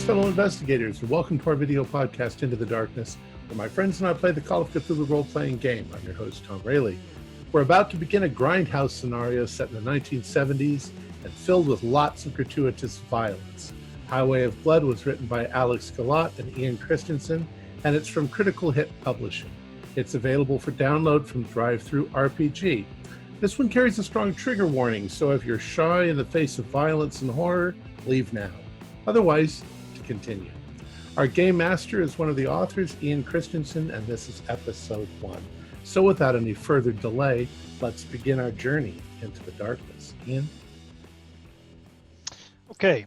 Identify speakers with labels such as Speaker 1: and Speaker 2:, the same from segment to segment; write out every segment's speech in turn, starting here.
Speaker 1: fellow investigators, and welcome to our video podcast, Into the Darkness, where my friends and I play the Call of Cthulhu role-playing game. I'm your host, Tom Rayleigh. We're about to begin a grindhouse scenario set in the 1970s and filled with lots of gratuitous violence. Highway of Blood was written by Alex Galat and Ian Christensen, and it's from Critical Hit Publishing. It's available for download from Drive-Thru RPG. This one carries a strong trigger warning, so if you're shy in the face of violence and horror, leave now. Otherwise, to continue. Our game master is one of the authors, Ian Christensen, and this is episode 1. So without any further delay, let's begin our journey into the darkness. Ian?
Speaker 2: Okay,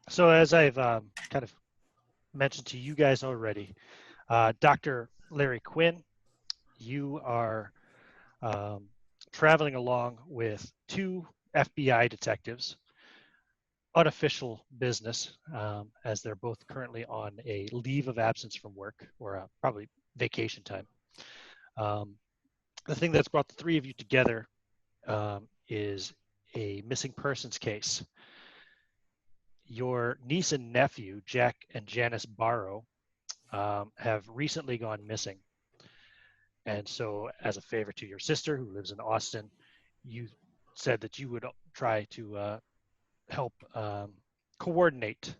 Speaker 2: so as I've kind of mentioned to you guys already, Dr. Larry Quinn, you are traveling along with 2 FBI detectives, unofficial business, as they're both currently on a leave of absence from work, or probably vacation time. The thing that's brought the 3 of you together is a missing persons case. Your niece and nephew, Jack and Janice Barrow, have recently gone missing. And so, as a favor to your sister, who lives in Austin, you said that you would try to help coordinate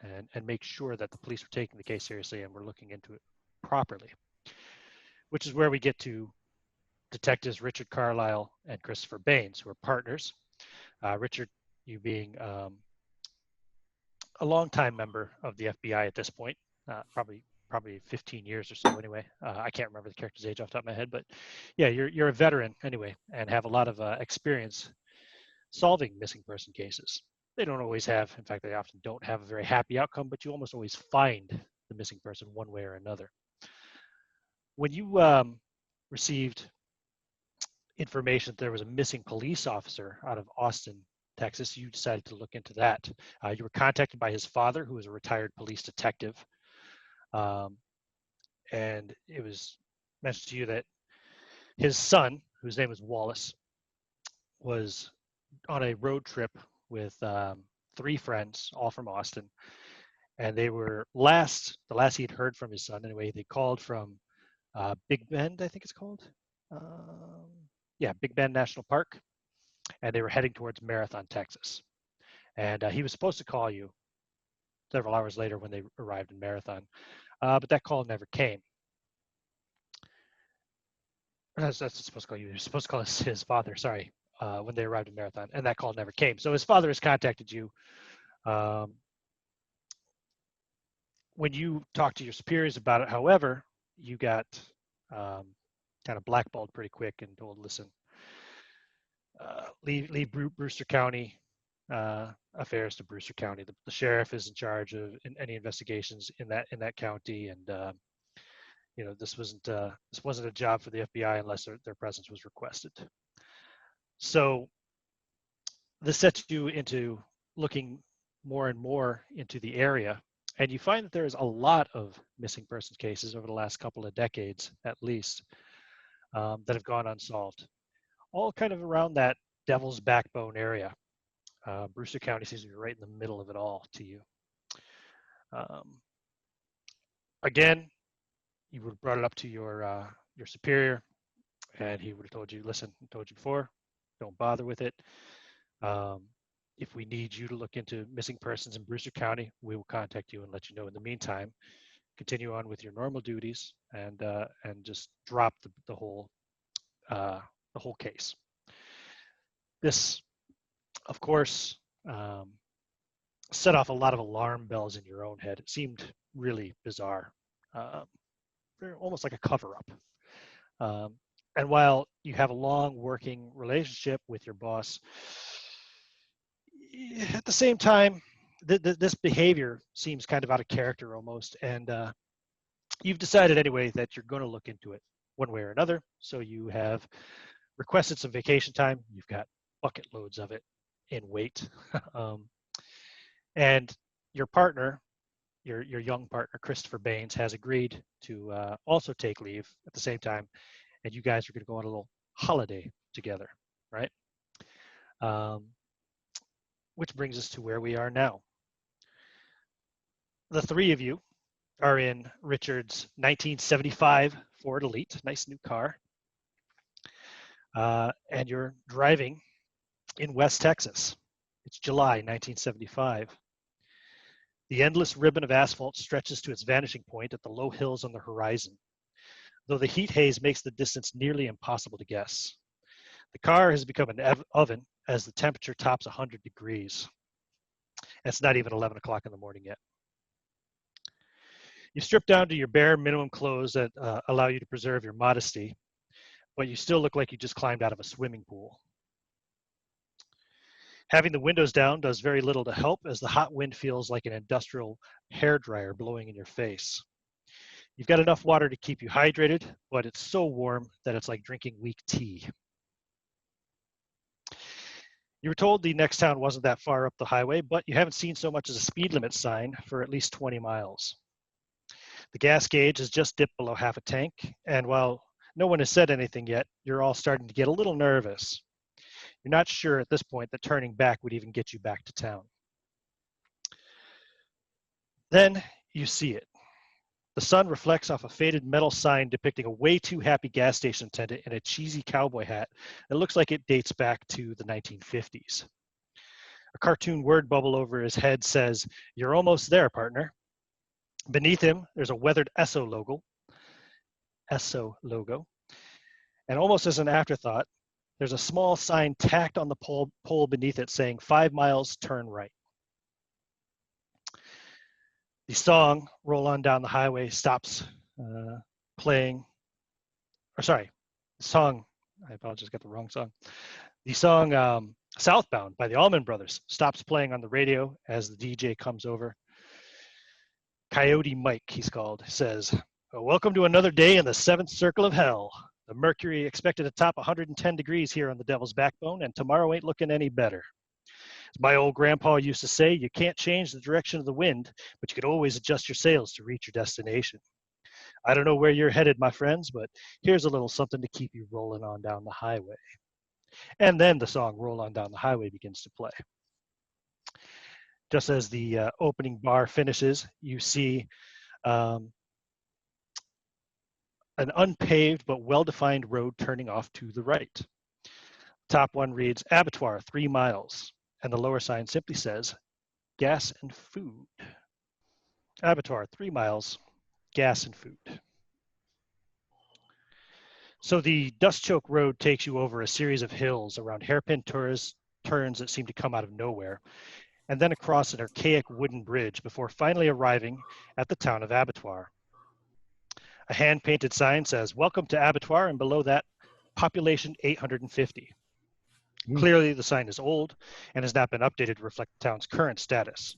Speaker 2: and make sure that the police were taking the case seriously and were looking into it properly, which is where we get to detectives Richard Carlisle and Christopher Baines, who are partners. Richard, you being a longtime member of the FBI at this point, probably 15 years or so anyway. I can't remember the character's age off the top of my head, but yeah, you're a veteran anyway and have a lot of experience solving missing person cases. They don't always have, in fact, they often don't have a very happy outcome, but you almost always find the missing person one way or another. When you received information that there was a missing police officer out of Austin, Texas, you decided to look into that. You were contacted by his father, who was a retired police detective. And it was mentioned to you that his son, whose name was Wallace, was on a road trip with 3 friends, all from Austin. And they were the last he'd heard from his son anyway, they called from Big Bend, I think it's called. Big Bend National Park. And they were heading towards Marathon, Texas. And he was supposed to call you several hours later when they arrived in Marathon. But that call never came. That's supposed to call you. You're supposed to call his father, sorry, when they arrived in Marathon. And that call never came. So his father has contacted you. When you talked to your superiors about it, however, you got kind of blackballed pretty quick and told, listen, leave Brewster County affairs to Brewster County. The sheriff is in charge of any investigations in that county, and this wasn't a job for the FBI unless their presence was requested. So this sets you into looking more and more into the area, and you find that there is a lot of missing persons cases over the last couple of decades, at least, that have gone unsolved, all kind of around that Devil's Backbone area. Brewster County seems to be right in the middle of it all to you. Again, you would have brought it up to your superior, and he would have told you, listen, I told you before, don't bother with it. If we need you to look into missing persons in Brewster County, we will contact you and let you know. In the meantime, continue on with your normal duties and just drop the whole case. This, of course, set off a lot of alarm bells in your own head. It seemed really bizarre, almost like a cover-up. And while you have a long working relationship with your boss, at the same time, this behavior seems kind of out of character almost. And you've decided anyway that you're going to look into it one way or another. So you have requested some vacation time. You've got bucket loads of it in wait. And your partner, your young partner, Christopher Baines, has agreed to also take leave at the same time. And you guys are going to go on a little holiday together, right? Which brings us to where we are now. the three of you are in Richard's 1975 Ford Elite, nice new car, and you're driving in West Texas. It's July 1975. The endless ribbon of asphalt stretches to its vanishing point at the low hills on the horizon, though the heat haze makes the distance nearly impossible to guess. The car has become an oven as the temperature tops 100 degrees. It's not even 11 o'clock in the morning yet. You strip down to your bare minimum clothes that allow you to preserve your modesty, but you still look like you just climbed out of a swimming pool. Having the windows down does very little to help, as the hot wind feels like an industrial hairdryer blowing in your face. You've got enough water to keep you hydrated, but it's so warm that it's like drinking weak tea. You were told the next town wasn't that far up the highway, but you haven't seen so much as a speed limit sign for at least 20 miles. The gas gauge has just dipped below half a tank, and while no one has said anything yet, you're all starting to get a little nervous. You're not sure at this point that turning back would even get you back to town. Then you see it. The sun reflects off a faded metal sign depicting a way too happy gas station attendant in a cheesy cowboy hat that looks like it dates back to the 1950s. A cartoon word bubble over his head says, "You're almost there, partner." Beneath him, there's a weathered Esso logo. And almost as an afterthought, there's a small sign tacked on the pole beneath it saying 5 miles, turn right. The song, Roll On Down the Highway, stops playing. The song, I apologize, got the wrong song. The song Southbound by the Allman Brothers stops playing on the radio as the DJ comes over. Coyote Mike, he's called, says, "Welcome to another day in the seventh circle of hell. The mercury expected to top 110 degrees here on the Devil's Backbone, and tomorrow ain't looking any better. As my old grandpa used to say, you can't change the direction of the wind, but you can always adjust your sails to reach your destination. I don't know where you're headed, my friends, but here's a little something to keep you rolling on down the highway." And then the song Roll On Down the Highway begins to play. Just as the opening bar finishes, you see an unpaved but well-defined road turning off to the right. Top one reads, "Abattoir, 3 miles." And the lower sign simply says, "Gas and food." Abattoir, 3 miles, gas and food. So the dust-choked road takes you over a series of hills around hairpin turns that seem to come out of nowhere, and then across an archaic wooden bridge before finally arriving at the town of Abattoir. A hand-painted sign says, "Welcome to Abattoir," and below that, population 850. Clearly, the sign is old and has not been updated to reflect the town's current status.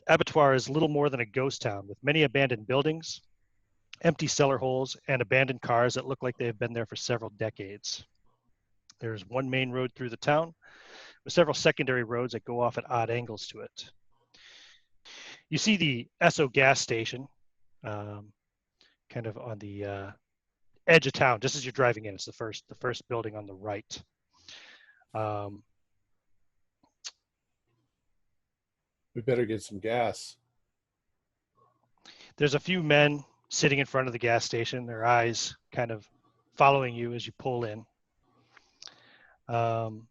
Speaker 2: Abattoir is little more than a ghost town with many abandoned buildings, empty cellar holes, and abandoned cars that look like they have been there for several decades. There's one main road through the town with several secondary roads that go off at odd angles to it. You see the Esso gas station kind of on the edge of town, just as you're driving in. It's the first building on the right.
Speaker 1: We better get some gas.
Speaker 2: There's a few men sitting in front of the gas station, their eyes kind of following you as you pull in. One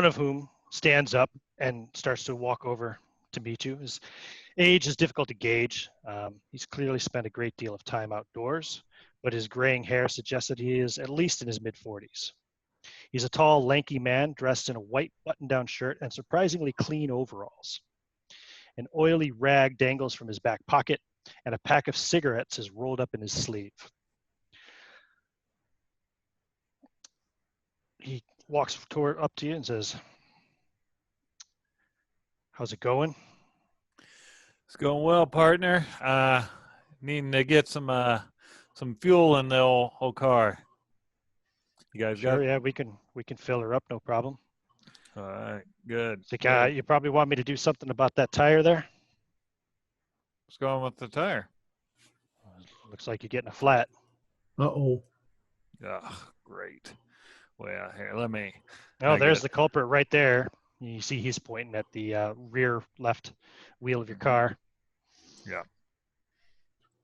Speaker 2: of whom stands up and starts to walk over to meet you. His age is difficult to gauge. He's clearly spent a great deal of time outdoors, but his graying hair suggests that he is at least in his mid-40s. He's a tall, lanky man dressed in a white button-down shirt and surprisingly clean overalls. An oily rag dangles from his back pocket, and a pack of cigarettes is rolled up in his sleeve. He walks up to you and says, "How's it going?"
Speaker 3: It's going well, partner. Needing to get some fuel in the old car. You guys
Speaker 2: Sure,
Speaker 3: got?
Speaker 2: yeah, we can fill her up, no problem.
Speaker 3: All right, good.
Speaker 2: Think you probably want me to do something about that tire there?
Speaker 3: What's going with the tire?
Speaker 2: Looks like you're getting a flat.
Speaker 1: Uh-oh.
Speaker 3: Oh, great. Well, here, let me.
Speaker 2: Oh, there's the culprit right there. You see he's pointing at the rear left wheel of your car.
Speaker 3: Yeah.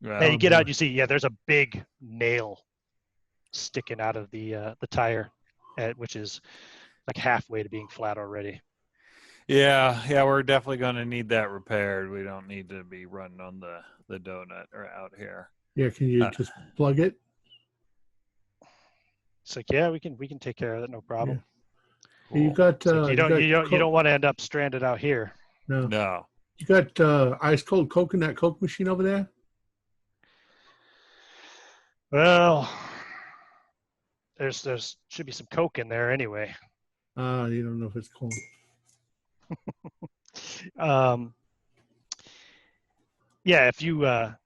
Speaker 2: And you get
Speaker 1: boy.
Speaker 2: out, you see, yeah, there's a big nail sticking out of the tire, which is like halfway to being flat already.
Speaker 3: Yeah, we're definitely going to need that repaired. We don't need to be running on the donut or out here.
Speaker 1: Yeah, can you just plug it?
Speaker 2: It's like, yeah, we can take care of that, no problem.
Speaker 1: Yeah. You
Speaker 3: Cool.
Speaker 1: got
Speaker 2: It's like, you don't want to end up stranded out here.
Speaker 1: No. You got ice cold Coke in that Coke machine over there?
Speaker 2: Well, there's should be some Coke in there anyway.
Speaker 1: You don't know if it's cold.
Speaker 2: Yeah, if you you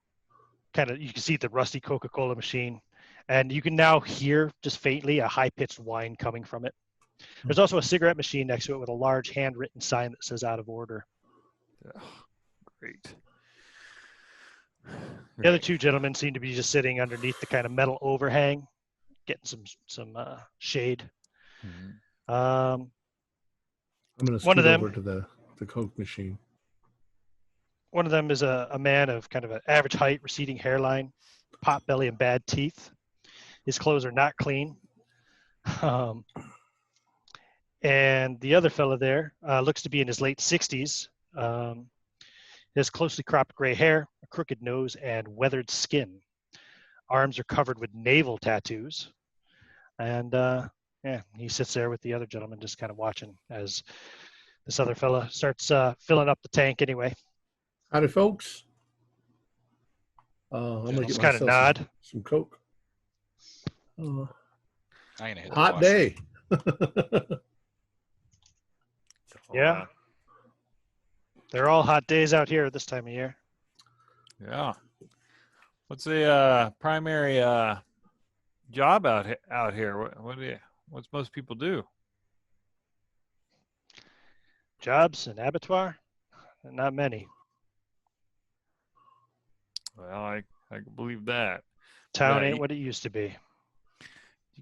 Speaker 2: can see the rusty Coca-Cola machine, and you can now hear just faintly a high-pitched whine coming from it. There's also a cigarette machine next to it with a large handwritten sign that says "out of order."
Speaker 3: Oh, great.
Speaker 2: The other two gentlemen seem to be just sitting underneath the kind of metal overhang, getting some shade.
Speaker 3: Mm-hmm.
Speaker 1: I'm going to scoot over to the Coke machine.
Speaker 2: One of them is a man of kind of an average height, receding hairline, pot belly, and bad teeth. His clothes are not clean. And the other fellow there looks to be in his late 60s. He has closely cropped gray hair, a crooked nose, and weathered skin. Arms are covered with navel tattoos. And he sits there with the other gentleman just kind of watching as this other fella starts filling up the tank anyway.
Speaker 1: Howdy, folks. I'm going to get
Speaker 2: kind of
Speaker 1: myself
Speaker 2: nod.
Speaker 1: some Coke.
Speaker 4: Hit
Speaker 1: hot day.
Speaker 2: Yeah. They're all hot days out here this time of year.
Speaker 3: Yeah. What's the primary job out here? What's most people do?
Speaker 2: Jobs in Abattoir? Not many.
Speaker 3: Well, I can believe that.
Speaker 2: Town ain't what it used to be.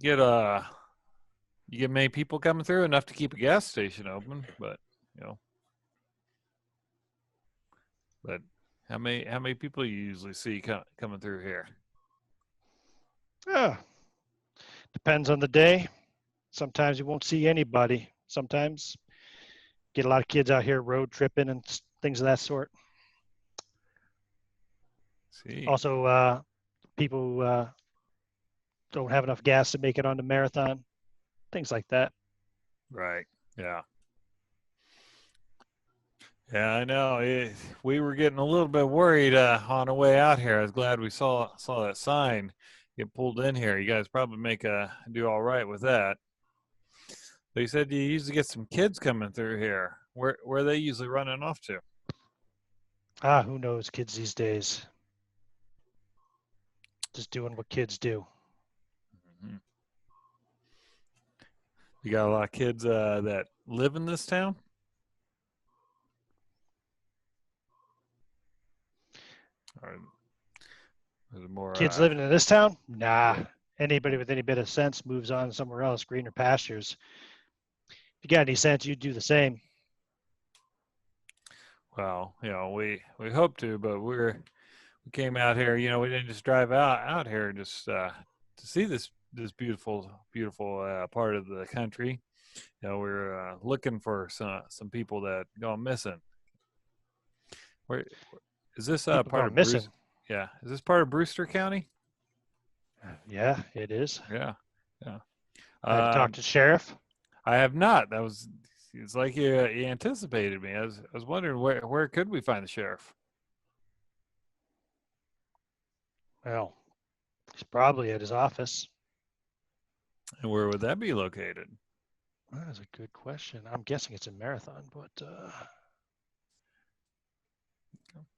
Speaker 3: You get many people coming through, enough to keep a gas station open, but But how many people you usually see coming through here?
Speaker 2: Depends on the day. Sometimes you won't see anybody. Sometimes get a lot of kids out here road tripping and things of that sort.
Speaker 3: See.
Speaker 2: Also, people who don't have enough gas to make it on the marathon. Things like that.
Speaker 3: Right. Yeah. Yeah, I know. We were getting a little bit worried on the way out here. I was glad we saw that sign get pulled in here. You guys probably do all right with that. But you said you usually get some kids coming through here. Where are they usually running off to?
Speaker 2: Who knows kids these days? Just doing what kids do.
Speaker 3: Mm-hmm. You got a lot of kids that live in this town? Or is it more
Speaker 2: kids living in this town? Nah. Anybody with any bit of sense moves on somewhere else, greener pastures. If you got any sense, you'd do the same.
Speaker 3: Well, we hope to, but we came out here. We didn't just drive out here just to see this beautiful part of the country. We're looking for some people that gone missing. Where is this part of
Speaker 2: missing?
Speaker 3: Yeah, is this part of Brewster County?
Speaker 2: Yeah, it is.
Speaker 3: Yeah.
Speaker 2: Have you talked to sheriff?
Speaker 3: I have not. It's like you anticipated me. I was wondering where could we find the sheriff?
Speaker 2: Well, he's probably at his office.
Speaker 3: And where would that be located?
Speaker 2: That's a good question. I'm guessing it's in Marathon, but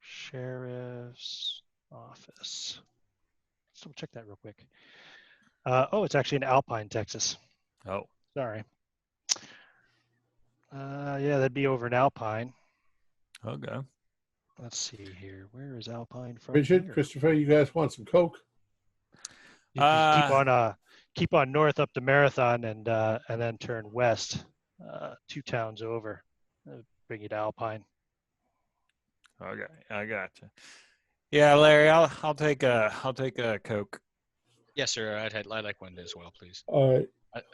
Speaker 2: sheriff's office. Let's double check that real quick. It's actually in Alpine, Texas.
Speaker 3: Oh,
Speaker 2: sorry. Yeah, that'd be over in Alpine.
Speaker 3: Okay.
Speaker 2: Let's see here. Where is Alpine from?
Speaker 1: Richard,
Speaker 2: here?
Speaker 1: Christopher, you guys want some Coke?
Speaker 2: You keep on north up to Marathon and then turn west. 2 towns over. Bring you to Alpine.
Speaker 3: Okay, I gotcha. Yeah, Larry, I'll take a Coke.
Speaker 4: Yes, sir. I'd like one as well, please.
Speaker 1: All right.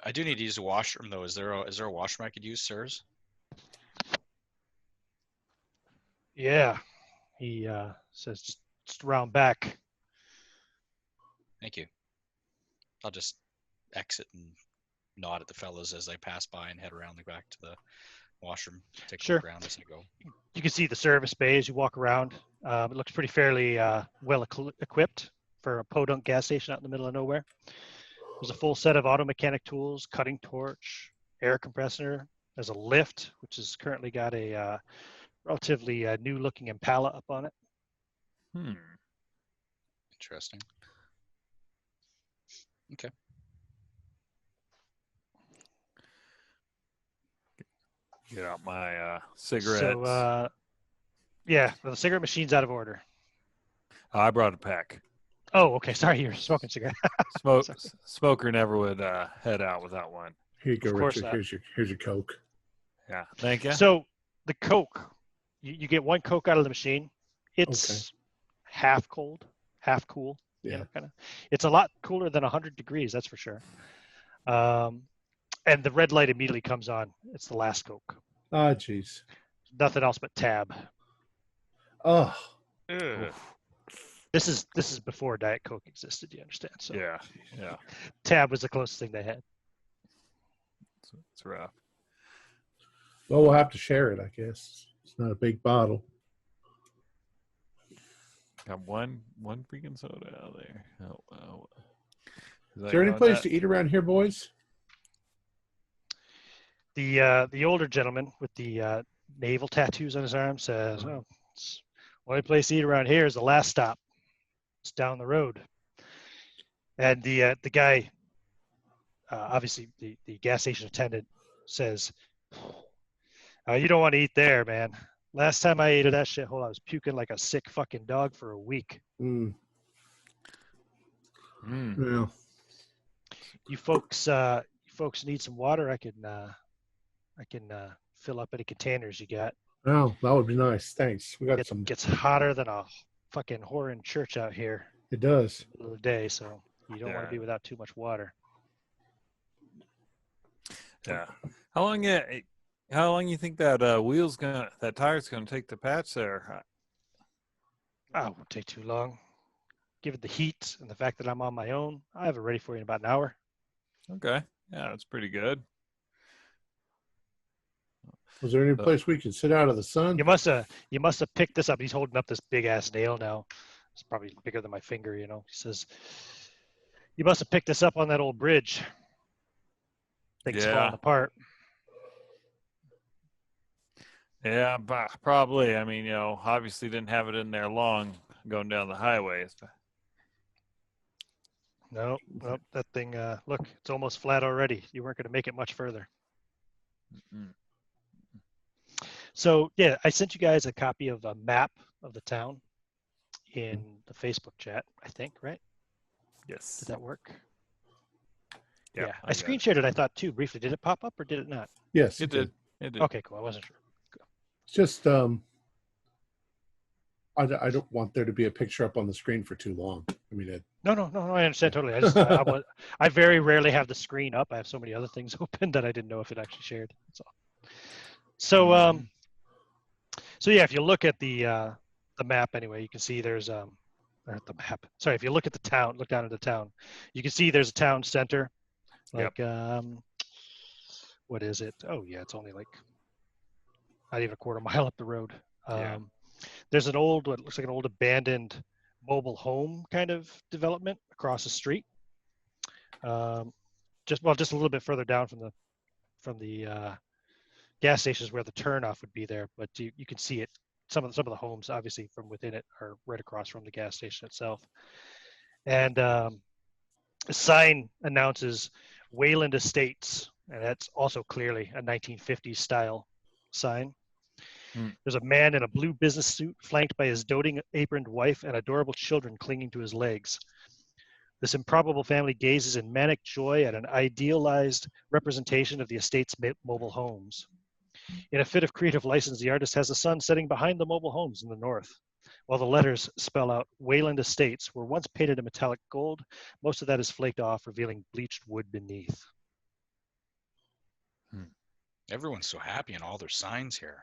Speaker 4: I do need to use the washroom though. Is there a washroom I could use, sirs?
Speaker 2: Yeah, he says just round back.
Speaker 4: Thank you. I'll just exit and nod at the fellas as I pass by and head around back to the washroom. Take a
Speaker 2: Sure.
Speaker 4: look around as I go.
Speaker 2: You can see the service bay as you walk around. It looks pretty fairly well equipped for a podunk gas station out in the middle of nowhere. There's a full set of auto mechanic tools, cutting torch, air compressor. There's a lift, which has currently got a relatively new-looking Impala up on it.
Speaker 4: Interesting. Okay.
Speaker 3: Get out my cigarettes.
Speaker 2: So, yeah, well, the cigarette machine's out of order.
Speaker 3: I brought a pack.
Speaker 2: Oh, okay. Sorry, you're smoking cigarette.
Speaker 3: Smoker never would head out without one.
Speaker 1: Here you go,
Speaker 2: Of course
Speaker 1: Richard.
Speaker 2: not.
Speaker 1: Here's your Coke.
Speaker 3: Yeah, thank you.
Speaker 2: So the Coke, you get one Coke out of the machine. It's half cold, half cool.
Speaker 1: Yeah.
Speaker 2: You know, kind of. It's a lot cooler than 100 degrees, that's for sure. And the red light immediately comes on. It's the last Coke.
Speaker 1: Ah, jeez.
Speaker 2: Nothing else but tab.
Speaker 1: Oh,
Speaker 2: This is before Diet Coke existed. You understand? So
Speaker 3: yeah.
Speaker 2: tab was the closest thing they had.
Speaker 3: It's rough.
Speaker 1: well, we'll have to share it, I guess. It's not a big bottle.
Speaker 3: Got one freaking soda out there. Oh.
Speaker 1: Is there any place to eat around here, boys?
Speaker 2: The older gentleman with the naval tattoos on his arm says, "Oh, it's only place to eat around here is the last stop. It's down the road." And the guy, obviously the gas station attendant, says, "You don't want to eat there, man. Last time I ate at that shithole, I was puking like a sick fucking dog for a week.
Speaker 1: Yeah.
Speaker 2: You folks need some water? I can fill up any containers you got.
Speaker 1: Oh, that would be nice. Thanks. We got
Speaker 2: It
Speaker 1: some.
Speaker 2: gets hotter than a fucking whore in church out here
Speaker 1: It does.
Speaker 2: in the day, so you don't want to be without too much water."
Speaker 3: Yeah. How long you think that that tire's gonna take to patch there?
Speaker 2: Oh, it won't take too long. Given the heat and the fact that I'm on my own, I have it ready for you in about an hour.
Speaker 3: Okay. Yeah, that's pretty good.
Speaker 1: Was there any place we could sit out of the sun?
Speaker 2: You must have picked this up. He's holding up this big ass nail now. It's probably bigger than my finger, you know. He says, "You must have picked this up on that old bridge. Things falling apart."
Speaker 3: Yeah, probably. I mean, obviously didn't have it in there long going down the highway.
Speaker 2: No, that thing. Look, it's almost flat already. You weren't going to make it much further.
Speaker 3: Mm-mm.
Speaker 2: So yeah, I sent you guys a copy of a map of the town in the Facebook chat, I think, right?
Speaker 3: Yes.
Speaker 2: Did that work?
Speaker 3: Yeah.
Speaker 2: I screen shared it, I thought, too, briefly. Did it pop up or did it not?
Speaker 1: Yes,
Speaker 3: It did. It did.
Speaker 2: Okay, cool. I wasn't sure.
Speaker 1: It's just I don't want there to be a picture up on the screen for too long. I mean,
Speaker 2: No, I understand totally. I very rarely have the screen up. I have so many other things open that I didn't know if it actually shared. That's all. So yeah, if you look at the map anyway, you can see there's the map. Sorry, if you look at the town, look down at the town, you can see there's a town center. Like what is it? Oh yeah, it's only like not even a quarter mile up the road. There's what looks like an old abandoned mobile home kind of development across the street. Just a little bit further down from the gas stations where the turnoff would be there, but you can see it. Some of the homes, obviously, from within it are right across from the gas station itself. And a sign announces Wayland Estates, and that's also clearly a 1950s style sign. There's a man in a blue business suit flanked by his doting aproned wife and adorable children clinging to his legs. This improbable family gazes in manic joy at an idealized representation of the estate's mobile homes. In a fit of creative license, the artist has the sun setting behind the mobile homes in the north. While the letters spell out Wayland Estates were once painted in metallic gold, most of that is flaked off, revealing bleached wood beneath.
Speaker 4: Everyone's so happy in all their signs here.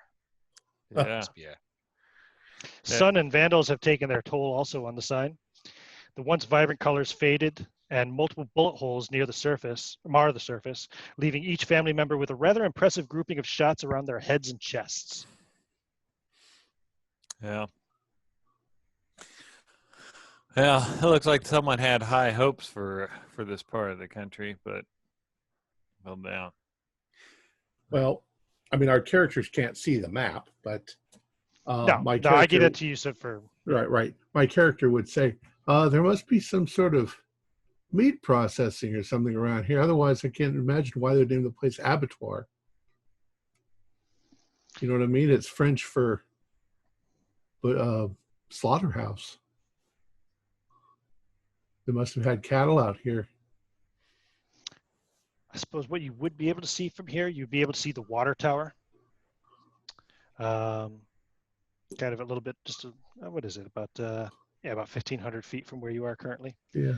Speaker 3: Yeah.
Speaker 4: Must be a
Speaker 2: Sun and vandals have taken their toll also on the sign. The once vibrant colors faded, and multiple bullet holes near the surface mar the surface, leaving each family member with a rather impressive grouping of shots around their heads and chests.
Speaker 3: Yeah. Yeah, it looks like someone had high hopes for this part of the country, but fell down.
Speaker 1: Well, I mean, our characters can't see the map, but
Speaker 2: No,
Speaker 1: my
Speaker 2: I give
Speaker 1: character,
Speaker 2: it to you so for
Speaker 1: right. My character would say, there must be some sort of meat processing or something around here. Otherwise, I can't imagine why they named the place Abattoir. You know what I mean? It's French for slaughterhouse. They must have had cattle out here.
Speaker 2: I suppose what you would be able to see from here, you'd be able to see the water tower. Kind of a little bit, what is it? About 1,500 feet from where you are currently.
Speaker 1: Yeah.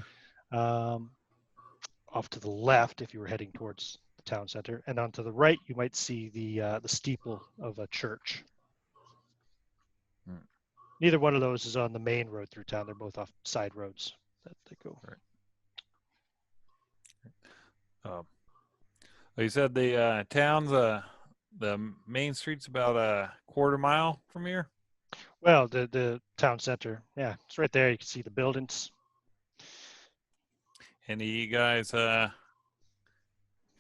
Speaker 2: Off to the left, if you were heading towards the town center, and on to the right, you might see the steeple of a church. Neither one of those is on the main road through town. They're both off side roads that go.
Speaker 3: Right. You said the town's the main street's about a quarter mile from here.
Speaker 2: Well, the town center, yeah, it's right there. You can see the buildings.
Speaker 3: Any of you guys got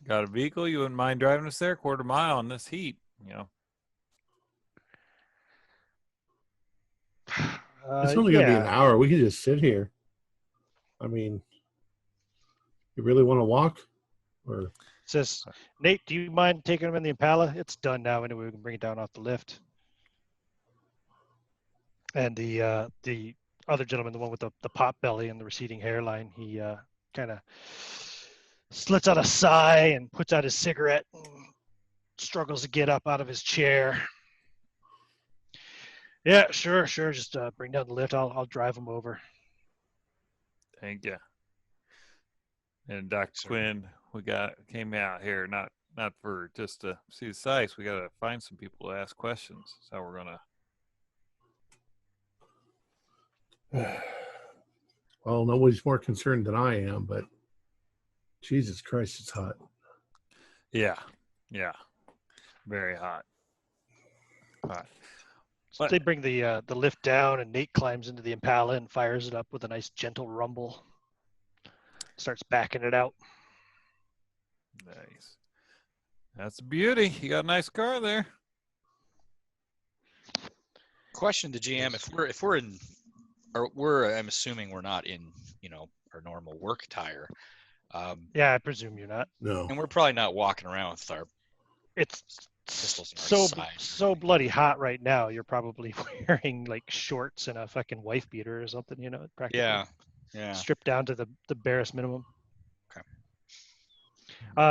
Speaker 3: a vehicle? You wouldn't mind driving us there, quarter mile in this heat, you know?
Speaker 1: It's only going to be an hour. We can just sit here. I mean, you really want to walk? Or
Speaker 2: Says, Nate, do you mind taking them in the Impala? It's done now anyway. We can bring it down off the lift. And the other gentleman, the one with the pot belly and the receding hairline, he kind of slits out a sigh and puts out his cigarette and struggles to get up out of his chair. Yeah, sure. Just bring down the lift. I'll drive him over.
Speaker 3: Thank you. And Dr. Quinn, came out here not for just to see the sights. We got to find some people to ask questions. That's how we're gonna.
Speaker 1: Well, nobody's more concerned than I am, but Jesus Christ, it's hot.
Speaker 3: Yeah, very hot.
Speaker 2: So they bring the lift down, and Nate climbs into the Impala and fires it up with a nice gentle rumble. Starts backing it out.
Speaker 3: Nice. That's a beauty. You got a nice car there.
Speaker 4: question to GM: if we're in, or I'm assuming we're not in, our normal work attire.
Speaker 2: Yeah, I presume you're not.
Speaker 1: No.
Speaker 4: And we're probably not walking around with our
Speaker 2: It's
Speaker 4: pistols in our side.
Speaker 2: so bloody hot right now. You're probably wearing like shorts and a fucking wife beater or something, practically.
Speaker 4: Yeah.
Speaker 2: Stripped down to the barest minimum.
Speaker 4: Okay.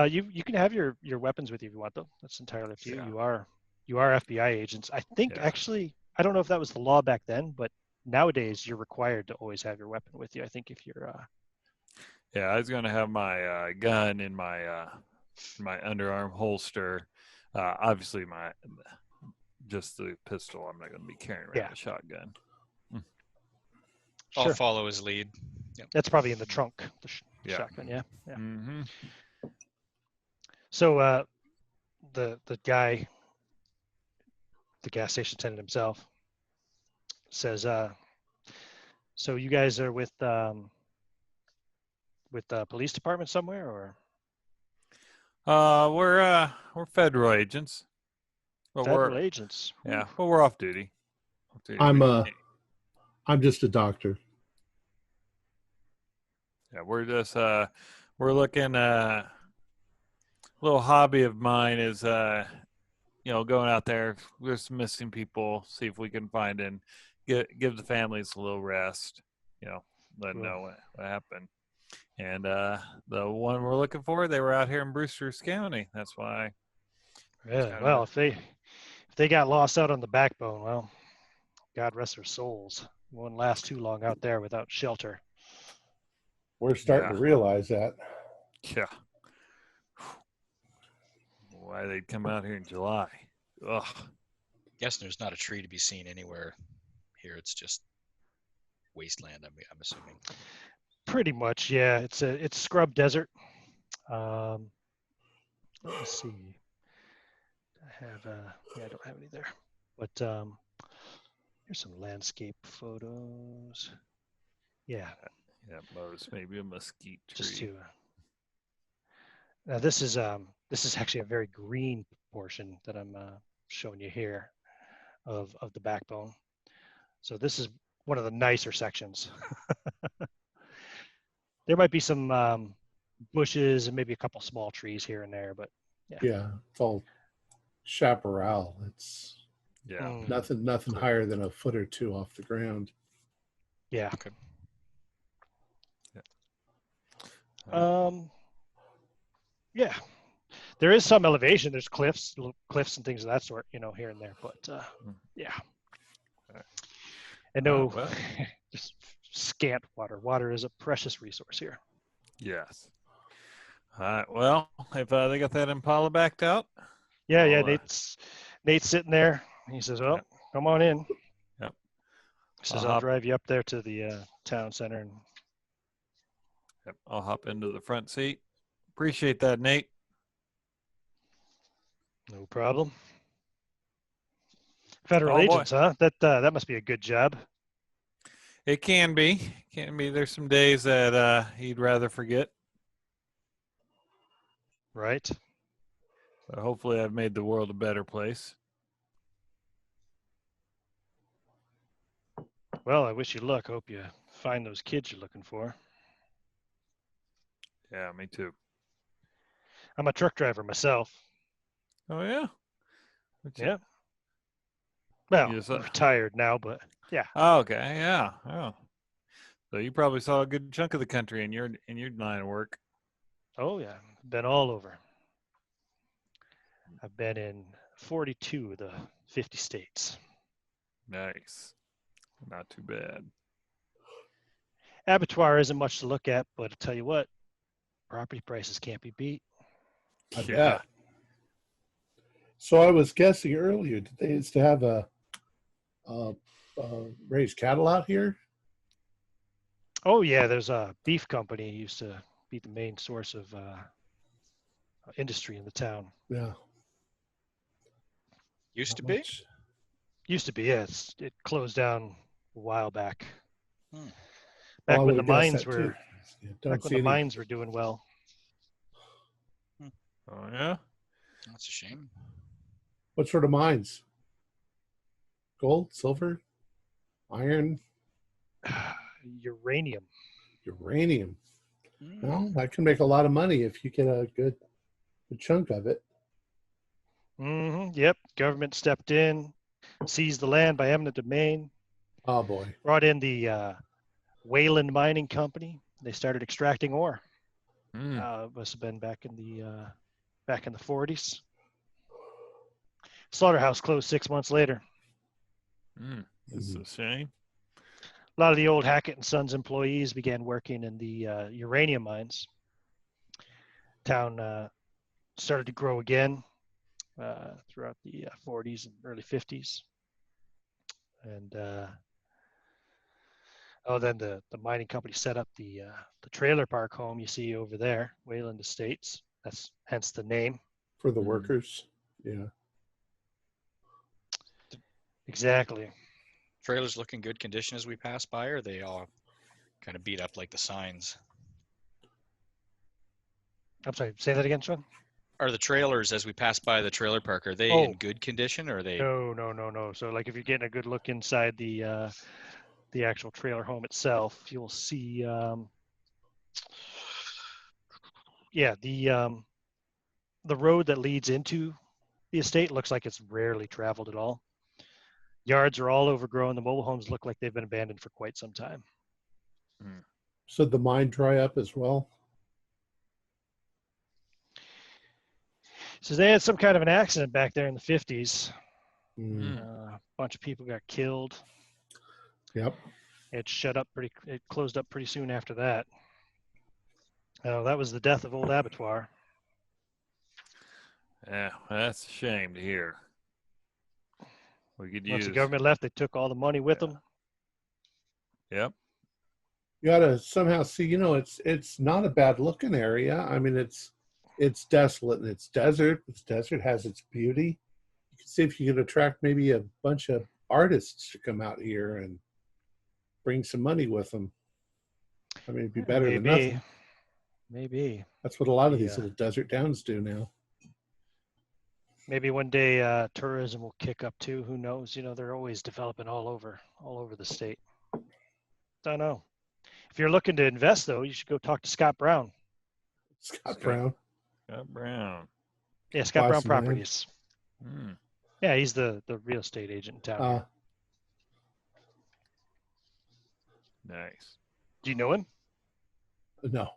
Speaker 2: You can have your weapons with you if you want, though. That's entirely up to you.
Speaker 3: Yeah.
Speaker 2: You are FBI agents. I think actually, I don't know if that was the law back then, but nowadays you're required to always have your weapon with you. I think if you're
Speaker 3: Yeah, I was going to have my gun in my underarm holster. Obviously, just the pistol. I'm not going to be carrying around a shotgun.
Speaker 4: I'll
Speaker 2: Sure.
Speaker 4: follow his lead. Yep.
Speaker 2: That's probably in the trunk. The shotgun. Yeah.
Speaker 3: Mm-hmm.
Speaker 2: So the guy, the gas station attendant himself, says, "So you guys are with the police department somewhere, or?"
Speaker 3: We're federal agents. But
Speaker 2: Federal agents.
Speaker 3: Yeah, but we're off duty.
Speaker 1: I'm just a doctor.
Speaker 3: Yeah, we're just we're looking. A little hobby of mine is going out there. We're some missing people. See if we can find and give the families a little rest. Let them know what happened. And the one we're looking for, they were out here in Brewster's County. That's why.
Speaker 2: Yeah.
Speaker 3: kinda-
Speaker 2: Well, if they got lost out on the backbone, well, God rest their souls. Won't last too long out there without shelter.
Speaker 1: We're starting
Speaker 3: Yeah.
Speaker 1: to realize that.
Speaker 3: Yeah. Why they'd come out here in July? Ugh.
Speaker 4: Guessing there's not a tree to be seen anywhere here. It's just wasteland. I'm assuming.
Speaker 2: Pretty much, yeah. It's scrub desert. Let me see. I have I don't have any there, but here's some landscape photos. Yeah,
Speaker 3: Yeah, most maybe a mesquite tree.
Speaker 2: just to. Now this is actually a very green portion that I'm showing you here of the backbone. So this is one of the nicer sections. There might be some bushes and maybe a couple small trees here and there, but
Speaker 1: Yeah, it's all chaparral. It's
Speaker 3: Yeah.
Speaker 1: nothing higher than a foot or two off the ground.
Speaker 2: yeah.
Speaker 4: Okay.
Speaker 2: Yeah, there is some elevation. There's cliffs, little cliffs and things of that sort, here and there. But yeah, and no,
Speaker 3: well.
Speaker 2: just scant water. Water is a precious resource here.
Speaker 3: Yes. All right. Well, if they got that Impala backed out.
Speaker 2: Yeah,
Speaker 3: Well,
Speaker 2: Nate's sitting there. He says, "Well, come on in."
Speaker 3: Yep.
Speaker 2: He says,
Speaker 3: I'll
Speaker 2: "I'll
Speaker 3: hop-
Speaker 2: drive you up there to the town center." And
Speaker 3: Yep, I'll hop into the front seat. Appreciate that, Nate.
Speaker 2: no problem. Federal
Speaker 3: Oh, boy.
Speaker 2: agents, huh? That must be a good job.
Speaker 3: It can be. There's some days that he'd rather forget.
Speaker 2: Right.
Speaker 3: But hopefully, I've made the world a better place.
Speaker 2: Well, I wish you luck. Hope you find those kids you're looking for.
Speaker 3: Yeah, me too.
Speaker 2: I'm a truck driver myself.
Speaker 3: Oh yeah.
Speaker 2: Yeah. Well,
Speaker 3: Yes,
Speaker 2: I'm retired now, but yeah.
Speaker 3: Oh, okay. Yeah. Oh. So you probably saw a good chunk of the country in your line of work.
Speaker 2: Oh yeah, been all over. I've been in 42 of the 50 states.
Speaker 3: Nice. Not too bad.
Speaker 2: Abattoir isn't much to look at, but I'll tell you what, property prices can't be beat.
Speaker 1: I bet. So I was guessing earlier, did they used to have a raised cattle out here?
Speaker 2: Oh yeah, there's a beef company used to be the main source of industry in the town.
Speaker 1: Yeah.
Speaker 4: Used to
Speaker 1: Not
Speaker 4: be.
Speaker 1: much.
Speaker 2: Used to be, yeah. It closed down a while back.
Speaker 4: Hmm.
Speaker 2: Back
Speaker 1: Well, I
Speaker 2: when the
Speaker 1: would've guessed
Speaker 2: mines
Speaker 1: that, too.
Speaker 2: were
Speaker 1: Yeah, don't
Speaker 2: back when
Speaker 1: see
Speaker 2: the
Speaker 1: any-
Speaker 2: mines were doing well.
Speaker 3: Oh yeah.
Speaker 4: That's a shame.
Speaker 1: What sort of mines? Gold, silver, iron,
Speaker 2: Uranium.
Speaker 1: uranium.
Speaker 4: Hmm.
Speaker 1: Well, that can make a lot of money if you get a good chunk of it.
Speaker 2: Yep. Government stepped in, seized the land by eminent domain,
Speaker 1: Oh boy.
Speaker 2: brought in the Wayland Mining Company. They started extracting ore. Must have been back in the 40s. Slaughterhouse closed 6 months later.
Speaker 3: It's a shame.
Speaker 2: A lot of the old Hackett and Sons employees began working in the uranium mines. Town started to grow again throughout the 40s and early 50s. And then the mining company set up the trailer park home you see over there, Wayland Estates. That's hence the name.
Speaker 1: For the workers. Yeah.
Speaker 2: Exactly.
Speaker 4: Trailers look in good condition as we pass by, or are they all kind of beat up like the signs?
Speaker 2: I'm sorry, say that again, Sean?
Speaker 4: Are the trailers as we pass by the trailer park, are they
Speaker 2: Oh.
Speaker 4: in good condition, or are they?
Speaker 2: No. So like if you're getting a good look inside the actual trailer home itself, you'll see the road that leads into the estate looks like it's rarely traveled at all. Yards are all overgrown. The mobile homes look like they've been abandoned for quite some time.
Speaker 1: So the mine dry up as well?
Speaker 2: So they had some kind of an accident back there in the 50s.
Speaker 1: Mm.
Speaker 2: A bunch of people got killed.
Speaker 1: Yep.
Speaker 2: It closed up pretty soon after that. That was the death of old Abattoir.
Speaker 3: Yeah, that's a shame to hear. We could
Speaker 2: Once
Speaker 3: use.
Speaker 2: the government left, they took all the money with them.
Speaker 3: Yep.
Speaker 1: You got to somehow see, it's not a bad looking area. I mean, it's desolate and it's desert. This desert has its beauty. You can see if you could attract maybe a bunch of artists to come out here and bring some money with them. I mean, it'd be better than nothing.
Speaker 2: Maybe.
Speaker 1: That's what a lot of these little desert towns do now.
Speaker 2: Maybe one day tourism will kick up too. Who knows? They're always developing all over the state. Don't know. If you're looking to invest, though, you should go talk to Scott Brown.
Speaker 1: Scott Brown.
Speaker 3: Scott Brown.
Speaker 2: Yeah, Scott
Speaker 1: Buy
Speaker 2: Brown
Speaker 1: some land.
Speaker 2: Properties.
Speaker 3: Mm.
Speaker 2: Yeah, he's the real estate agent in town. Here.
Speaker 3: Nice.
Speaker 2: Do you know him?
Speaker 1: No.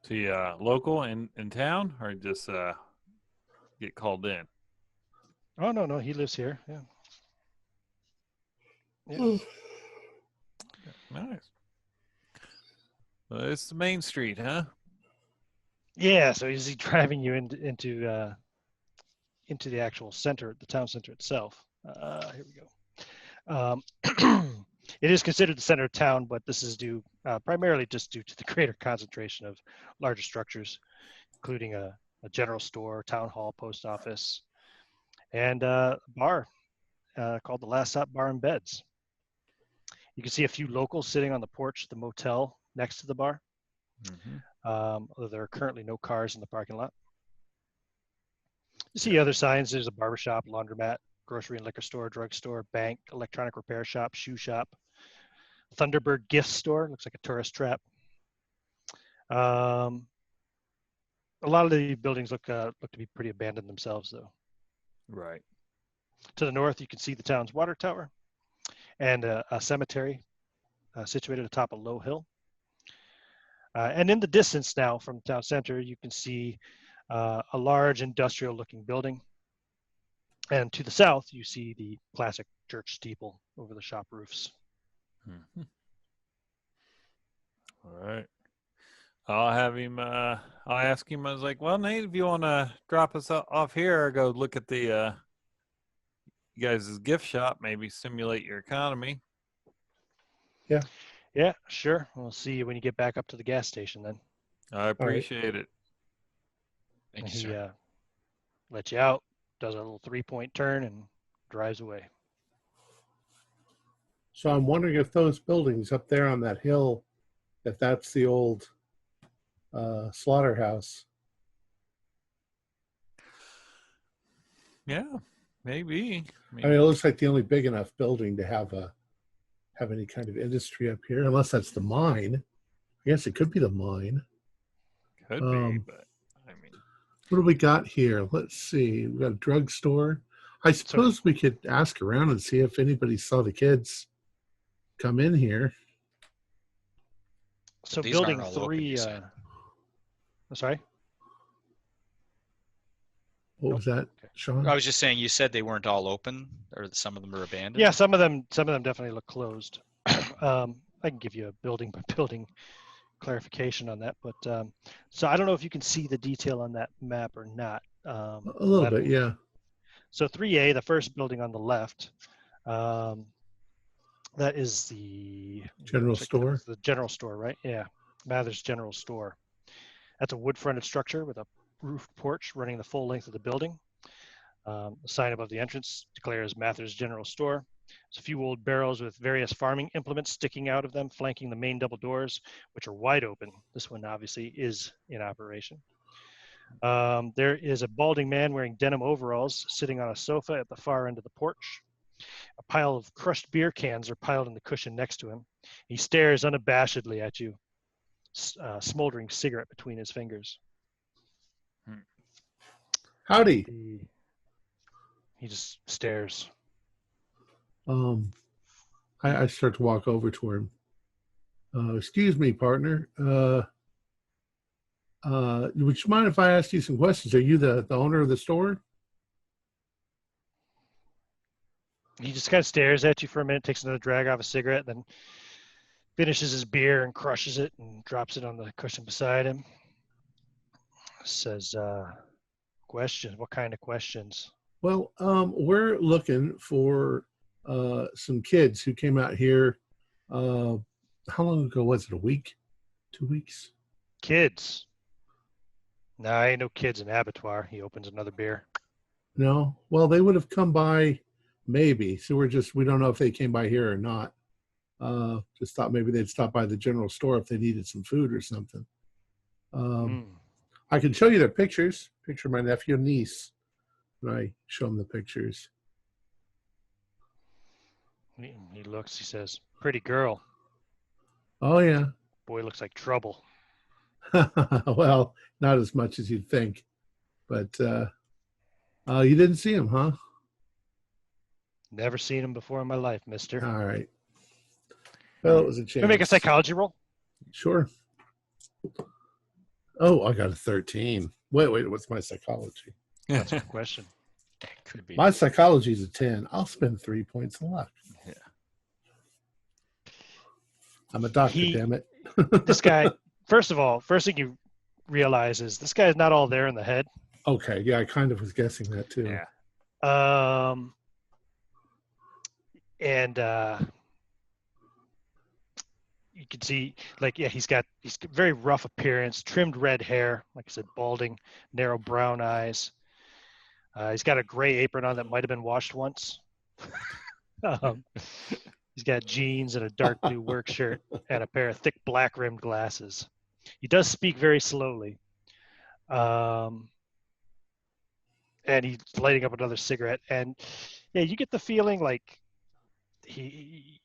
Speaker 3: Is he local in town, or just get called in?
Speaker 2: Oh, no, he lives here. Yeah.
Speaker 3: Nice. Well, it's the main street, huh?
Speaker 2: Yeah, so is he driving you into the actual center, the town center itself? Here we go. It is considered the center of town, but this is due primarily just due to the greater concentration of larger structures, including a general store, town hall, post office, and a bar called the Last Stop Bar and Beds. You can see a few locals sitting on the porch of the motel next to the bar.
Speaker 3: Mm-hmm.
Speaker 2: Although there are currently no cars in the parking lot. You see other signs. There's a barbershop, laundromat, grocery and liquor store, drugstore, bank, electronic repair shop, shoe shop, Thunderbird gift store. Looks like a tourist trap. A lot of the buildings look to be pretty abandoned themselves, though.
Speaker 3: Right.
Speaker 2: To the north, you can see the town's water tower and a cemetery situated atop a low hill. And in the distance now from the town center, you can see a large industrial-looking building. And to the south, you see the classic church steeple over the shop roofs.
Speaker 3: Mm-hmm. All right. I'll have him. I'll ask him. I was like, "Well, Nate, if you want to drop us off here, or go look at the you guys' gift shop, maybe simulate your economy."
Speaker 2: Yeah, sure. We'll see you when you get back up to the gas station then.
Speaker 3: I appreciate it.
Speaker 4: Thank you,
Speaker 2: He
Speaker 4: sir.
Speaker 2: lets you out, does a little 3-point turn, and drives away.
Speaker 1: So I'm wondering if those buildings up there on that hill, if that's the old slaughterhouse.
Speaker 3: Yeah, maybe.
Speaker 1: I mean, it looks like the only big enough building to have any kind of industry up here, unless that's the mine. I guess it could be the mine.
Speaker 3: Could be, but I mean,
Speaker 1: what do we got here? Let's see. We got a drugstore. I suppose we could ask around and see if anybody saw the kids come in here.
Speaker 2: So
Speaker 4: These
Speaker 2: building
Speaker 4: aren't all open,
Speaker 2: 3.
Speaker 4: you said.
Speaker 2: Sorry.
Speaker 1: What was that, Sean?
Speaker 4: I was just saying, you said they weren't all open, or that some of them are abandoned.
Speaker 2: Yeah, some of them definitely look closed. I can give you a building by building clarification on that, but so I don't know if you can see the detail on that map or not.
Speaker 1: A little bit, yeah.
Speaker 2: So 3A, the first building on the left, that is the
Speaker 1: General store.
Speaker 2: The general store, right? Yeah, Mather's General Store. That's a wood-fronted structure with a roof porch running the full length of the building. The sign above the entrance declares Mather's General Store. There's a few old barrels with various farming implements sticking out of them, flanking the main double doors, which are wide open. This one obviously is in operation. There is a balding man wearing denim overalls sitting on a sofa at the far end of the porch. A pile of crushed beer cans are piled in the cushion next to him. He stares unabashedly at you, smoldering cigarette between his fingers.
Speaker 1: Howdy.
Speaker 2: He just stares.
Speaker 1: I start to walk over to him. Excuse me, partner. Would you mind if I asked you some questions? Are you the owner of the store?
Speaker 2: He just kind of stares at you for a minute, takes another drag off a cigarette, then finishes his beer and crushes it and drops it on the cushion beside him. Says, questions? What kind of questions?
Speaker 1: Well, we're looking for some kids who came out here. How long ago was it? A week? 2 weeks?
Speaker 2: Kids. Nah, ain't no kids in Abattoir. He opens another beer.
Speaker 1: No? Well, they would have come by maybe. So we don't know if they came by here or not. Just thought maybe they'd stop by the general store if they needed some food or something. I can show you their pictures. Picture my nephew and niece. And I show them the pictures.
Speaker 2: He looks, he says, pretty girl.
Speaker 1: Oh, yeah.
Speaker 2: Boy looks like trouble.
Speaker 1: Well, not as much as you'd think. But you didn't see him, huh?
Speaker 2: Never seen him before in my life, mister.
Speaker 1: All right. Well, it was a chance.
Speaker 2: Can we make a psychology roll?
Speaker 1: Sure. Oh, I got a 13. Wait, what's my psychology?
Speaker 2: That's a good question.
Speaker 4: Could be.
Speaker 1: My psychology is a 10. I'll spend 3 points of luck.
Speaker 3: Yeah.
Speaker 1: I'm a doctor, damn it.
Speaker 2: This guy, first of all, first thing you realize is this guy's not all there in the head.
Speaker 1: Okay, yeah, I kind of was guessing that too.
Speaker 3: Yeah.
Speaker 2: And you can see, like, yeah, he's got very rough appearance, trimmed red hair, like I said, balding, narrow brown eyes. He's got a gray apron on that might have been washed once. He's got jeans and a dark blue work shirt and a pair of thick black rimmed glasses. He does speak very slowly. And he's lighting up another cigarette. And yeah, you get the feeling like he's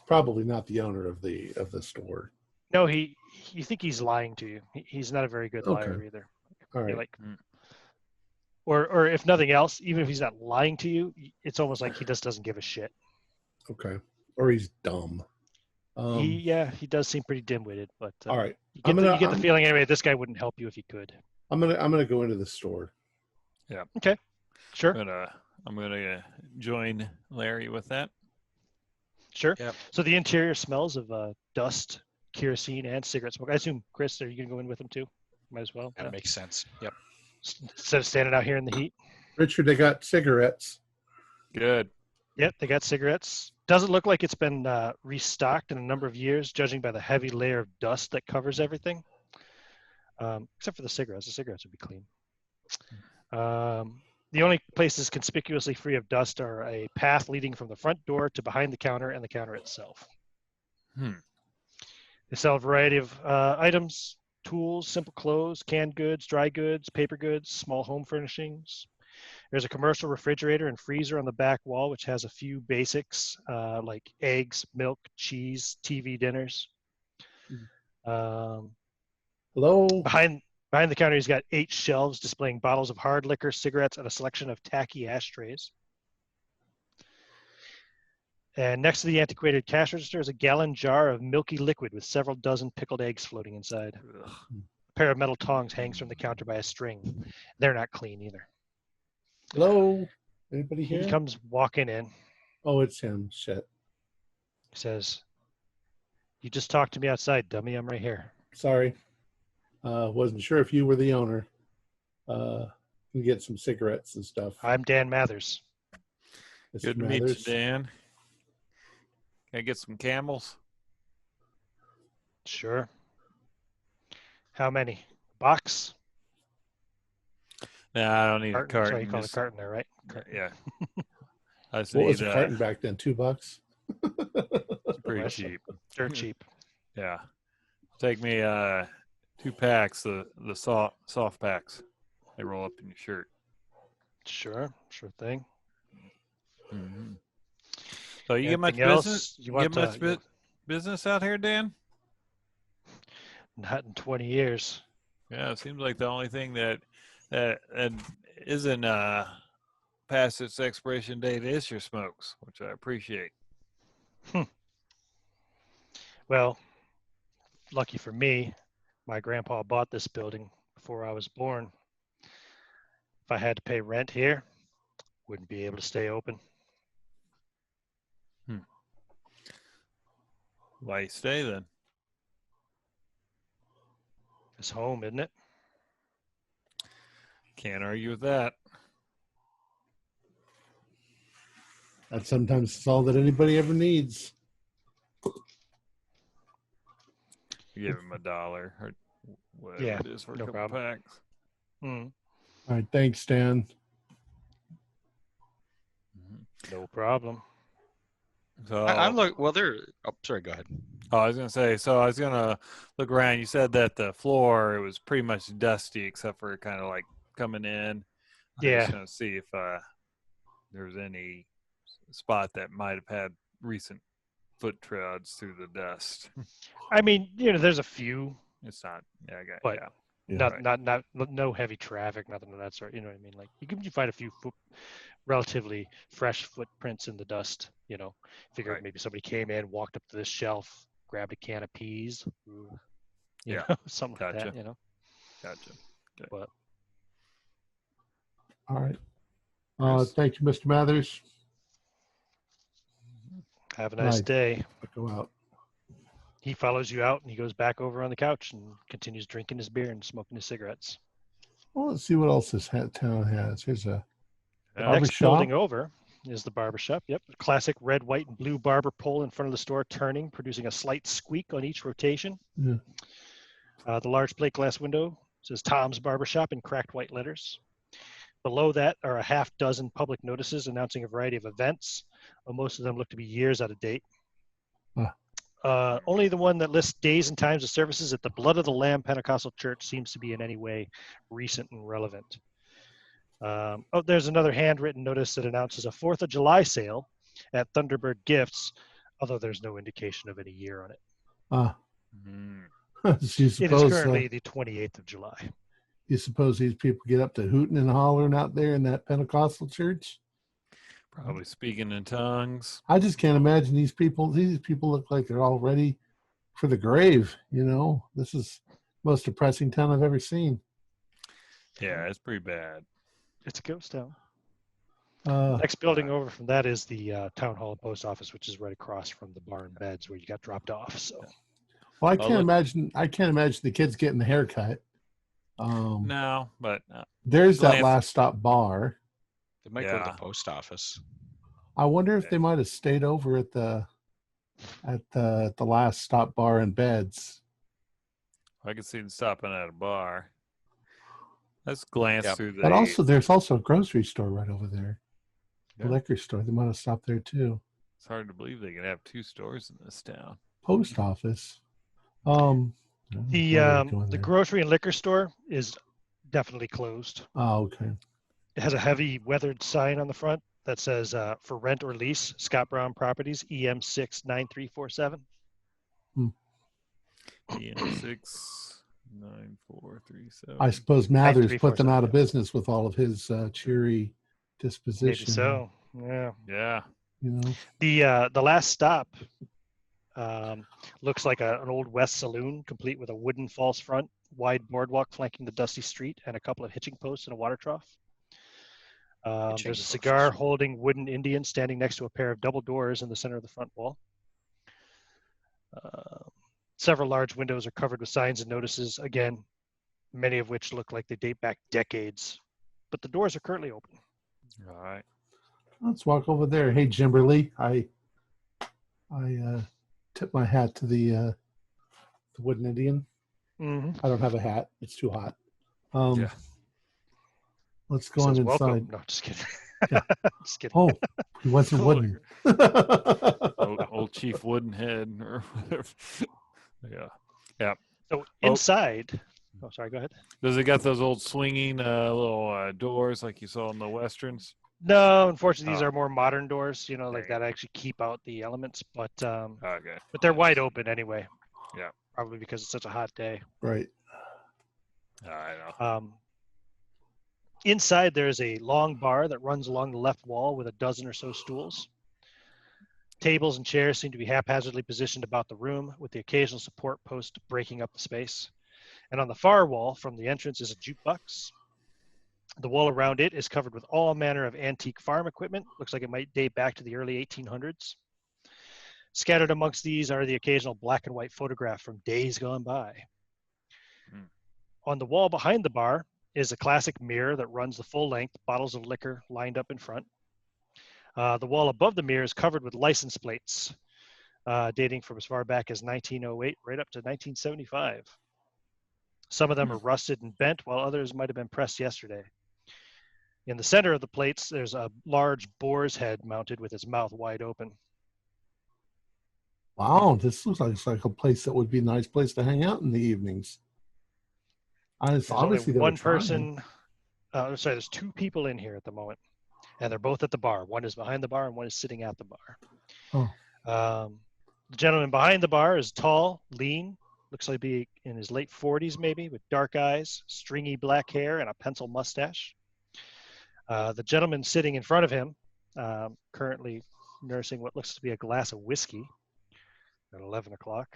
Speaker 1: probably not the owner of the store.
Speaker 2: No, you think he's lying to you. He's not a very good liar either.
Speaker 1: All right.
Speaker 2: Like, or if nothing else, even if he's not lying to you, it's almost like he just doesn't give a shit.
Speaker 1: Okay. Or he's dumb.
Speaker 2: He does seem pretty dim-witted, but
Speaker 1: all right.
Speaker 2: You get the feeling anyway. This guy wouldn't help you if he could.
Speaker 1: I'm gonna go into the store.
Speaker 3: Yeah.
Speaker 2: Okay. Sure.
Speaker 3: I'm gonna join Larry with that.
Speaker 2: Sure.
Speaker 4: Yep.
Speaker 2: So the interior smells of dust, kerosene, and cigarette smoke. I assume, Chris, are you gonna go in with him too? Might as well.
Speaker 4: That makes sense. Yep.
Speaker 2: Instead of standing out here in the heat.
Speaker 1: Richard, they got cigarettes.
Speaker 3: Good.
Speaker 2: Yep, they got cigarettes. Doesn't look like it's been restocked in a number of years, judging by the heavy layer of dust that covers everything. Except for the cigarettes. The cigarettes would be clean. The only places conspicuously free of dust are a path leading from the front door to behind the counter and the counter itself. They sell a variety of items, tools, simple clothes, canned goods, dry goods, paper goods, small home furnishings. There's a commercial refrigerator and freezer on the back wall, which has a few basics like eggs, milk, cheese, TV dinners.
Speaker 1: Hello?
Speaker 2: Behind the counter, he's got 8 shelves displaying bottles of hard liquor, cigarettes, and a selection of tacky ashtrays. And next to the antiquated cash register is a gallon jar of milky liquid with several dozen pickled eggs floating inside. A pair of metal tongs hangs from the counter by a string. They're not clean either.
Speaker 1: Hello? Anybody here?
Speaker 2: He comes walking in.
Speaker 1: Oh, it's him. Shit.
Speaker 2: He says, "You just talked to me outside, dummy. I'm right here."
Speaker 1: Sorry. Wasn't sure if you were the owner. We get some cigarettes and stuff.
Speaker 2: I'm Dan Mathers.
Speaker 3: Good to meet you, Dan. Can I get some camels?
Speaker 2: Sure. How many? Box?
Speaker 3: Nah, I don't need
Speaker 2: Carton.
Speaker 3: a carton.
Speaker 2: Sorry, you call it a carton there, right? Carton.
Speaker 3: Yeah. I just
Speaker 1: What was
Speaker 3: need,
Speaker 1: a carton back then? $2?
Speaker 3: It's pretty
Speaker 2: Question.
Speaker 3: cheap.
Speaker 2: Dirt cheap.
Speaker 3: Yeah. Take me 2 packs, the soft packs. They roll up in your shirt.
Speaker 2: Sure thing.
Speaker 3: Mm-hmm. So you get much
Speaker 2: Anything else
Speaker 3: business?
Speaker 2: you want
Speaker 3: Get much
Speaker 2: to-
Speaker 3: business out here, Dan?
Speaker 2: Not in 20 years.
Speaker 3: Yeah, it seems like the only thing that isn't past its expiration date is your smokes, which I appreciate.
Speaker 2: Well, lucky for me, my grandpa bought this building before I was born. If I had to pay rent here, wouldn't be able to stay open.
Speaker 3: Why you stay then?
Speaker 2: It's home, isn't it?
Speaker 3: Can't argue with that.
Speaker 1: That's sometimes all that anybody ever needs.
Speaker 3: Give him $1 or whatever
Speaker 2: Yeah,
Speaker 3: it is for a
Speaker 2: no
Speaker 3: couple
Speaker 2: problem.
Speaker 3: packs.
Speaker 2: Mm,
Speaker 1: All right, thanks, Stan.
Speaker 2: no problem.
Speaker 3: So
Speaker 4: I'm like, well, they're. Oh, sorry. Go ahead.
Speaker 3: Oh, I was gonna say. So I was gonna look around. You said that the floor it was pretty much dusty, except for kind of like coming in. I was
Speaker 2: Yeah.
Speaker 3: just gonna see if there's any spot that might have had recent foot treads through the dust.
Speaker 2: I mean, there's a few,
Speaker 3: It's not. Yeah, I got.
Speaker 2: but
Speaker 3: Yeah.
Speaker 1: Yeah.
Speaker 2: not no heavy traffic, nothing of that sort. You know what I mean? Like you find a few relatively fresh footprints in the dust. Figure
Speaker 3: Right.
Speaker 2: maybe somebody came in, walked up to this shelf, grabbed a can of peas,
Speaker 3: Yeah.
Speaker 2: something like
Speaker 3: Gotcha.
Speaker 2: that.
Speaker 3: Gotcha. Okay.
Speaker 2: But
Speaker 1: All right.
Speaker 3: Chris?
Speaker 1: Thank you, Mr. Mathers.
Speaker 2: have a nice
Speaker 1: Right.
Speaker 2: day.
Speaker 1: I'll go out.
Speaker 2: He follows you out and he goes back over on the couch and continues drinking his beer and smoking his cigarettes.
Speaker 1: Well, let's see what else this town has. Here's a
Speaker 3: Yeah.
Speaker 1: barber
Speaker 2: Next
Speaker 1: shop.
Speaker 2: building over is the barber shop. Yep. Classic red, white, and blue barber pole in front of the store turning, producing a slight squeak on each rotation.
Speaker 1: Yeah.
Speaker 2: The large plate glass window says Tom's Barber Shop in cracked white letters. Below that are a half dozen public notices announcing a variety of events. Most of them look to be years out of date. Only the one that lists days and times of services at the Blood of the Lamb Pentecostal Church seems to be in any way recent and relevant. There's another handwritten notice that announces a 4th of July sale at Thunderbird Gifts, although there's no indication of any year on it.
Speaker 1: So you
Speaker 2: It is
Speaker 1: suppose
Speaker 2: currently the 28th of July.
Speaker 1: you suppose these people get up to hooting and hollering out there in that Pentecostal church?
Speaker 3: Probably speaking in tongues.
Speaker 1: I just can't imagine these people. These people look like they're all ready for the grave. This is the most depressing town I've ever seen.
Speaker 3: Yeah, it's pretty bad.
Speaker 2: It's a ghost town.
Speaker 1: Uh,
Speaker 2: Next building over from that is the town hall and post office, which is right across from the bar and beds where you got dropped off. So,
Speaker 1: well, I
Speaker 3: Well,
Speaker 1: can't
Speaker 3: look-
Speaker 1: imagine. I can't imagine the kids getting the haircut.
Speaker 3: No, but
Speaker 1: There's that
Speaker 3: Glance-
Speaker 1: last stop bar.
Speaker 4: They might go to
Speaker 3: Yeah.
Speaker 4: the post office.
Speaker 1: I wonder if
Speaker 3: Okay.
Speaker 1: they might have stayed over at the last stop bar and beds.
Speaker 3: I could see them stopping at a bar. Let's glance
Speaker 4: Yep.
Speaker 3: through the.
Speaker 1: But also, there's also a grocery store right over there.
Speaker 3: Yeah.
Speaker 1: A liquor store. They might have stopped there too.
Speaker 3: It's hard to believe they can have 2 stores in this town.
Speaker 1: Post office. What are they doing
Speaker 2: the
Speaker 1: there?
Speaker 2: grocery and liquor store is definitely closed.
Speaker 1: Oh, okay.
Speaker 2: It has a heavy weathered sign on the front that says for rent or lease, Scott Brown Properties, EM69347.
Speaker 3: EM69437.
Speaker 1: I suppose Mathers put them
Speaker 2: 9347,
Speaker 1: out of
Speaker 2: yeah.
Speaker 1: business with all of his cheery disposition.
Speaker 2: Maybe so. Yeah.
Speaker 3: Yeah.
Speaker 2: The last stop looks like an old West saloon, complete with a wooden false front, wide boardwalk flanking the dusty street, and a couple of hitching posts and a water trough.
Speaker 4: Hitching
Speaker 2: There's a
Speaker 4: posts.
Speaker 2: cigar holding wooden Indian standing next to a pair of double doors in the center of the front wall. Several large windows are covered with signs and notices, again, many of which look like they date back decades, but the doors are currently open.
Speaker 3: All right.
Speaker 1: Let's walk over there. Hey, Jimberly, I tip my hat to the wooden Indian.
Speaker 2: Mm-hmm.
Speaker 1: I don't have a hat. It's too hot.
Speaker 3: Yeah.
Speaker 1: Let's go on inside.
Speaker 2: Welcome. No, just kidding.
Speaker 1: Yeah.
Speaker 2: Just kidding.
Speaker 1: Oh, he wasn't wooden.
Speaker 3: Old Chief Woodenhead or whatever. Yeah.
Speaker 2: So inside, oh, sorry, go ahead.
Speaker 3: Does it got those old swinging little doors like you saw in the westerns?
Speaker 2: No, unfortunately, these
Speaker 3: Oh.
Speaker 2: are more modern doors, like
Speaker 3: Dang.
Speaker 2: that actually keep out the elements, but
Speaker 3: Okay.
Speaker 2: they're wide open anyway.
Speaker 3: Yeah.
Speaker 2: Probably because it's such a hot day.
Speaker 1: Right.
Speaker 3: I know.
Speaker 2: Inside, there is a long bar that runs along the left wall with a dozen or so stools. Tables and chairs seem to be haphazardly positioned about the room, with the occasional support post breaking up the space. And on the far wall from the entrance is a jukebox. The wall around it is covered with all manner of antique farm equipment. Looks like it might date back to the early 1800s. Scattered amongst these are the occasional black and white photograph from days gone by. On the wall behind the bar is a classic mirror that runs the full length, bottles of liquor lined up in front. The wall above the mirror is covered with license plates, dating from as far back as 1908 right up to 1975. Some of them are rusted and bent, while others might have been pressed yesterday. In the center of the plates, there's a large boar's head mounted with its mouth wide open.
Speaker 1: Wow, this looks like it's like a place that would be a nice place to hang out in the evenings.
Speaker 2: There's
Speaker 1: Obviously,
Speaker 2: only one person. There's two people in here at the moment, and they're both at the bar. One is behind the bar, and one is sitting at the bar.
Speaker 1: Oh.
Speaker 2: The gentleman behind the bar is tall, lean, looks like be in his late 40s maybe, with dark eyes, stringy black hair, and a pencil mustache. The gentleman sitting in front of him, currently nursing what looks to be a glass of whiskey at 11 o'clock.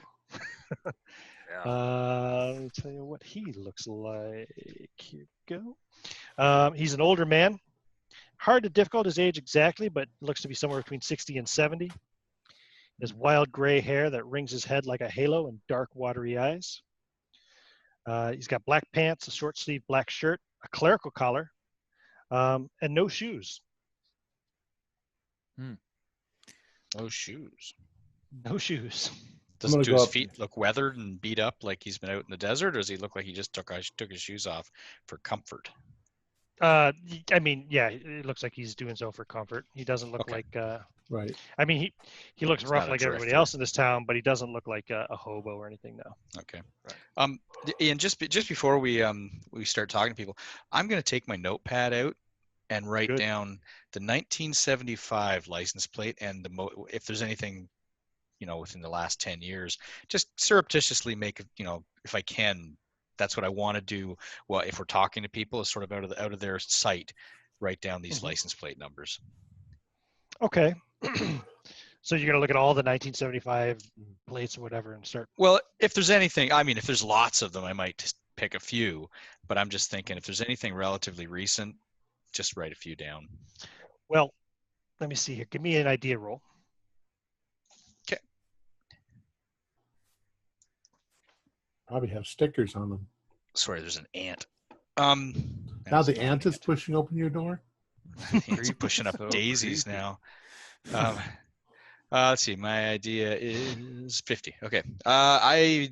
Speaker 2: Let me tell you what he looks like. Here we go. He's an older man. Hard to difficult his age exactly, but looks to be somewhere between 60 and 70. His wild gray hair that rings his head like a halo and dark watery eyes. He's got black pants, a short sleeve black shirt, a clerical collar, and no shoes.
Speaker 4: No shoes.
Speaker 2: No shoes.
Speaker 4: Do his feet look weathered and beat up like he's been out in the desert, or does he look like he just took his shoes off for comfort?
Speaker 2: I mean, yeah, it looks like he's doing so for comfort. He doesn't look like
Speaker 1: right.
Speaker 2: I mean, he looks rough like everybody else in this town, but he doesn't look like a hobo or anything now.
Speaker 4: Okay. Right. Ian, just before we start talking to people, I'm going to take my notepad out and write down the 1975 license plate and if there's anything, within the last 10 years, just surreptitiously make, if I can, that's what I want to do. Well, if we're talking to people, is sort of out of their sight, write down these license plate numbers.
Speaker 2: Okay. So you're going to look at all the 1975 plates or whatever and start.
Speaker 4: Well, if there's anything, I mean, if there's lots of them, I might just pick a few, but I'm just thinking if there's anything relatively recent, just write a few down.
Speaker 2: Well, let me see here. Give me an idea roll.
Speaker 4: Okay.
Speaker 1: Probably have stickers on them.
Speaker 4: Sorry, there's an ant.
Speaker 1: Now the ant is pushing open your door?
Speaker 4: He's pushing up daisies now. Let's see. My idea is 50. Okay. I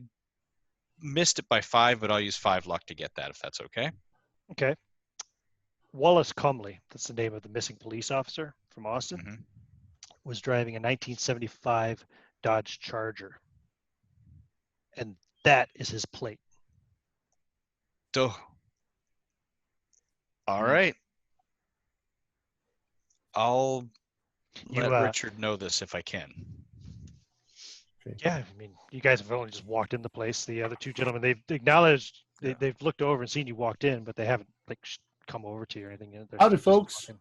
Speaker 4: missed it by 5, but I'll use 5 luck to get that if that's okay.
Speaker 2: Okay. Wallace Comley, that's the name of the missing police officer from Austin, was driving a 1975 Dodge Charger. And that is his plate.
Speaker 4: All right. I'll let Richard know this if I can.
Speaker 1: Okay.
Speaker 2: Yeah, I mean, you guys have only just walked in the place. The other two gentlemen, they've acknowledged, they've looked over and seen you walked in, but they haven't come over to you or anything.
Speaker 1: Howdy, folks.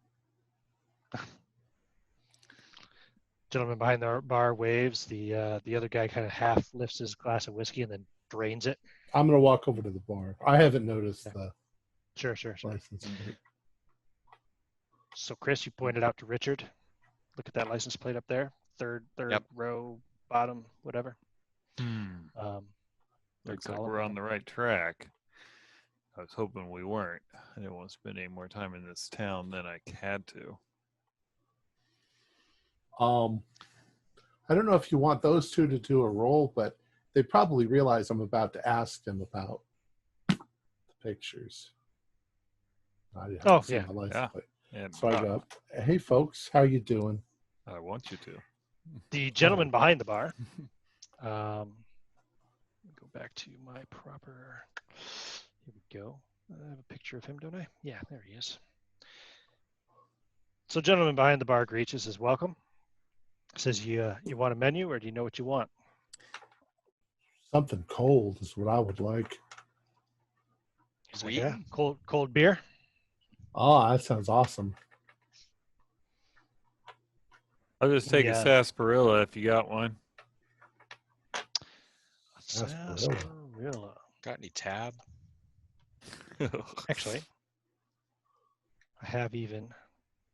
Speaker 2: Gentleman behind the bar waves. The other guy kind of half lifts his glass of whiskey and then drains it.
Speaker 1: I'm going to walk over to the bar. I haven't noticed the
Speaker 2: Sure.
Speaker 1: license plate.
Speaker 2: So, Chris, you pointed out to Richard. Look at that license plate up there. Third row, bottom, whatever.
Speaker 3: Looks like we're on the right track. I was hoping we weren't. I didn't want to spend any more time in this town than I had to.
Speaker 1: I don't know if you want those two to do a roll, but they probably realize I'm about to ask them about the pictures. I didn't have to see my license plate. So I go, hey, folks, how you doing?
Speaker 3: I want you to.
Speaker 2: The gentleman behind the bar. Go back to my proper. Here we go. I have a picture of him, don't I? Yeah, there he is. So, gentleman behind the bar greets you, says, "Welcome." Says, "You want a menu, or do you know what you want?"
Speaker 1: Something cold is what I would like.
Speaker 2: He's like, yeah, cold beer.
Speaker 1: Oh, that sounds awesome.
Speaker 3: I'll just take a
Speaker 2: Yeah.
Speaker 3: sarsaparilla if you got one.
Speaker 1: Sarsaparilla.
Speaker 2: Sarsaparilla.
Speaker 4: Got any tab?
Speaker 2: Actually, I have even.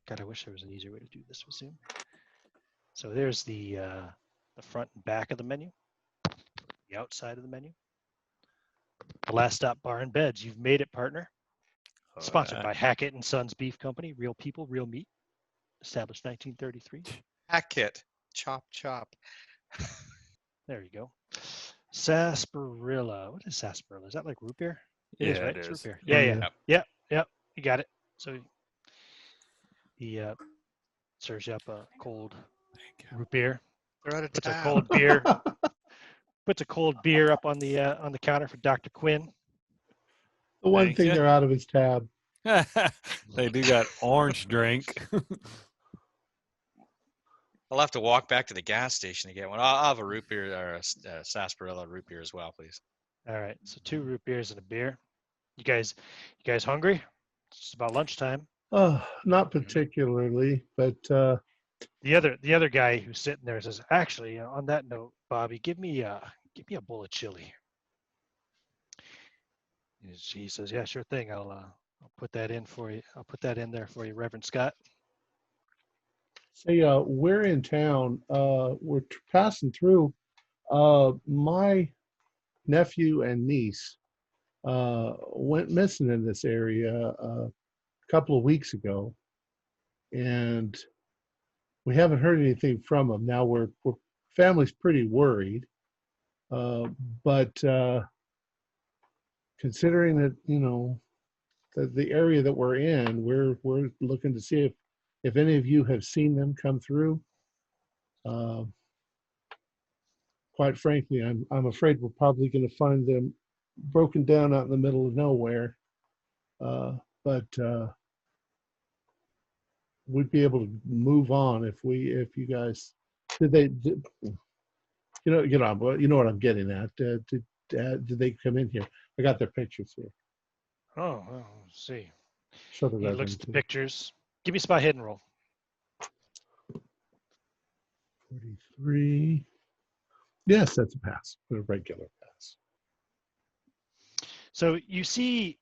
Speaker 2: God, I wish there was an easier way to do this with Zoom. So there's the front and back of the menu, the outside of the menu. The Last Stop Bar and Beds. You've made it, partner. Sponsored by Hackett and Sons Beef Company. Real people, real meat. Established 1933.
Speaker 4: Hackett. Chop, chop.
Speaker 2: There you go. Sarsaparilla. What is sarsaparilla? Is that like root beer? It is,
Speaker 3: Yeah,
Speaker 2: right?
Speaker 3: it
Speaker 2: It's root
Speaker 3: is.
Speaker 2: beer.
Speaker 1: Yeah.
Speaker 2: Yeah. You got it. So he serves you up a cold root beer.
Speaker 4: They're out of
Speaker 2: Puts a
Speaker 4: tab.
Speaker 2: cold beer. Puts a cold beer up on the counter for Dr. Quinn.
Speaker 1: The one
Speaker 3: Thank
Speaker 1: thing
Speaker 3: you.
Speaker 1: they're out of his tab.
Speaker 3: They do got orange drink.
Speaker 4: I'll have to walk back to the gas station to get one. I'll have a root beer or a sarsaparilla root beer as well, please.
Speaker 2: All right. So 2 root beers and a beer. You guys hungry? It's about lunchtime.
Speaker 1: Not particularly, but
Speaker 2: The other guy who's sitting there says, actually, on that note, Bobby, give me a bowl of chili. He says, yeah, sure thing. I'll put that in for you. I'll put that in there for you, Reverend Scott.
Speaker 1: say we're in town. We're passing through. My nephew and niece went missing in this area a couple of weeks ago, and we haven't heard anything from them. Now we're family's pretty worried, but considering that the area that we're in, we're looking to see if any of you have seen them come through. Quite frankly, I'm afraid we're probably going to find them broken down out in the middle of nowhere. But we'd be able to move on if you guys did you know what I'm getting at. Did they come in here? I got their pictures here.
Speaker 2: Oh, well, let's see.
Speaker 1: Show the
Speaker 2: He looks
Speaker 1: Reverend
Speaker 2: at the
Speaker 1: too.
Speaker 2: pictures. Give me a spot hidden roll.
Speaker 1: 43. Yes, that's a pass. A regular pass.
Speaker 2: So you see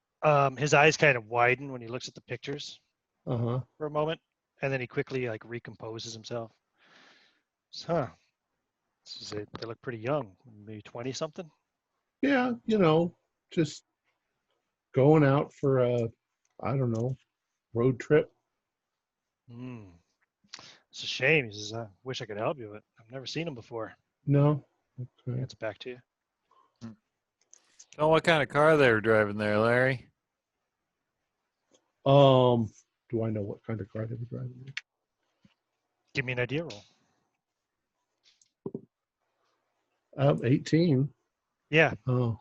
Speaker 2: his eyes kind of widen when he looks at the pictures
Speaker 1: Uh-huh.
Speaker 2: for a moment, and then he quickly like recomposes himself. So, they look pretty young, maybe 20 something.
Speaker 1: Yeah, just going out for a, I don't know, road trip.
Speaker 2: It's a shame. He says, I wish I could help you, but I've never seen him before.
Speaker 1: No. Okay.
Speaker 2: It's back to you.
Speaker 3: Oh, what kind of car they were driving there, Larry?
Speaker 1: Do I know what kind of car they were driving?
Speaker 2: Give me an idea roll.
Speaker 1: 18.
Speaker 2: Yeah.
Speaker 1: Oh.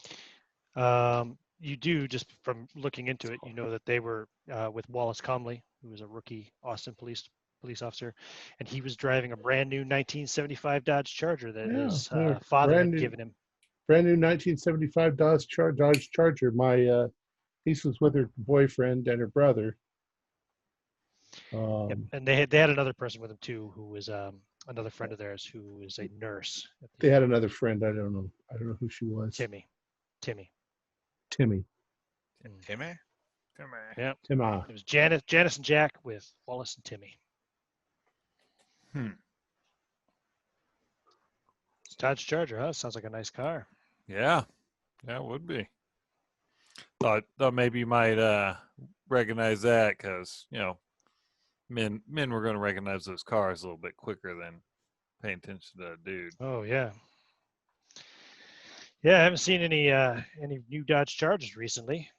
Speaker 2: You do, just from looking into it, you know that they were with Wallace Comley, who was a rookie Austin police officer, and he was driving a brand new 1975 Dodge Charger that his father had given him.
Speaker 1: Brand new 1975 Dodge Charger. My niece was with her boyfriend and her brother.
Speaker 2: Yep. And they had another person with him too, who was another friend of theirs who is a nurse.
Speaker 1: They had another friend. I don't know who she was.
Speaker 2: Timmy.
Speaker 1: Timmy.
Speaker 4: Timmy?
Speaker 2: Yeah.
Speaker 1: Timmy.
Speaker 2: It was Janice and Jack with Wallace and Timmy. It's Dodge Charger, huh? Sounds like a nice car.
Speaker 3: Yeah, it would be. Thought maybe you might recognize that because men were going to recognize those cars a little bit quicker than paying attention to that dude.
Speaker 2: Oh yeah. Yeah, I haven't seen any new Dodge Chargers recently.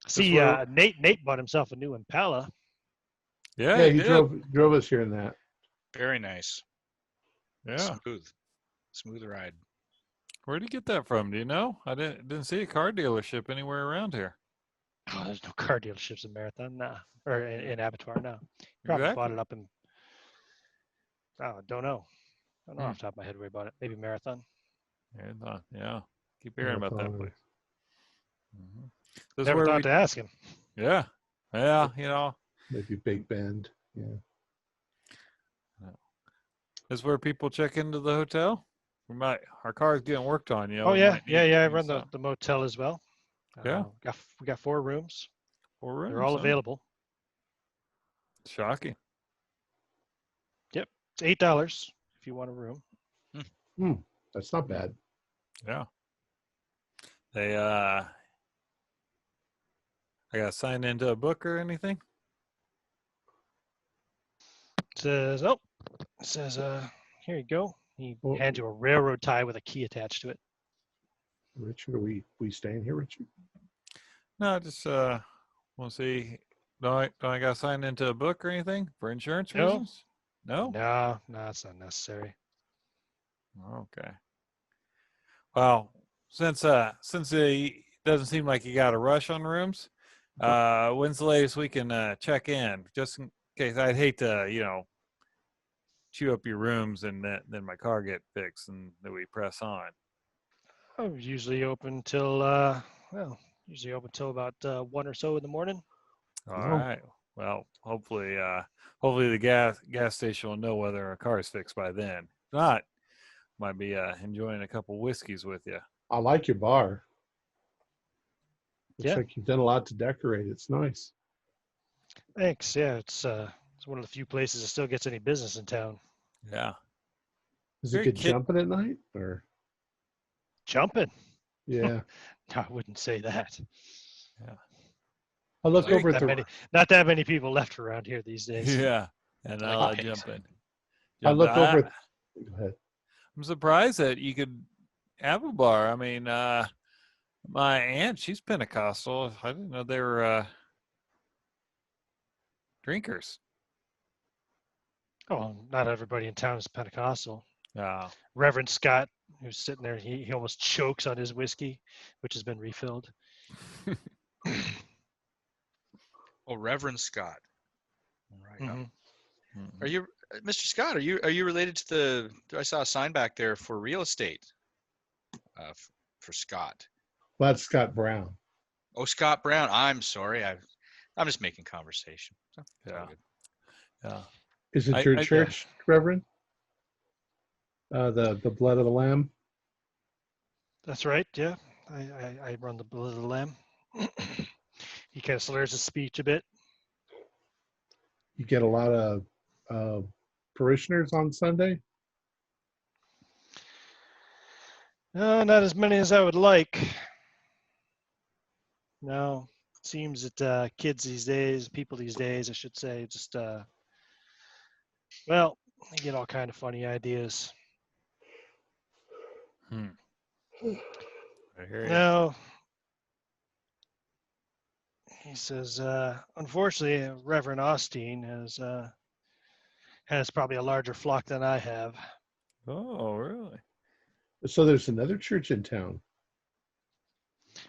Speaker 2: See, Nate bought himself a new Impala.
Speaker 3: Yeah,
Speaker 1: he drove us here in that.
Speaker 4: Very nice.
Speaker 3: Yeah.
Speaker 4: Smooth ride.
Speaker 3: Where'd he get that from? Do you know? I didn't see a car dealership anywhere around here.
Speaker 2: Oh, there's no car dealerships in Marathon, nah, or in Abattoir, no. Probably
Speaker 3: Exactly.
Speaker 2: bought it up in. Oh, don't know off the top of my head where he bought it. Maybe Marathon.
Speaker 3: Yeah. Keep hearing about that place.
Speaker 2: Never thought to ask him.
Speaker 3: Yeah. Yeah, you know,
Speaker 1: maybe Big Bend. Yeah.
Speaker 3: that's where people check into the hotel. Our car's getting worked on, you know.
Speaker 2: Oh
Speaker 3: we
Speaker 2: yeah,
Speaker 3: might
Speaker 2: yeah,
Speaker 3: need,
Speaker 2: yeah. I
Speaker 3: need
Speaker 2: run
Speaker 3: some.
Speaker 2: the motel as well.
Speaker 3: Yeah.
Speaker 2: We got 4 rooms.
Speaker 3: 4 rooms.
Speaker 2: They're all
Speaker 3: huh?
Speaker 2: available.
Speaker 3: Shocking.
Speaker 2: Yep, it's $8 if you want a room.
Speaker 1: That's not bad.
Speaker 3: Yeah. They I got to sign into a book or anything?
Speaker 2: It says here you go. He
Speaker 1: Well,
Speaker 2: hands you a railroad tie with a key attached to it.
Speaker 1: Richard, are we staying here, Richard?
Speaker 3: No, just want to see. Don't I got to sign into a book or anything for insurance
Speaker 2: No.
Speaker 3: reasons? No.
Speaker 2: No, it's not necessary.
Speaker 3: Okay. Well, since it doesn't seem like you got a rush on rooms, when's the latest we can check in? Just in case, I'd hate to, chew up your rooms and then my car get fixed and then we press on.
Speaker 2: I'm usually open till usually open till about 1 or so in the morning.
Speaker 3: All
Speaker 1: Well-
Speaker 3: right. Well, hopefully the gas station will know whether our car is fixed by then. If not, might be enjoying a couple whiskeys with you.
Speaker 1: I like your bar. Looks
Speaker 2: Yeah.
Speaker 1: like you've done a lot to decorate. It's nice.
Speaker 2: Thanks. Yeah, it's one of the few places that still gets any business in town.
Speaker 3: Yeah.
Speaker 1: Is it
Speaker 3: Very
Speaker 1: good
Speaker 3: kid-
Speaker 1: jumping at night? Or
Speaker 2: Jumping?
Speaker 1: yeah.
Speaker 2: No, I wouldn't say that.
Speaker 1: I look
Speaker 4: Very
Speaker 1: over at the
Speaker 2: Not that many people left around here these days.
Speaker 3: Yeah. And
Speaker 4: Like
Speaker 3: I'll
Speaker 4: the pigs.
Speaker 3: jump in.
Speaker 1: I look
Speaker 3: Jump-
Speaker 1: over at go ahead.
Speaker 3: I'm surprised that you could have a bar. I mean, my aunt, she's Pentecostal. I didn't know they were drinkers.
Speaker 2: Oh, not everybody in town is Pentecostal.
Speaker 3: Oh,
Speaker 2: Reverend Scott, who's sitting there, he almost chokes on his whiskey, which has been refilled.
Speaker 4: Oh, Reverend Scott. Right.
Speaker 2: Mhm.
Speaker 4: Are you, Mr. Scott? Are you related to the? I saw a sign back there for real estate. For Scott.
Speaker 1: Well, that's Scott Brown.
Speaker 4: Oh, Scott Brown. I'm sorry. I'm just making conversation. So, it's all
Speaker 3: Yeah.
Speaker 4: good.
Speaker 3: yeah.
Speaker 1: Is it
Speaker 3: I-
Speaker 1: your
Speaker 3: I-
Speaker 1: church, Reverend? The blood of the lamb.
Speaker 2: That's right. Yeah, I run the Blood of the Lamb. He kind of slurs his speech a bit.
Speaker 1: You get a lot of parishioners on Sunday.
Speaker 2: No, not as many as I would like. No, it seems that kids these days, people these days, I should say, just well, they get all kind of funny ideas.
Speaker 3: I hear you.
Speaker 2: No, he says, unfortunately, Reverend Austin has probably a larger flock than I have.
Speaker 3: Oh, really?
Speaker 1: So there's another church in town.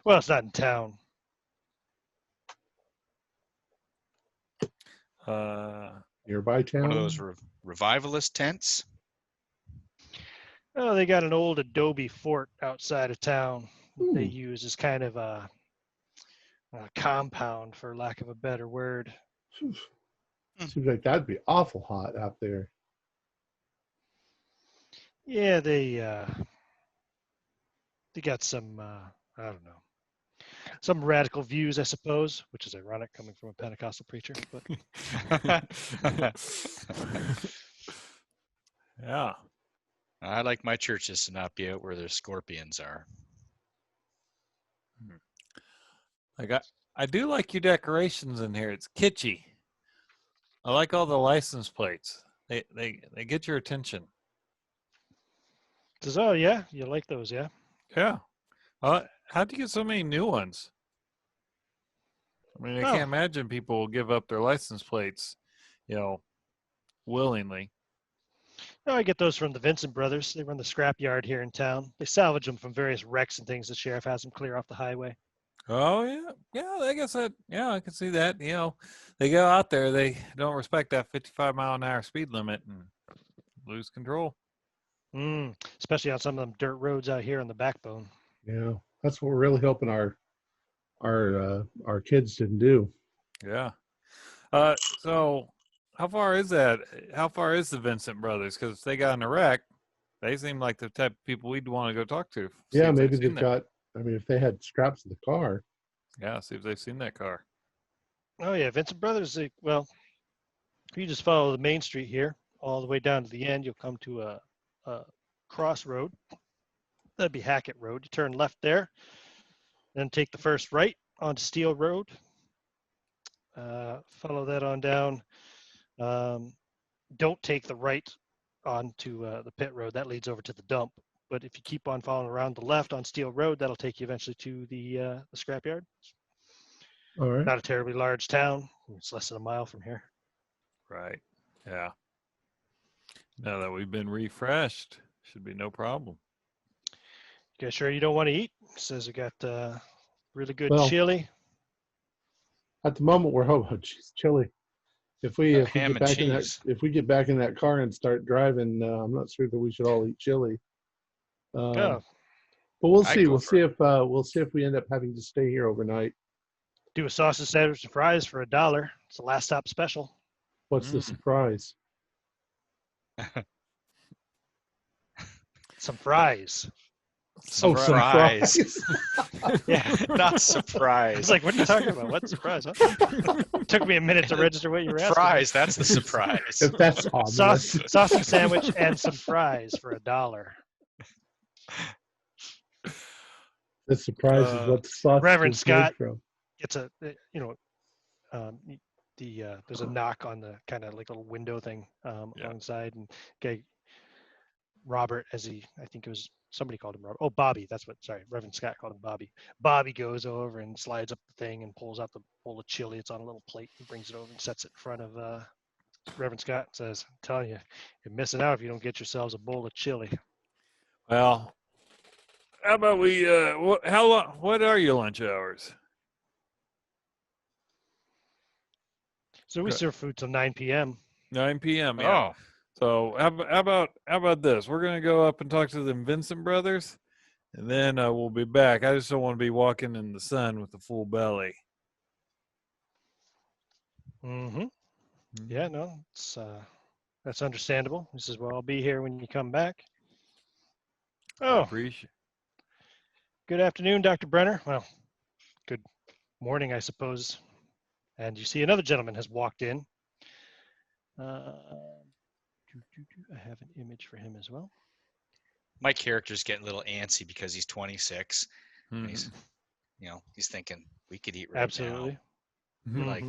Speaker 2: Well, it's not in town.
Speaker 1: Nearby town.
Speaker 4: One of those revivalist tents.
Speaker 2: Oh, they got an old adobe fort outside of town they
Speaker 1: Hmm.
Speaker 2: use as kind of a compound, for lack of a better word.
Speaker 1: Seems like that'd be awful hot out there.
Speaker 2: Yeah, they got some I don't know, some radical views, I suppose, which is ironic coming from a Pentecostal preacher. But
Speaker 3: Yeah.
Speaker 4: I like my churches to not be out where their scorpions are.
Speaker 3: Like I do like your decorations in here. It's kitschy. I like all the license plates. They get your attention.
Speaker 2: says, oh yeah, you like those, yeah?
Speaker 3: Yeah. How'd you get so many new ones? I mean, I
Speaker 2: Oh.
Speaker 3: can't imagine people will give up their license plates, willingly.
Speaker 2: No, I get those from the Vincent brothers. They run the scrapyard here in town. They salvage them from various wrecks and things the sheriff has them clear off the highway.
Speaker 3: Oh yeah. I guess I can see that. They go out there, they don't respect that 55-mile-an-hour speed limit and lose control.
Speaker 2: Especially on some of them dirt roads out here on the backbone.
Speaker 1: Yeah, that's what we're really hoping our our kids didn't do.
Speaker 3: Yeah. So how far is that? How far is the Vincent brothers? Because if they got in a wreck, they seem like the type of people we'd want to go talk to. See
Speaker 1: Yeah,
Speaker 3: if
Speaker 1: maybe
Speaker 3: seen
Speaker 1: they've got. I mean, if they had scraps of the car.
Speaker 3: Yeah, see if they've seen that car.
Speaker 2: Oh yeah, Vincent Brothers. Well, if you just follow the main street here, all the way down to the end, you'll come to a crossroad. That'd be Hackett Road. You turn left there, then take the first right onto Steel Road. Follow that on down. Don't take the right onto the pit road. That leads over to the dump. But if you keep on following around the left on Steel Road, that'll take you eventually to the scrapyard.
Speaker 1: All right.
Speaker 2: Not a terribly large town. It's less than a mile from here.
Speaker 3: Right. Yeah. Now that we've been refreshed, should be no problem.
Speaker 2: You guys sure you don't want to eat? It says we got really good
Speaker 1: Well,
Speaker 2: chili.
Speaker 1: At the moment, we're hoping, geez, chili. If we
Speaker 4: Ham
Speaker 1: get
Speaker 4: and
Speaker 1: back in that,
Speaker 4: cheese.
Speaker 1: if we get back in that car and start driving, I'm not sure that we should all eat chili.
Speaker 2: Oh,
Speaker 1: But we'll
Speaker 4: I'd
Speaker 1: see.
Speaker 4: go
Speaker 1: We'll
Speaker 4: for
Speaker 1: see if we end up having to stay here overnight.
Speaker 2: do a sausage sandwich and fries for $1. It's a last stop special.
Speaker 1: What's the surprise?
Speaker 2: Some fries.
Speaker 1: Oh,
Speaker 4: Surprise.
Speaker 1: some fries.
Speaker 2: Yeah.
Speaker 4: Not
Speaker 2: I
Speaker 4: surprise.
Speaker 2: was like, what are you talking about? What surprise? Huh? Took me a minute to register what you were asking.
Speaker 4: Fries, that's the surprise.
Speaker 1: If that's obvious.
Speaker 2: Sausage sandwich and some fries for $1.
Speaker 1: The surprise is what the sausage
Speaker 2: Reverend
Speaker 1: is
Speaker 2: Scott.
Speaker 1: made from.
Speaker 2: It's a, there's a knock on the kind of like a little window thing alongside, and okay, Robert, I think it was somebody called him Robert. Oh, Bobby. Reverend Scott called him Bobby. Bobby goes over and slides up the thing and pulls out the bowl of chili. It's on a little plate and brings it over and sets it in front of Reverend Scott and says, I'm telling you, you're missing out if you don't get yourselves a bowl of chili.
Speaker 3: Well, how about we? How long? What are your lunch hours?
Speaker 2: So we serve food till 9 p.m.
Speaker 3: 9 p.m. Yeah.
Speaker 4: Oh,
Speaker 3: So how about this? We're gonna go up and talk to the Vincent brothers, and then we'll be back. I just don't want to be walking in the sun with a full belly.
Speaker 2: Mm-hmm. Yeah, no, it's that's understandable. He says, well, I'll be here when you come back.
Speaker 3: I
Speaker 2: Oh,
Speaker 3: appreciate.
Speaker 2: good afternoon, Dr. Brenner. Well, good morning, I suppose. And you see another gentleman has walked in. I have an image for him as well.
Speaker 4: my character's getting a little antsy because he's 26.
Speaker 3: Mhm.
Speaker 4: And he's thinking we could eat right
Speaker 2: Absolutely.
Speaker 4: now.
Speaker 3: Mhm.
Speaker 4: Like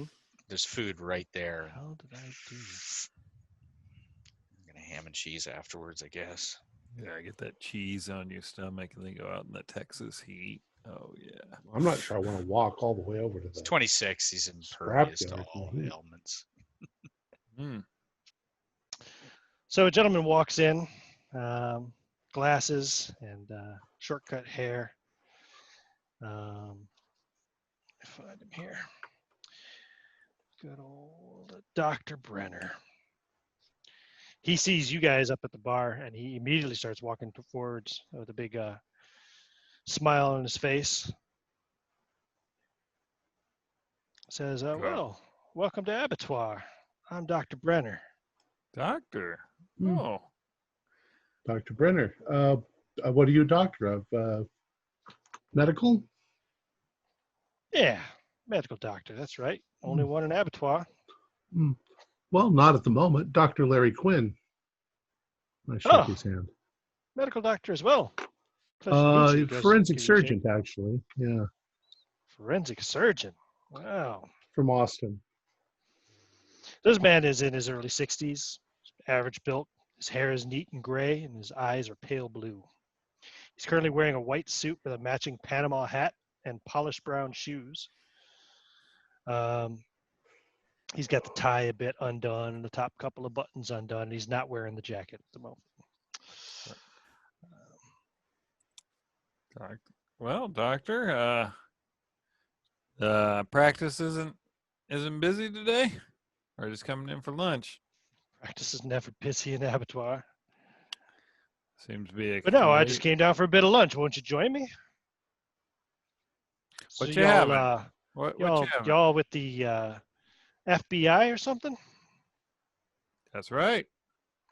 Speaker 4: there's food right there.
Speaker 2: How did I do?
Speaker 4: I'm gonna ham and cheese afterwards, I guess.
Speaker 3: Yeah, get that cheese on your stomach and then go out in the Texas heat. Oh yeah.
Speaker 1: I'm not sure I want to walk all the way over to
Speaker 4: He's
Speaker 1: the
Speaker 4: 26. He's impervious to
Speaker 1: Scrapyard,
Speaker 4: all
Speaker 1: mhm.
Speaker 4: ailments.
Speaker 3: Mm.
Speaker 2: So a gentleman walks in, glasses and shortcut hair. Find him here. Good old Dr. Brenner. He sees you guys up at the bar, and he immediately starts walking forwards with a big smile on his face. Says, well, welcome to Abattoir. I'm Dr. Brenner.
Speaker 3: Doctor.
Speaker 1: Hmm.
Speaker 3: Oh.
Speaker 1: Dr. Brenner. What are you a doctor of? Medical?
Speaker 2: Yeah, medical doctor. That's right. Only one in Abattoir.
Speaker 1: Well, not at the moment. Dr. Larry Quinn. I shook his hand.
Speaker 2: Medical doctor as well. Pleasure to meet you.
Speaker 1: Forensic surgeon, actually. Yeah.
Speaker 2: Forensic surgeon. Wow.
Speaker 1: From Austin.
Speaker 2: This man is in his early 60s, average built. His hair is neat and gray, and his eyes are pale blue. He's currently wearing a white suit with a matching Panama hat and polished brown shoes. He's got the tie a bit undone and the top couple of buttons undone. And he's not wearing the jacket at the moment.
Speaker 3: Well, doctor, practice isn't busy today, or just coming in for lunch?
Speaker 2: Practice is never busy in Abattoir.
Speaker 3: Seems to be.
Speaker 2: But no, I just came down for a bit of lunch. Won't you join me? So
Speaker 3: What you having? What you having?
Speaker 2: y'all with the FBI or something?
Speaker 3: That's right.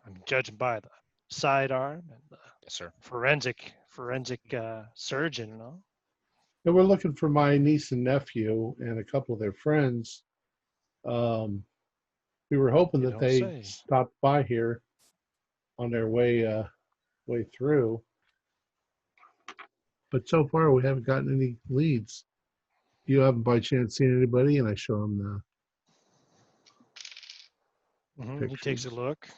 Speaker 2: I'm judging by the sidearm and the
Speaker 4: Yes, sir.
Speaker 2: forensic surgeon and all.
Speaker 1: And we're looking for my niece and nephew and a couple of their friends. We were hoping
Speaker 2: You
Speaker 1: that
Speaker 2: don't
Speaker 1: they
Speaker 2: say.
Speaker 1: stopped by here on their way through, but so far we haven't gotten any leads. You haven't by chance seen anybody? And I show them the
Speaker 2: He takes a
Speaker 1: pictures.
Speaker 2: look.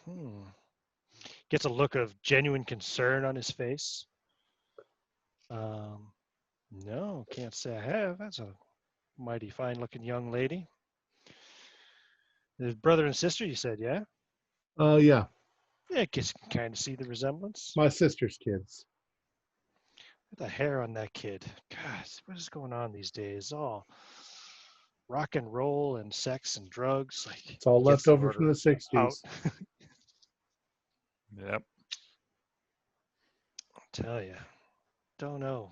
Speaker 2: Gets a look of genuine concern on his face. No, can't say I have. That's a mighty fine-looking young lady. His brother and sister, you said, yeah?
Speaker 1: Yeah,
Speaker 2: Yeah, I guess you can kind of see the resemblance.
Speaker 1: my sister's kids.
Speaker 2: The hair on that kid. Gosh, what is going on these days? All rock and roll and sex and drugs. Like
Speaker 1: It's all
Speaker 2: gets
Speaker 1: left
Speaker 2: the
Speaker 1: over from
Speaker 2: order
Speaker 1: the 60s.
Speaker 2: out.
Speaker 3: Yep.
Speaker 2: I'll tell you, don't know.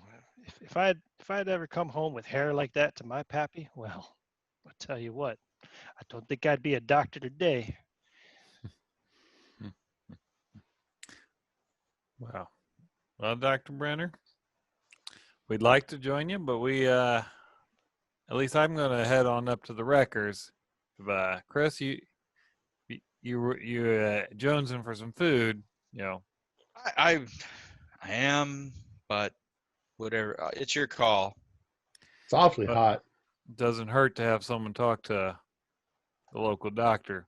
Speaker 2: If I'd ever come home with hair like that to my pappy, well, I'll tell you what, I don't think I'd be a doctor today.
Speaker 3: Wow. Well, Dr. Brenner, we'd like to join you, but we, at least I'm going to head on up to the wreckers. Chris, you jonesing for some food, you know.
Speaker 4: I am, but whatever. It's your call.
Speaker 1: It's awfully
Speaker 3: But-
Speaker 1: hot.
Speaker 3: Doesn't hurt to have someone talk to the local doctor.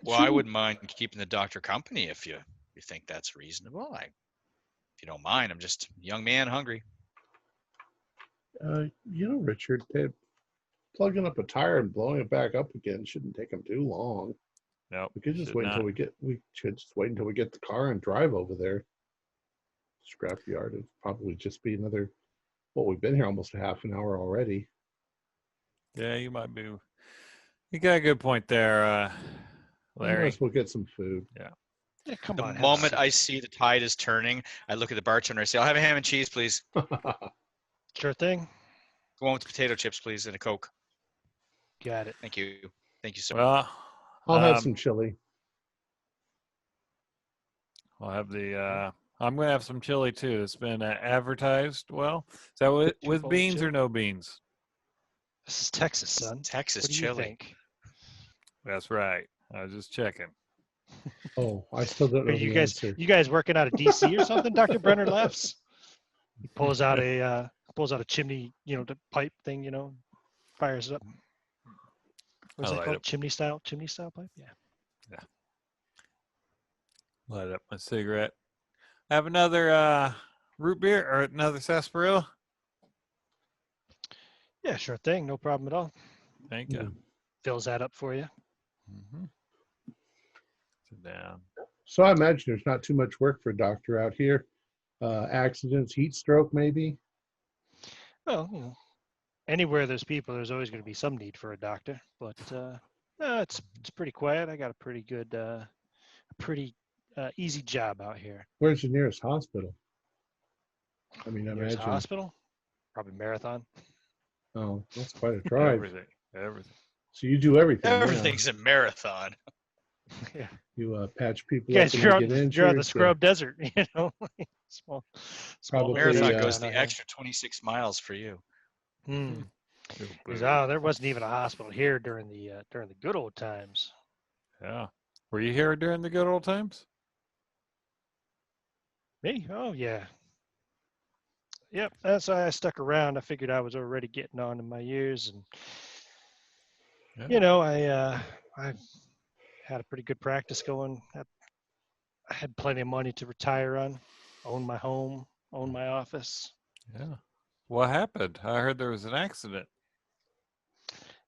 Speaker 4: Well, I wouldn't mind keeping the doctor company if you think that's reasonable. If you don't mind, I'm just a young man hungry.
Speaker 1: Richard, plugging up a tire and blowing it back up again shouldn't take them too long.
Speaker 3: Nope.
Speaker 1: We could just
Speaker 3: should
Speaker 1: wait
Speaker 3: not.
Speaker 1: until we should just wait until we get the car and drive over there. Scrapyard. It'd probably just be another. Well, we've been here almost a half an hour already.
Speaker 3: Yeah, you might be. You got a good point there, Larry.
Speaker 1: Unless we'll get some food.
Speaker 2: Yeah, come
Speaker 4: The
Speaker 2: on. have a
Speaker 4: moment
Speaker 2: seat.
Speaker 4: I see the tide is turning, I look at the bartender. I say, "I'll have a ham and cheese, please.
Speaker 2: Sure thing.
Speaker 4: Go on with the potato chips, please, and a Coke.
Speaker 2: Got it.
Speaker 4: Thank you. Thank you, sir."
Speaker 3: Well,
Speaker 1: I'll have some chili.
Speaker 3: I'll have the. I'm going to have some chili too. It's been advertised well. Is that with
Speaker 2: Chipotle
Speaker 3: beans
Speaker 2: chili?
Speaker 3: or no beans?
Speaker 2: This is Texas, son.
Speaker 4: Texas
Speaker 2: What do you
Speaker 4: chili.
Speaker 2: think?
Speaker 3: That's right. I was just checking.
Speaker 1: Oh, I still don't know
Speaker 2: Are
Speaker 1: the
Speaker 2: you guys
Speaker 1: answer.
Speaker 2: working out of DC or something? Dr. Brenner laughs. He pulls out a chimney, the pipe thing, fires it up. What's
Speaker 3: I
Speaker 2: that
Speaker 3: light
Speaker 2: called?
Speaker 3: up.
Speaker 2: Chimney style pipe? Yeah.
Speaker 3: Light up my cigarette. Have another root beer or another sarsaparilla?
Speaker 2: Yeah, sure thing. No problem at all.
Speaker 3: Thank you.
Speaker 2: Fills that up for you.
Speaker 3: Mm-hmm. Sit down.
Speaker 1: So I imagine there's not too much work for a doctor out here. Accidents, heat stroke, maybe.
Speaker 2: Well, anywhere there's people, there's always going to be some need for a doctor. But no, it's pretty quiet. I got a pretty good, easy job out here.
Speaker 1: Where's the nearest hospital? I mean, I
Speaker 2: Nearest
Speaker 1: imagine.
Speaker 2: hospital, probably Marathon.
Speaker 1: Oh, that's quite a drive.
Speaker 3: Everything.
Speaker 1: So you do everything. yeah.
Speaker 4: Everything's a marathon.
Speaker 2: Yeah.
Speaker 1: You patch people
Speaker 2: You
Speaker 1: up
Speaker 2: guys,
Speaker 1: when
Speaker 2: you're
Speaker 1: they
Speaker 2: on,
Speaker 1: get injured.
Speaker 2: you're on the scrub desert, small
Speaker 1: Probably,
Speaker 4: Marathon
Speaker 2: hotel
Speaker 4: goes
Speaker 2: down
Speaker 4: the
Speaker 2: out
Speaker 4: extra 26 miles for you.
Speaker 2: here.
Speaker 3: Real
Speaker 2: Because,
Speaker 3: boo.
Speaker 2: there wasn't even a hospital here during the good old times.
Speaker 3: Yeah. Were you here during the good old times?
Speaker 2: Me? Oh yeah. Yep. That's why I stuck around. I figured I was already getting on in my years, and
Speaker 3: Yeah.
Speaker 2: I had a pretty good practice going. I had plenty of money to retire on, own my home, own my office.
Speaker 3: Yeah. What happened? I heard there was an accident.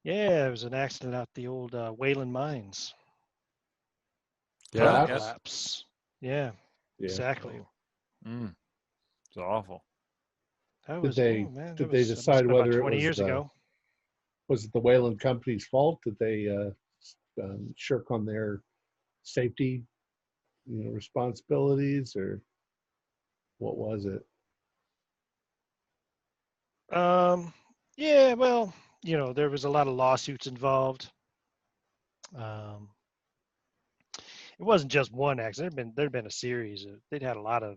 Speaker 2: Yeah, there was an accident out the old Wayland mines.
Speaker 1: Yeah.
Speaker 2: Collapse. Yeah,
Speaker 1: Yeah.
Speaker 2: exactly.
Speaker 3: It's awful.
Speaker 2: That
Speaker 1: Did
Speaker 2: was,
Speaker 1: they-
Speaker 2: oh, man,
Speaker 1: did
Speaker 2: that
Speaker 1: they
Speaker 2: was- that must have
Speaker 1: decide
Speaker 2: been about
Speaker 1: whether it
Speaker 2: 20
Speaker 1: was
Speaker 2: years
Speaker 1: the-
Speaker 2: ago?
Speaker 1: Was it the Wayland Company's fault? Did they shirk on their safety, responsibilities, or what was it?
Speaker 2: Yeah, well, there was a lot of lawsuits involved. It wasn't just one accident. There'd been a series. They'd had a lot of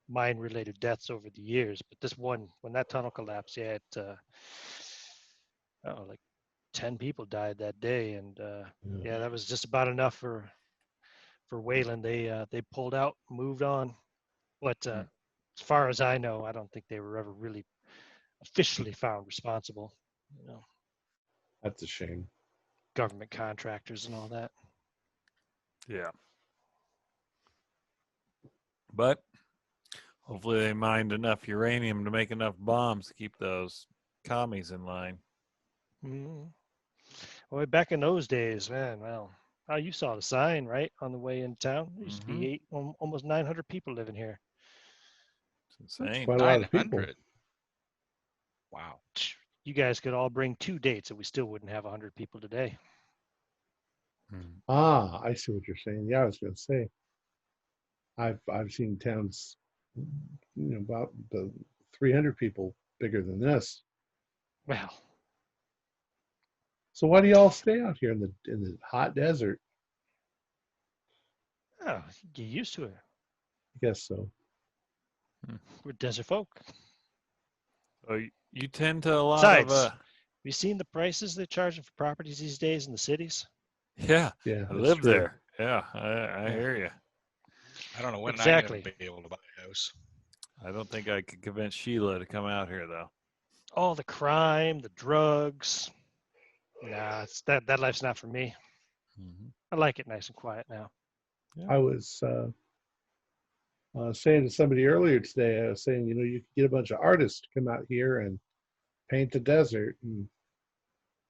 Speaker 2: mine-related deaths over the years, but this one, when that tunnel collapsed, yeah, like 10 people died that day, and yeah, that was just about enough for Wayland. They pulled out, moved on. But as far as I know, I don't think they were ever really officially found responsible.
Speaker 1: That's a shame.
Speaker 2: Government contractors and all that.
Speaker 3: Yeah. But hopefully they mined enough uranium to make enough bombs to keep those commies in line.
Speaker 2: Mm-hmm. Well, back in those days, man, well, you saw the sign, right, on the way in town. There used to be almost 900 people living here.
Speaker 3: It's insane.
Speaker 1: Quite a lot of people.
Speaker 4: 900. Wow.
Speaker 2: You guys could all bring 2 dates, and we still wouldn't have 100 people today.
Speaker 1: Ah, I see what you're saying. Yeah, I was going to say. I've seen towns, about the 300 people bigger than this.
Speaker 2: Well,
Speaker 1: so why do y'all stay out here in the hot desert?
Speaker 2: oh, get used to it.
Speaker 1: I guess so.
Speaker 2: We're desert folk.
Speaker 3: So you tend to a lot
Speaker 2: Besides,
Speaker 3: of
Speaker 2: have you seen the prices they're charging for properties these days in the cities?
Speaker 3: yeah.
Speaker 1: Yeah,
Speaker 3: I
Speaker 1: that's
Speaker 3: live
Speaker 1: true.
Speaker 3: there. Yeah, I hear you.
Speaker 4: I don't know when
Speaker 2: Exactly.
Speaker 4: I'm going to be able to buy a house.
Speaker 3: I don't think I could convince Sheila to come out here though.
Speaker 2: All the crime, the drugs. Nah, that life's not for me. I like it nice and quiet now.
Speaker 3: Yeah.
Speaker 1: I was saying to somebody earlier today, I was saying, you could get a bunch of artists to come out here and paint the desert and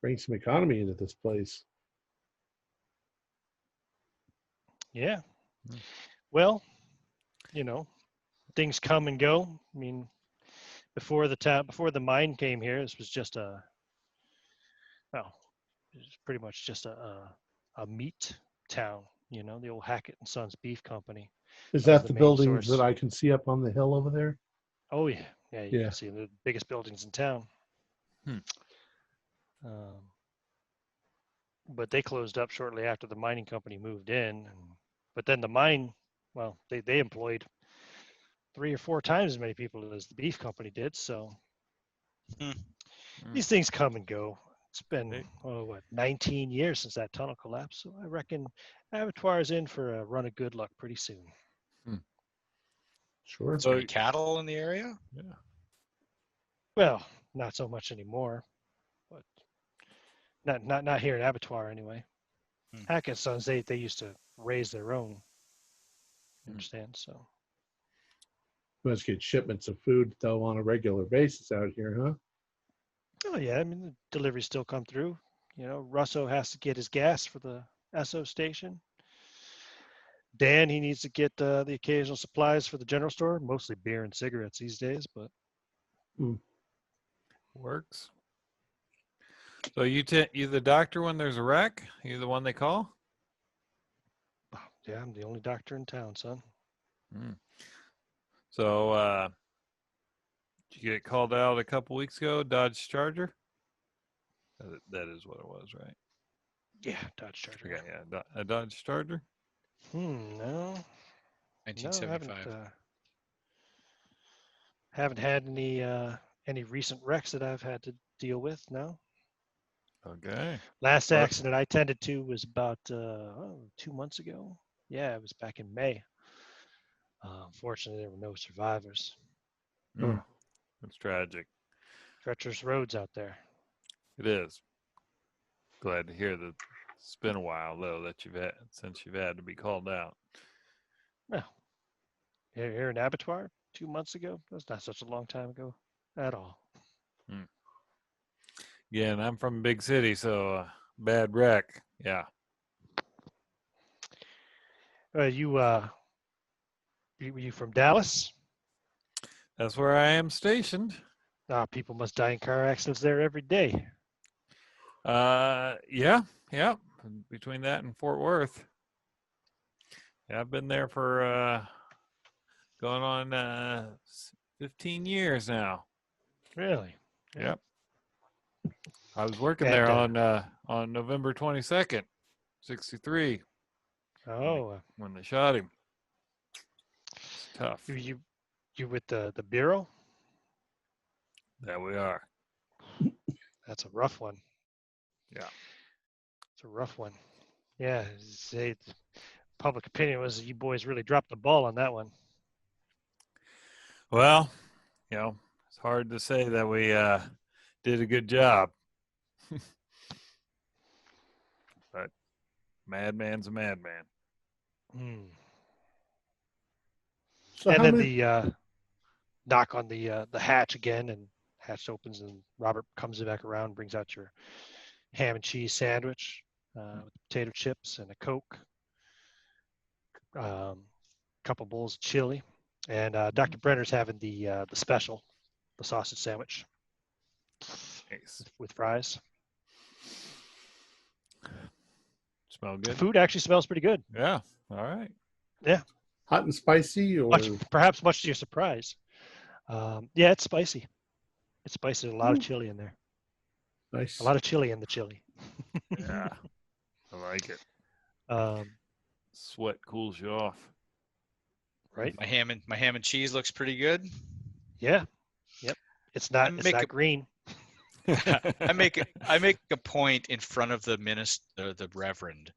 Speaker 1: bring some economy into this place.
Speaker 2: Yeah. Well, things come and go. I mean, before the mine came here, this was just it was pretty much just a meat town. The old Hackett and Sons Beef Company.
Speaker 1: Is
Speaker 2: That was
Speaker 1: that
Speaker 2: the
Speaker 1: the
Speaker 2: main
Speaker 1: buildings
Speaker 2: source.
Speaker 1: that I can see up on the hill over there?
Speaker 2: Oh yeah, you
Speaker 1: Yeah.
Speaker 2: can see the biggest buildings in town. But they closed up shortly after the mining company moved in. But then the mine, well, they employed 3 or 4 times as many people as the beef company did. So these things come and go. It's been 19 years since that tunnel collapsed. So I reckon Abattoir is in for a run of good luck pretty soon.
Speaker 1: Sure.
Speaker 4: Is there any cattle in the area?
Speaker 3: Yeah.
Speaker 2: Well, not so much anymore, but not here at Abattoir anyway. Hackett Sons, they used to raise their own. You understand? So
Speaker 1: You must get shipments of food though on a regular basis out here, huh?
Speaker 2: oh yeah, I mean the deliveries still come through. Russo has to get his gas for the Esso station. Dan, he needs to get the occasional supplies for the general store, mostly beer and cigarettes these days, but
Speaker 3: Works. So you the doctor when there's a wreck? You the one they call?
Speaker 2: yeah, I'm the only doctor in town, son.
Speaker 3: So did you get called out a couple weeks ago? Dodge Charger? That is what it was, right?
Speaker 2: Yeah, Dodge Charger.
Speaker 3: Okay, yeah, a Dodge Charger.
Speaker 2: No.
Speaker 4: 1975.
Speaker 2: No, haven't had any recent wrecks that I've had to deal with. No.
Speaker 3: Okay.
Speaker 2: Last accident I tended to was about 2 months ago. Yeah, it was back in May. Unfortunately, there were no survivors.
Speaker 3: It's tragic.
Speaker 2: Treacherous roads out there.
Speaker 3: It is. Glad to hear that it's been a while though that you've had to be called out.
Speaker 2: Well, here in Abattoir 2 months ago. That's not such a long time ago at all.
Speaker 3: Yeah, and I'm from a big city, so bad wreck. Yeah.
Speaker 2: Were you from Dallas?
Speaker 3: That's where I am stationed.
Speaker 2: People must die in car accidents there every day.
Speaker 3: Yeah. Between that and Fort Worth. Yeah, I've been there for going on 15 years now.
Speaker 2: Really?
Speaker 3: Yep. I was working
Speaker 2: And,
Speaker 3: there on November 22nd, 63,
Speaker 2: Oh,
Speaker 3: when they shot him. It's tough.
Speaker 2: you with the bureau?
Speaker 3: There we are.
Speaker 2: That's a rough one.
Speaker 3: Yeah.
Speaker 2: It's a rough one. Yeah, public opinion was you boys really dropped the ball on that one.
Speaker 3: Well, it's hard to say that we did a good job. But madman's a madman.
Speaker 2: Hmm.
Speaker 1: So
Speaker 2: And
Speaker 1: how
Speaker 2: then
Speaker 1: many?
Speaker 2: the knock on the hatch again, and hatch opens, and Robert comes back around, brings out your ham and cheese sandwich with potato chips and a Coke, couple bowls of chili, and Dr. Brenner's having the special, the sausage sandwich
Speaker 3: Nice.
Speaker 2: with fries.
Speaker 3: Smell
Speaker 2: The
Speaker 3: good?
Speaker 2: food actually smells pretty good.
Speaker 3: Yeah. All right.
Speaker 1: Hot and spicy, or
Speaker 2: Perhaps much to your surprise. Yeah, it's spicy. It's spicy. There's a lot of chili in there.
Speaker 1: nice?
Speaker 2: A lot of chili in the chili.
Speaker 3: Yeah. I like it.
Speaker 2: Um,
Speaker 3: Sweat cools you off.
Speaker 2: right?
Speaker 4: My ham and cheese looks pretty good.
Speaker 2: Yeah. Yep. It's not green.
Speaker 4: I make a point in front of the minister, the reverend,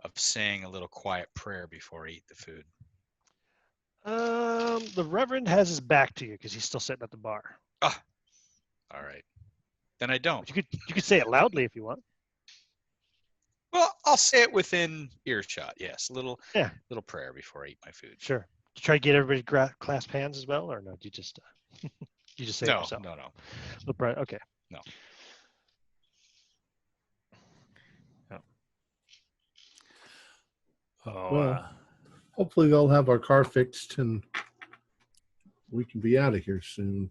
Speaker 4: of saying a little quiet prayer before I eat the food.
Speaker 2: The Reverend has his back to you because he's still sitting at the bar.
Speaker 4: All right, then I don't.
Speaker 2: But you could say it loudly if you want.
Speaker 4: Well, I'll say it within earshot. Yes, little prayer before I eat my food.
Speaker 2: Sure. You try to get everybody to clasp hands as well, or no? Do you just you just say it yourself?
Speaker 4: No.
Speaker 2: Okay.
Speaker 4: No.
Speaker 3: Oh,
Speaker 1: Well, hopefully they'll have our car fixed and we can be out of here soon.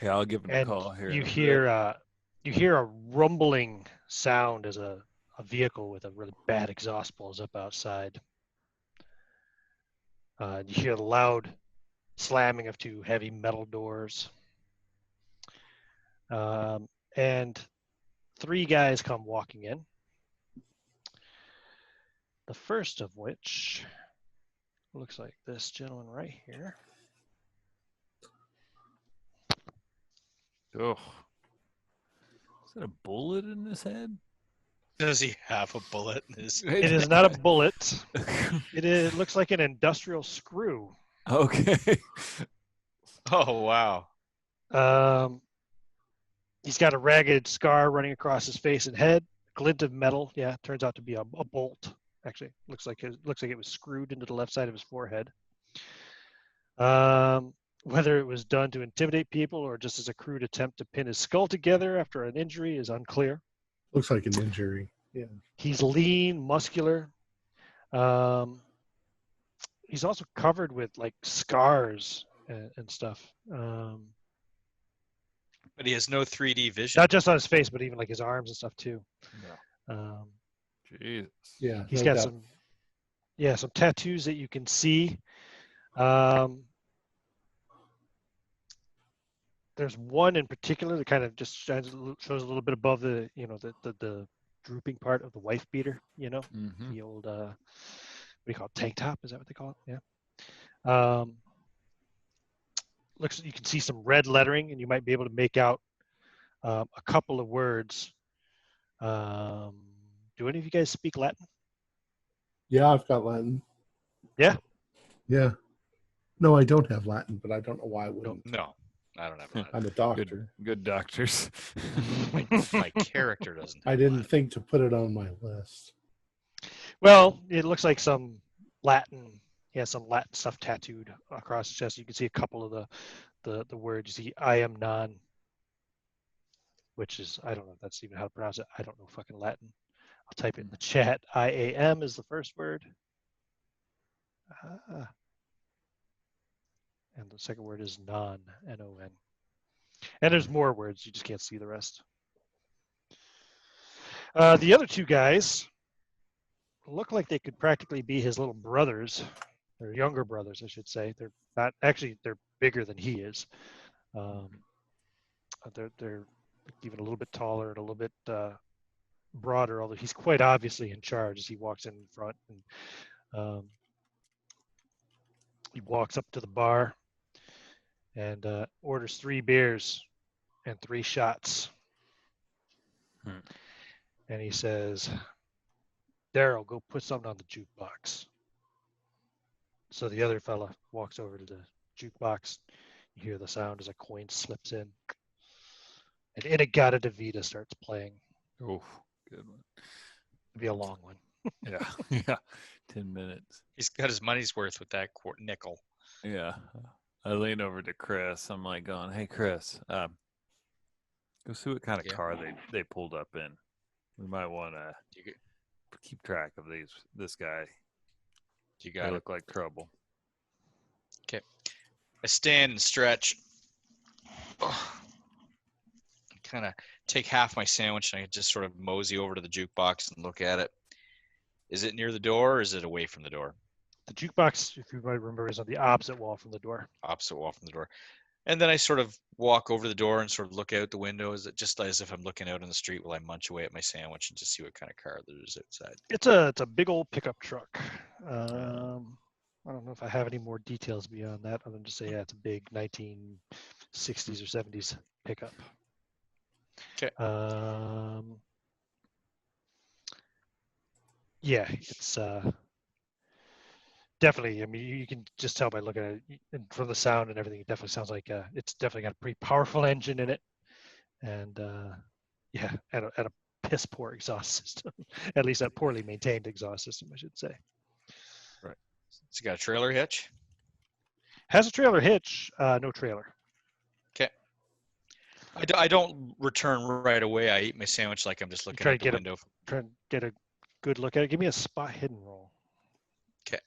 Speaker 3: yeah, I'll give them a
Speaker 2: And
Speaker 3: call here.
Speaker 2: you hear a rumbling sound as a vehicle with a really bad exhaust pulls up outside. You hear the loud slamming of two heavy metal doors. And three guys come walking in. The first of which looks like this gentleman right here.
Speaker 3: Oh. Is that a bullet in his head?
Speaker 4: Does he have a bullet in his?
Speaker 2: It is not a bullet. It looks like an industrial screw.
Speaker 3: Okay.
Speaker 4: Oh wow.
Speaker 2: He's got a ragged scar running across his face and head. Glint of metal. Yeah, turns out to be a bolt. Actually, looks like it was screwed into the left side of his forehead. Whether it was done to intimidate people or just as a crude attempt to pin his skull together after an injury is unclear.
Speaker 1: Looks like an injury. Yeah.
Speaker 2: He's lean, muscular. He's also covered with like scars and stuff.
Speaker 4: But he has no 3D vision.
Speaker 2: Not just on his face, but even like his arms and stuff too.
Speaker 3: Yeah. Jesus.
Speaker 1: Yeah.
Speaker 2: He's
Speaker 1: no
Speaker 2: got
Speaker 1: doubt.
Speaker 2: some tattoos that you can see. There's one in particular that kind of just shows a little bit above the drooping part of the wife beater.
Speaker 3: Mm-hmm.
Speaker 2: The old what do you call it? Tank top? Is that what they call it? Yeah. You can see some red lettering, and you might be able to make out a couple of words. Do any of you guys speak Latin?
Speaker 1: Yeah, I've got Latin.
Speaker 2: Yeah?
Speaker 1: Yeah. No, I don't have Latin, but I don't know why I wouldn't.
Speaker 4: No, I don't have
Speaker 1: I'm a doctor.
Speaker 3: Good doctors.
Speaker 4: my character doesn't.
Speaker 1: I didn't think to put it on my list.
Speaker 2: Well, it looks like some Latin. Yeah, some Latin stuff tattooed across his chest. You can see a couple of the words. You see, I am non, which is, I don't know if that's even how to pronounce it. I don't know fucking Latin. I'll type it in the chat. I-A-M is the first word. And the second word is non, N-O-N. And there's more words. You just can't see the rest. The other two guys look like they could practically be his little brothers. They're younger brothers, I should say. They're not actually. They're bigger than he is. They're even a little bit taller and a little bit broader, although he's quite obviously in charge as he walks in front. And he walks up to the bar and orders 3 beers and 3 shots. And he says, Daryl, go put something on the jukebox. So the other fella walks over to the jukebox. You hear the sound as a coin slips in. And Inagata Davida starts playing.
Speaker 3: Oh, good one.
Speaker 2: It'll be a long one.
Speaker 3: Yeah, yeah. 10 minutes.
Speaker 4: He's got his money's worth with that nickel.
Speaker 3: Yeah. I lean over to Chris. I'm like going, hey, Chris, go see what kind of car they pulled up in. We might want to keep track of this guy. They look like trouble.
Speaker 4: Okay. I stand and stretch. Kind of take half my sandwich and I just sort of mosey over to the jukebox and look at it. Is it near the door or is it away from the door?
Speaker 2: The jukebox, if you might remember, is on the opposite wall from the door.
Speaker 4: Opposite wall from the door. And then I sort of walk over to the door and sort of look out the window. Is it just as if I'm looking out on the street while I munch away at my sandwich and just see what kind of car there is outside?
Speaker 2: It's a big old pickup truck. I don't know if I have any more details beyond that, other than to say, it's a big 1960s or 70s pickup.
Speaker 4: Okay.
Speaker 2: Yeah, it's definitely. I mean, you can just tell by looking at it, and from the sound and everything. It definitely sounds like it's definitely got a pretty powerful engine in it, and and a piss poor exhaust system. At least a poorly maintained exhaust system, I should say.
Speaker 4: Right. It's got a trailer hitch.
Speaker 2: Has a trailer hitch, no trailer.
Speaker 4: Okay. I don't return right away. I eat my sandwich like I'm just looking at the window.
Speaker 2: Try and get a good look at it. Give me a spot hidden roll.
Speaker 4: Okay.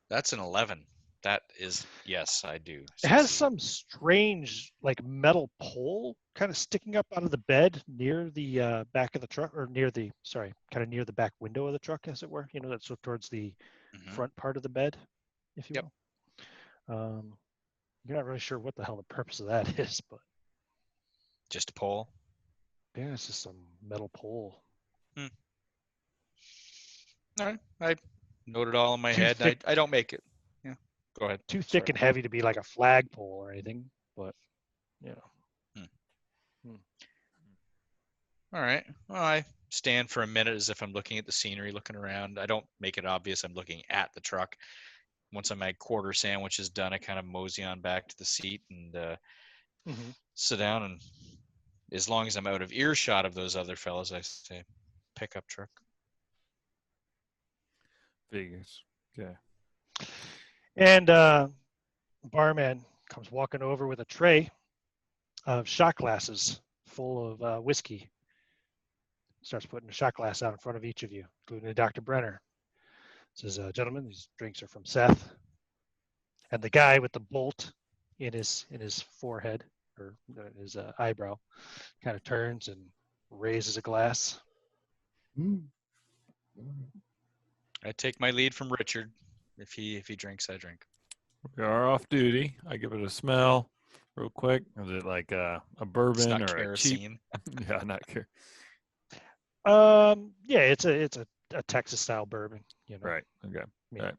Speaker 4: That's an 11. That is, yes, I do.
Speaker 2: It has some strange, like, metal pole kind of sticking up out of the bed near the back of the truck, or near the back window of the truck, as it were. You know, that's towards the front part of the bed, if you will. You're not really sure what the hell the purpose of that is, but
Speaker 4: just a pole.
Speaker 2: Yeah, it's just some metal pole.
Speaker 4: All right, I note it all in my head. I don't make it. Yeah, go ahead.
Speaker 2: Too thick and heavy to be like a flagpole or anything, but you know.
Speaker 4: All right. Well, I stand for a minute as if I'm looking at the scenery, looking around. I don't make it obvious I'm looking at the truck. Once my quarter sandwich is done, I kind of mosey on back to the seat and sit down. And as long as I'm out of earshot of those other fellas, I say, pickup truck.
Speaker 3: Figures. Okay.
Speaker 2: And barman comes walking over with a tray of shot glasses full of whiskey. Starts putting a shot glass out in front of each of you, including Dr. Brenner. Says, gentlemen, these drinks are from Seth. And the guy with the bolt in his forehead, or his eyebrow, kind of turns and raises a glass.
Speaker 4: I take my lead from Richard. If he drinks, I drink.
Speaker 3: We are off duty. I give it a smell real quick. Is it like a bourbon or
Speaker 4: kerosene?
Speaker 3: a cheap? Yeah, not care.
Speaker 2: Yeah, it's a Texas style bourbon. You know.
Speaker 3: Right. Okay.
Speaker 2: I mean,
Speaker 3: right.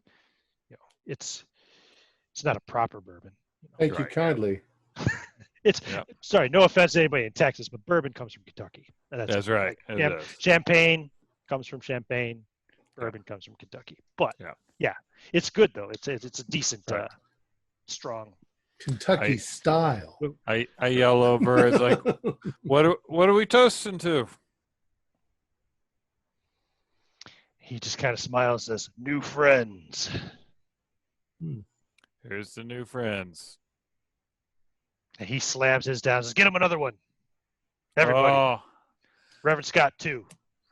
Speaker 2: You know, it's not a proper bourbon. You know.
Speaker 1: Thank you kindly.
Speaker 2: Sorry, no offense to anybody in Texas, but bourbon comes from Kentucky.
Speaker 3: That's right.
Speaker 2: Like, Champagne comes from Champagne. Bourbon comes from Kentucky. But yeah, it's good though. It's a decent, strong
Speaker 1: Kentucky style.
Speaker 3: I yell over. It's like, what are we toasting to?
Speaker 2: He just kind of smiles and says, "New friends."
Speaker 3: Here's the new friends.
Speaker 2: And he slams his down and says, "Get him another one. Everybody.
Speaker 3: Oh.
Speaker 2: Reverend Scott, too."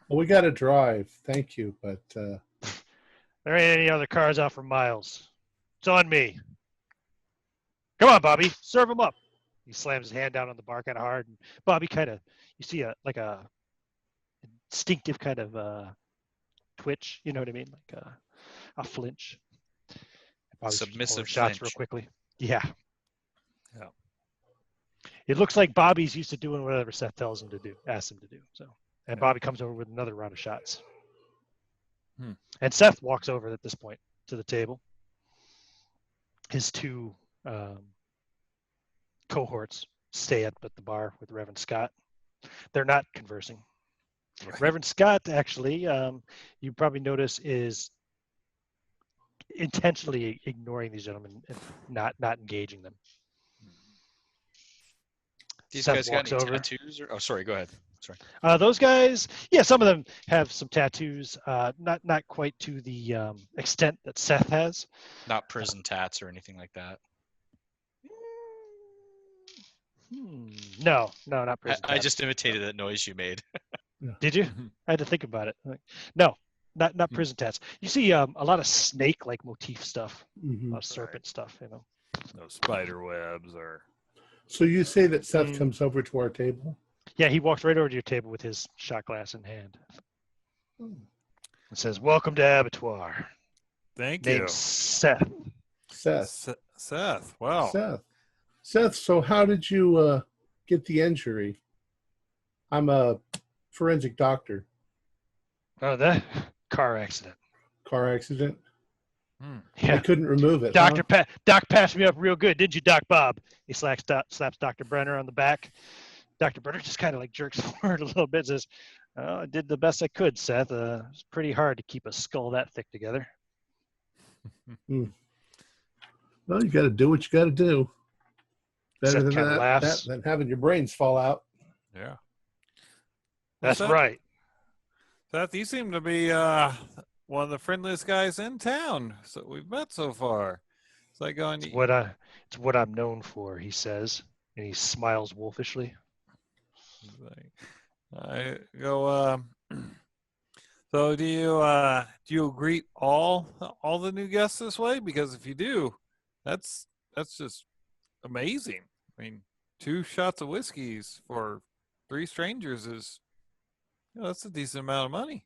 Speaker 1: Well, we got to drive. Thank you. But
Speaker 2: there ain't any other cars out for miles. It's on me. Come on, Bobby. Serve him up. He slams his hand down on the bar kind of hard. And Bobby kind of, you see a instinctive kind of twitch. You know what I mean? Like a flinch.
Speaker 4: Submissive
Speaker 2: shots
Speaker 4: flinch.
Speaker 2: real quickly. Yeah. It looks like Bobby's used to doing whatever Seth tells him to do, asks him to do. So, and Bobby comes over with another round of shots. And Seth walks over at this point to the table. His two cohorts stay up at the bar with Reverend Scott. They're not conversing.
Speaker 3: Right.
Speaker 2: Reverend Scott, actually, you probably notice, is intentionally ignoring these gentlemen and not engaging them.
Speaker 4: These
Speaker 2: Seth
Speaker 4: guys got
Speaker 2: walks
Speaker 4: any
Speaker 2: over.
Speaker 4: tattoos? Or, oh, sorry. Go ahead. Sorry.
Speaker 2: Those guys, yeah, some of them have some tattoos, not quite to the extent that Seth has.
Speaker 4: Not prison tats or anything like that.
Speaker 2: No, not prison.
Speaker 4: I just imitated that noise you made.
Speaker 2: Did you? I had to think about it. No, not prison tats. You see a lot of snake-like motif stuff, a lot of serpent stuff, you know.
Speaker 3: No spider webs or.
Speaker 1: So you say that Seth comes over to our table?
Speaker 2: Yeah, he walks right over to your table with his shot glass in hand. And says, "Welcome to Abattoir."
Speaker 3: Thank
Speaker 2: Name's
Speaker 3: you.
Speaker 2: Seth.
Speaker 3: Seth. Wow.
Speaker 1: Seth, so how did you get the injury? I'm a forensic doctor.
Speaker 2: Oh, that car accident.
Speaker 1: Car accident?
Speaker 2: Yeah.
Speaker 1: I couldn't remove it.
Speaker 2: Doc
Speaker 1: Huh?
Speaker 2: passed me up real good, didn't you, Doc Bob? He slaps Dr. Brenner on the back. Dr. Brenner just kind of like jerks forward a little bit, says, "Oh, I did the best I could, Seth. It's pretty hard to keep a skull that thick together."
Speaker 1: Well, you got to do what you got to do. Better
Speaker 2: Seth
Speaker 1: than
Speaker 2: kinda laughs.
Speaker 1: than having your brains fall out.
Speaker 3: Yeah.
Speaker 2: That's
Speaker 3: Seth,
Speaker 2: right.
Speaker 3: Seth, you seem to be one of the friendliest guys in town so we've met so far. It's like going.
Speaker 2: It's what I'm known for, he says, and he smiles wolfishly.
Speaker 3: I go. So do you greet all the new guests this way? Because if you do, that's just amazing. I mean, 2 shots of whiskeys for 3 strangers is, that's a decent amount of money.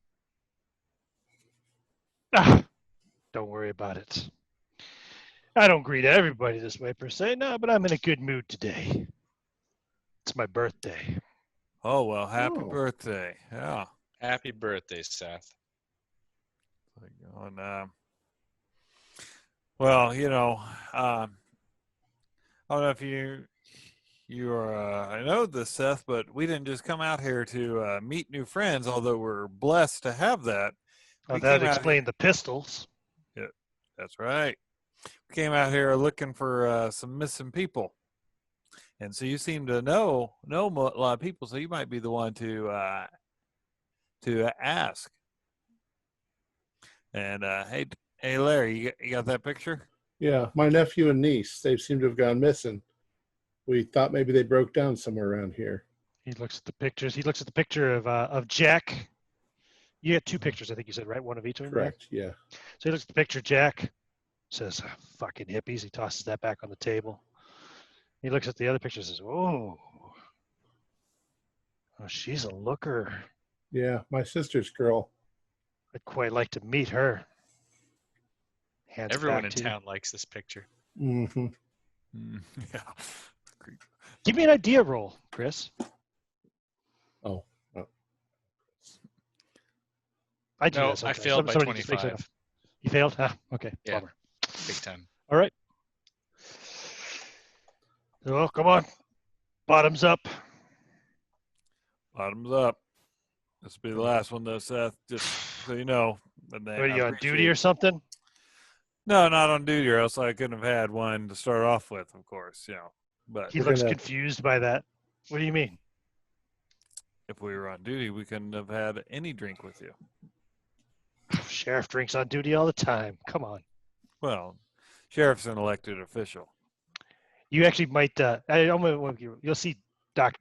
Speaker 2: Don't worry about it. I don't greet everybody this way per se, no, but I'm in a good mood today. It's my birthday.
Speaker 3: Oh well, happy birthday! Yeah.
Speaker 4: Happy birthday, Seth.
Speaker 3: Well, I don't know if you are. I know this, Seth, but we didn't just come out here to meet new friends. Although we're blessed to have that.
Speaker 2: Oh, that explained the pistols.
Speaker 3: Yeah, that's right. We came out here looking for some missing people, and so you seem to know a lot of people. So you might be the one to ask. And hey, Larry, you got that picture?
Speaker 1: Yeah, my nephew and niece, they seem to have gone missing. We thought maybe they broke down somewhere around here.
Speaker 2: He looks at the pictures. He looks at the picture of Jack. You had 2 pictures, I think you said, right? One of each of them?
Speaker 1: Correct, yeah.
Speaker 2: So he looks at the picture of Jack, says, "Fucking hippies." He tosses that back on the table. He looks at the other picture and says, oh, she's a looker.
Speaker 1: Yeah, my sister's girl.
Speaker 2: I'd quite like to meet her. Hands
Speaker 4: Everyone in
Speaker 2: back to you.
Speaker 4: town likes this picture.
Speaker 1: Mm-hmm.
Speaker 3: Yeah.
Speaker 2: Give me an idea roll, Chris.
Speaker 1: Oh.
Speaker 2: I do
Speaker 4: No,
Speaker 2: that
Speaker 4: I
Speaker 2: sometimes.
Speaker 4: failed by
Speaker 2: Somebody just makes it
Speaker 4: 25.
Speaker 2: up. You failed? Huh? Okay.
Speaker 4: Yeah.
Speaker 2: Bummer.
Speaker 4: Big time.
Speaker 2: All right. Oh, come on. Bottoms up.
Speaker 3: Bottoms up. This will be the last one, though, Seth. Just so you know.
Speaker 2: What are you on duty or something?
Speaker 3: No, not on duty, or else I couldn't have had one to start off with, of course. But
Speaker 2: He looks confused by that. What do you mean?
Speaker 3: if we were on duty, we couldn't have had any drink with you.
Speaker 2: Sheriff drinks on duty all the time. Come on.
Speaker 3: Well, sheriff's an elected official.
Speaker 2: You actually might. You'll see Dr.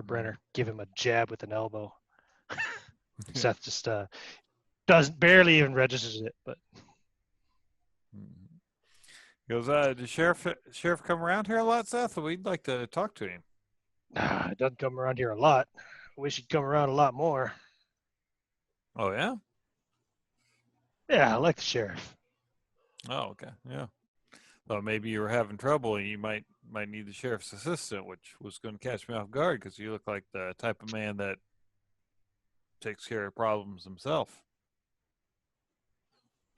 Speaker 2: Brenner give him a jab with an elbow. Seth just barely even registers it. But
Speaker 3: He goes, did sheriff come around here a lot, Seth? We'd like to talk to him.
Speaker 2: It doesn't come around here a lot. I wish he'd come around a lot more.
Speaker 3: Oh yeah.
Speaker 2: Yeah, I like the sheriff.
Speaker 3: Oh okay, yeah. Well, maybe you were having trouble, and you might might need the sheriff's assistant, which was going to catch me off guard because you look like the type of man that takes care of problems himself.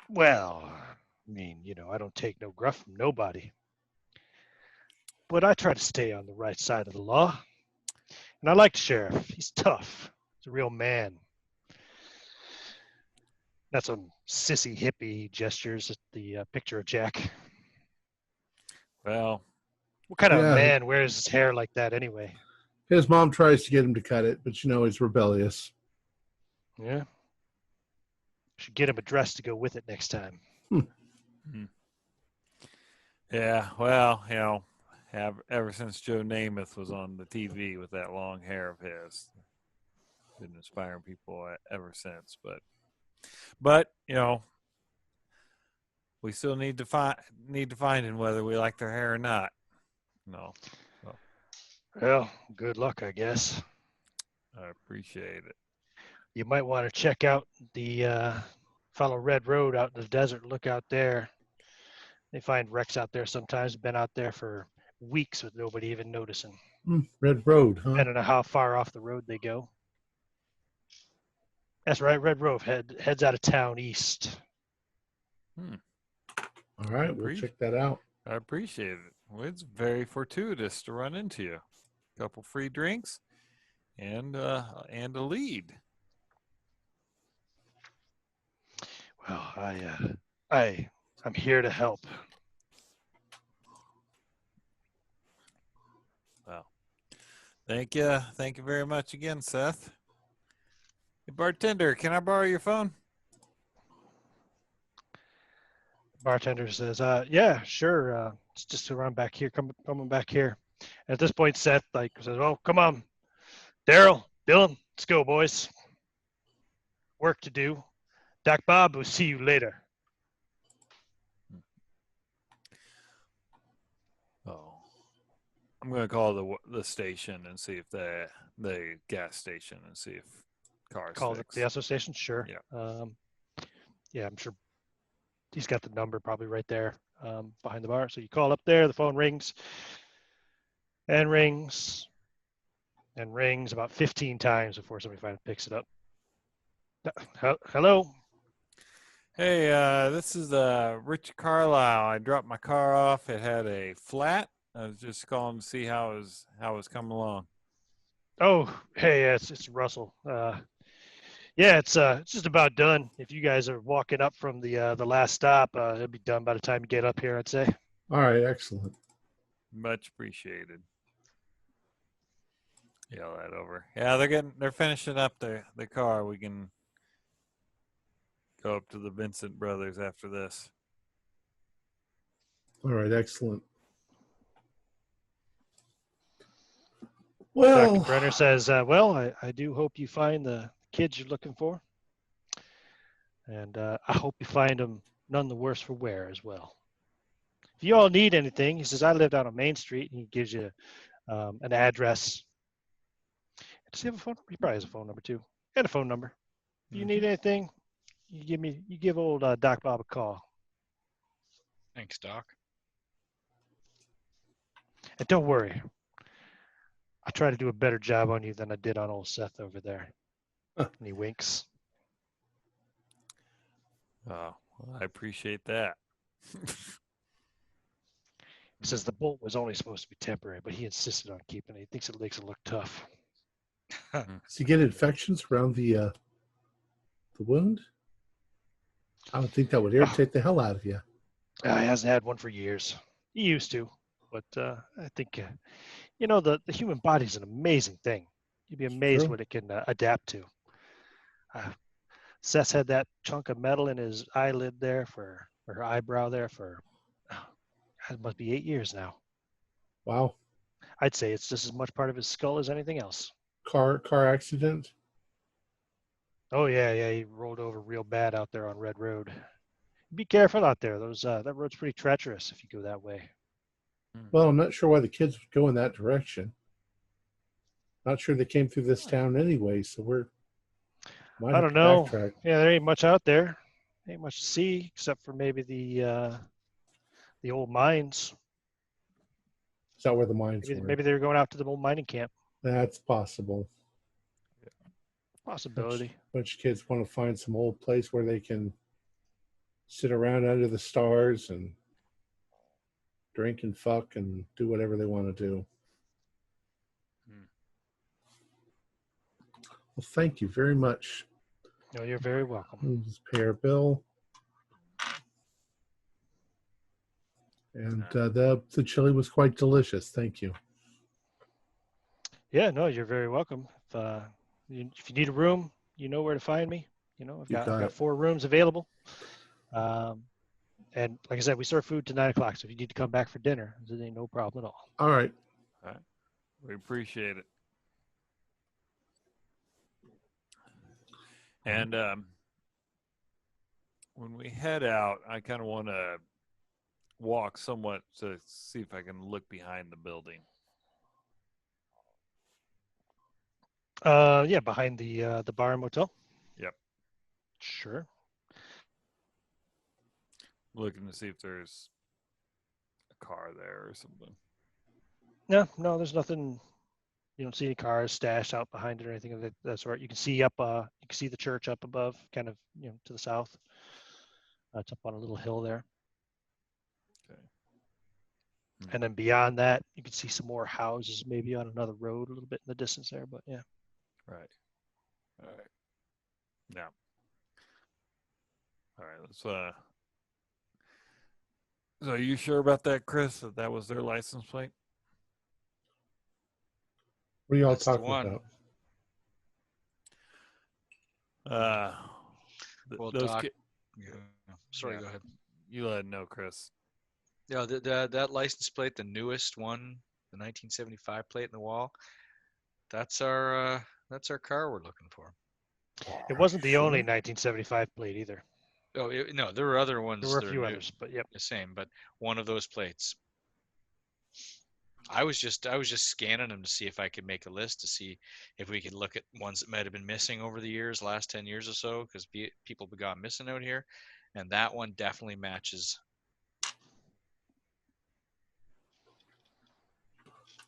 Speaker 2: Well, I mean, I don't take no gruff from nobody. But I try to stay on the right side of the law. And I like the sheriff. He's tough. He's a real man. That's some sissy hippie gestures at the picture of Jack.
Speaker 3: Well,
Speaker 2: What kind of
Speaker 1: Yeah.
Speaker 2: man wears his hair like that anyway?
Speaker 1: His mom tries to get him to cut it, but he's rebellious.
Speaker 2: Yeah. Should get him a dress to go with it next time.
Speaker 3: yeah, well, ever since Joe Namath was on the TV with that long hair of his, been inspiring people ever since. But we still need to find him whether we like their hair or not. No,
Speaker 2: Well, good luck, I guess.
Speaker 3: I appreciate it.
Speaker 2: You might want to check out the follow Red Road out in the desert. Look out there. They find wrecks out there sometimes. Been out there for weeks with nobody even noticing.
Speaker 1: Red Road, huh?
Speaker 2: Depending on how far off the road they go. That's right, Red Road heads out of town east.
Speaker 1: All right, we'll check that out.
Speaker 3: I appreciate it. Well, it's very fortuitous to run into you. A couple free drinks and a lead.
Speaker 2: Well, I'm here to help.
Speaker 3: Well, thank you very much again, Seth. Hey, bartender, can I borrow your phone?
Speaker 2: Bartender says, yeah, sure. It's just around back here. Coming back here. And at this point, Seth says, "Oh, come on, Daryl, Dylan, let's go, boys. Work to do. Doc Bob, we'll see you later."
Speaker 3: Oh, I'm gonna call the station and see if the gas station and see if cars
Speaker 2: Call
Speaker 3: fixed.
Speaker 2: the Esso station, sure.
Speaker 3: Yeah.
Speaker 2: Yeah, I'm sure he's got the number probably right there behind the bar. So you call up there, the phone rings and rings and rings about 15 times before somebody finally picks it up. Hello?
Speaker 3: Hey, this is Richard Carlisle. I dropped my car off. It had a flat. I was just calling to see how it was coming along.
Speaker 2: Oh, hey, it's Russell. Yeah, it's just about done. If you guys are walking up from the last stop, it'll be done by the time you get up here, I'd say.
Speaker 1: All right, excellent.
Speaker 3: Much appreciated. Yell that over. Yeah, they're finishing up the car. We can go up to the Vincent brothers after this.
Speaker 1: All right, excellent. Well,
Speaker 2: Dr. Brenner says, well, I do hope you find the kids you're looking for. And I hope you find them none the worse for wear as well. If you all need anything, he says, I live down on Main Street, and he gives you an address. Does he have a phone number? He probably has a phone number too. And a phone number. If you need anything, you give old Doc Bob a call.
Speaker 4: Thanks, Doc.
Speaker 2: And don't worry. I try to do a better job on you than I did on old Seth over there. And he winks.
Speaker 3: Oh, well, I appreciate that.
Speaker 2: He says the bolt was only supposed to be temporary, but he insisted on keeping it. He thinks it makes it look tough.
Speaker 1: Does he get infections around the wound? I would think that would irritate the hell out of you.
Speaker 2: He hasn't had one for years. He used to, but I think, the human body's an amazing thing. You'd be amazed what it can adapt to. Seth's had that chunk of metal in his eyelid there or eyebrow there for, it must be 8 years now.
Speaker 1: Wow.
Speaker 2: I'd say it's just as much part of his skull as anything else.
Speaker 1: Car accident?
Speaker 2: Oh, yeah, he rolled over real bad out there on Red Road. Be careful out there. That road's pretty treacherous if you go that way.
Speaker 1: Well, I'm not sure why the kids would go in that direction. Not sure they came through this town anyway, so
Speaker 2: I don't know. Yeah, there ain't much out there. Ain't much to see except for maybe the old mines.
Speaker 1: Is that where the mines
Speaker 2: Maybe,
Speaker 1: were?
Speaker 2: maybe they were going out to the old mining camp.
Speaker 1: That's possible.
Speaker 2: Possibility.
Speaker 1: Bunch of kids want to find some old place where they can sit around under the stars and drink and fuck and do whatever they want to do. Well, thank you very much.
Speaker 2: No, you're very welcome.
Speaker 1: This is pay our bill. And the chili was quite delicious. Thank you.
Speaker 2: Yeah, no, you're very welcome. If you need a room, you know where to find me. You know, I've got 4 rooms available. And like I said, we serve food to 9 o'clock. So if you need to come back for dinner, there ain't no problem at all.
Speaker 1: All right.
Speaker 3: We appreciate it. And when we head out, I kind of want to walk somewhat to see if I can look behind the building.
Speaker 2: Yeah, behind the bar and motel.
Speaker 3: Yep.
Speaker 2: Sure.
Speaker 3: Looking to see if there's a car there or something.
Speaker 2: No, there's nothing. You don't see any cars stashed out behind it or anything of that sort. You can see you can see the church up above, kind of, to the south. It's up on a little hill there.
Speaker 3: Okay.
Speaker 2: And then beyond that, you can see some more houses, maybe on another road a little bit in the distance there. But yeah.
Speaker 3: Right. All right. Yeah. All right. Let's. So are you sure about that, Chris? That was their license plate?
Speaker 1: What are y'all
Speaker 4: That's the
Speaker 1: talking
Speaker 4: one.
Speaker 1: about?
Speaker 4: Well,
Speaker 3: those
Speaker 4: Doc, sorry,
Speaker 3: Yeah.
Speaker 4: go ahead.
Speaker 3: You let it know, Chris.
Speaker 4: Yeah, that license plate, the newest one, the 1975 plate in the wall. That's our car we're looking for.
Speaker 2: It wasn't the
Speaker 1: Sure.
Speaker 2: only 1975 plate either.
Speaker 4: Oh no, there were other ones.
Speaker 2: There were a
Speaker 4: that are
Speaker 2: few
Speaker 4: new,
Speaker 2: others, but yep.
Speaker 4: the same, but one of those plates. I was just scanning them to see if I could make a list to see if we could look at ones that might have been missing over the years, last 10 years or so, because people have gone missing out here, and that one definitely matches.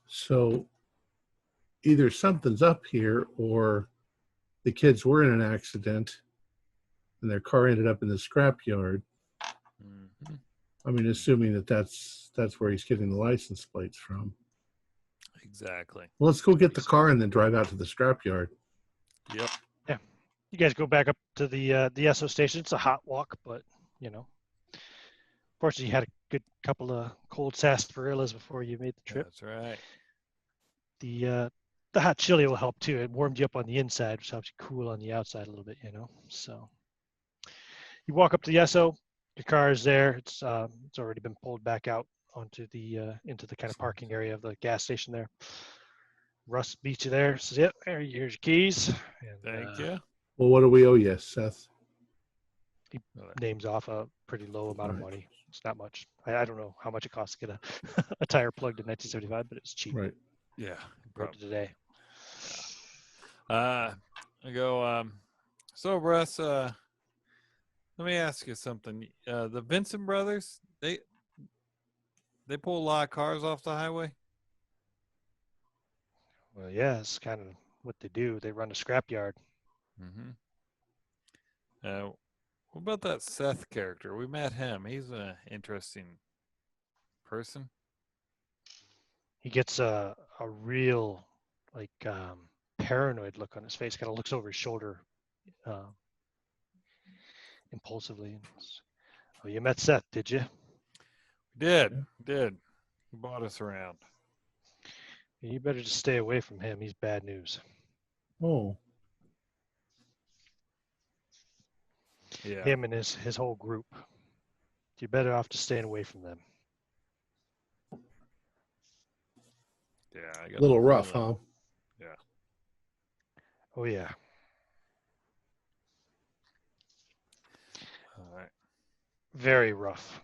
Speaker 1: So either something's up here or the kids were in an accident and their car ended up in the scrapyard.
Speaker 3: Mm-hmm.
Speaker 1: I mean, assuming that's where he's getting the license plates from.
Speaker 3: Exactly.
Speaker 1: Well, let's go get the car and then drive out to the scrapyard.
Speaker 3: Yep.
Speaker 2: Yeah. You guys go back up to the SO station. It's a hot walk, but fortunately you had a good couple of cold sarsaparillas before you made the trip.
Speaker 3: That's right.
Speaker 2: The hot chili will help too. It warmed you up on the inside, which helps you cool on the outside a little bit, So you walk up to the SO, your car is there. It's already been pulled back out onto the into the kind of parking area of the gas station there. Russ meets you there. Says, "Yep, here's your keys." And,
Speaker 3: Thank you.
Speaker 1: Well, what do we owe you, Seth?
Speaker 2: He names off a pretty low amount of money. It's not much. I don't know how much it costs to get a tire plugged in 1975, but it's cheap.
Speaker 1: Right.
Speaker 3: Yeah.
Speaker 2: Compared to today.
Speaker 3: I go, so Russ, let me ask you something. The Vincent brothers, they pull a lot of cars off the highway?
Speaker 2: Well, yeah, it's kind of what they do. They run a scrapyard.
Speaker 3: Mm-hmm. What about that Seth character? We met him. He's an interesting person.
Speaker 2: He gets a real paranoid look on his face. Kind of looks over his shoulder impulsively. Oh, you met Seth, did you?
Speaker 3: Did. He bought us around.
Speaker 2: You better just stay away from him. He's bad news.
Speaker 1: Oh.
Speaker 3: Yeah.
Speaker 2: Him and his whole group. You're better off just staying away from them.
Speaker 3: Yeah. I
Speaker 1: A
Speaker 3: got
Speaker 1: little rough, huh?
Speaker 3: Yeah.
Speaker 2: Oh, yeah.
Speaker 3: All right.
Speaker 2: Very rough.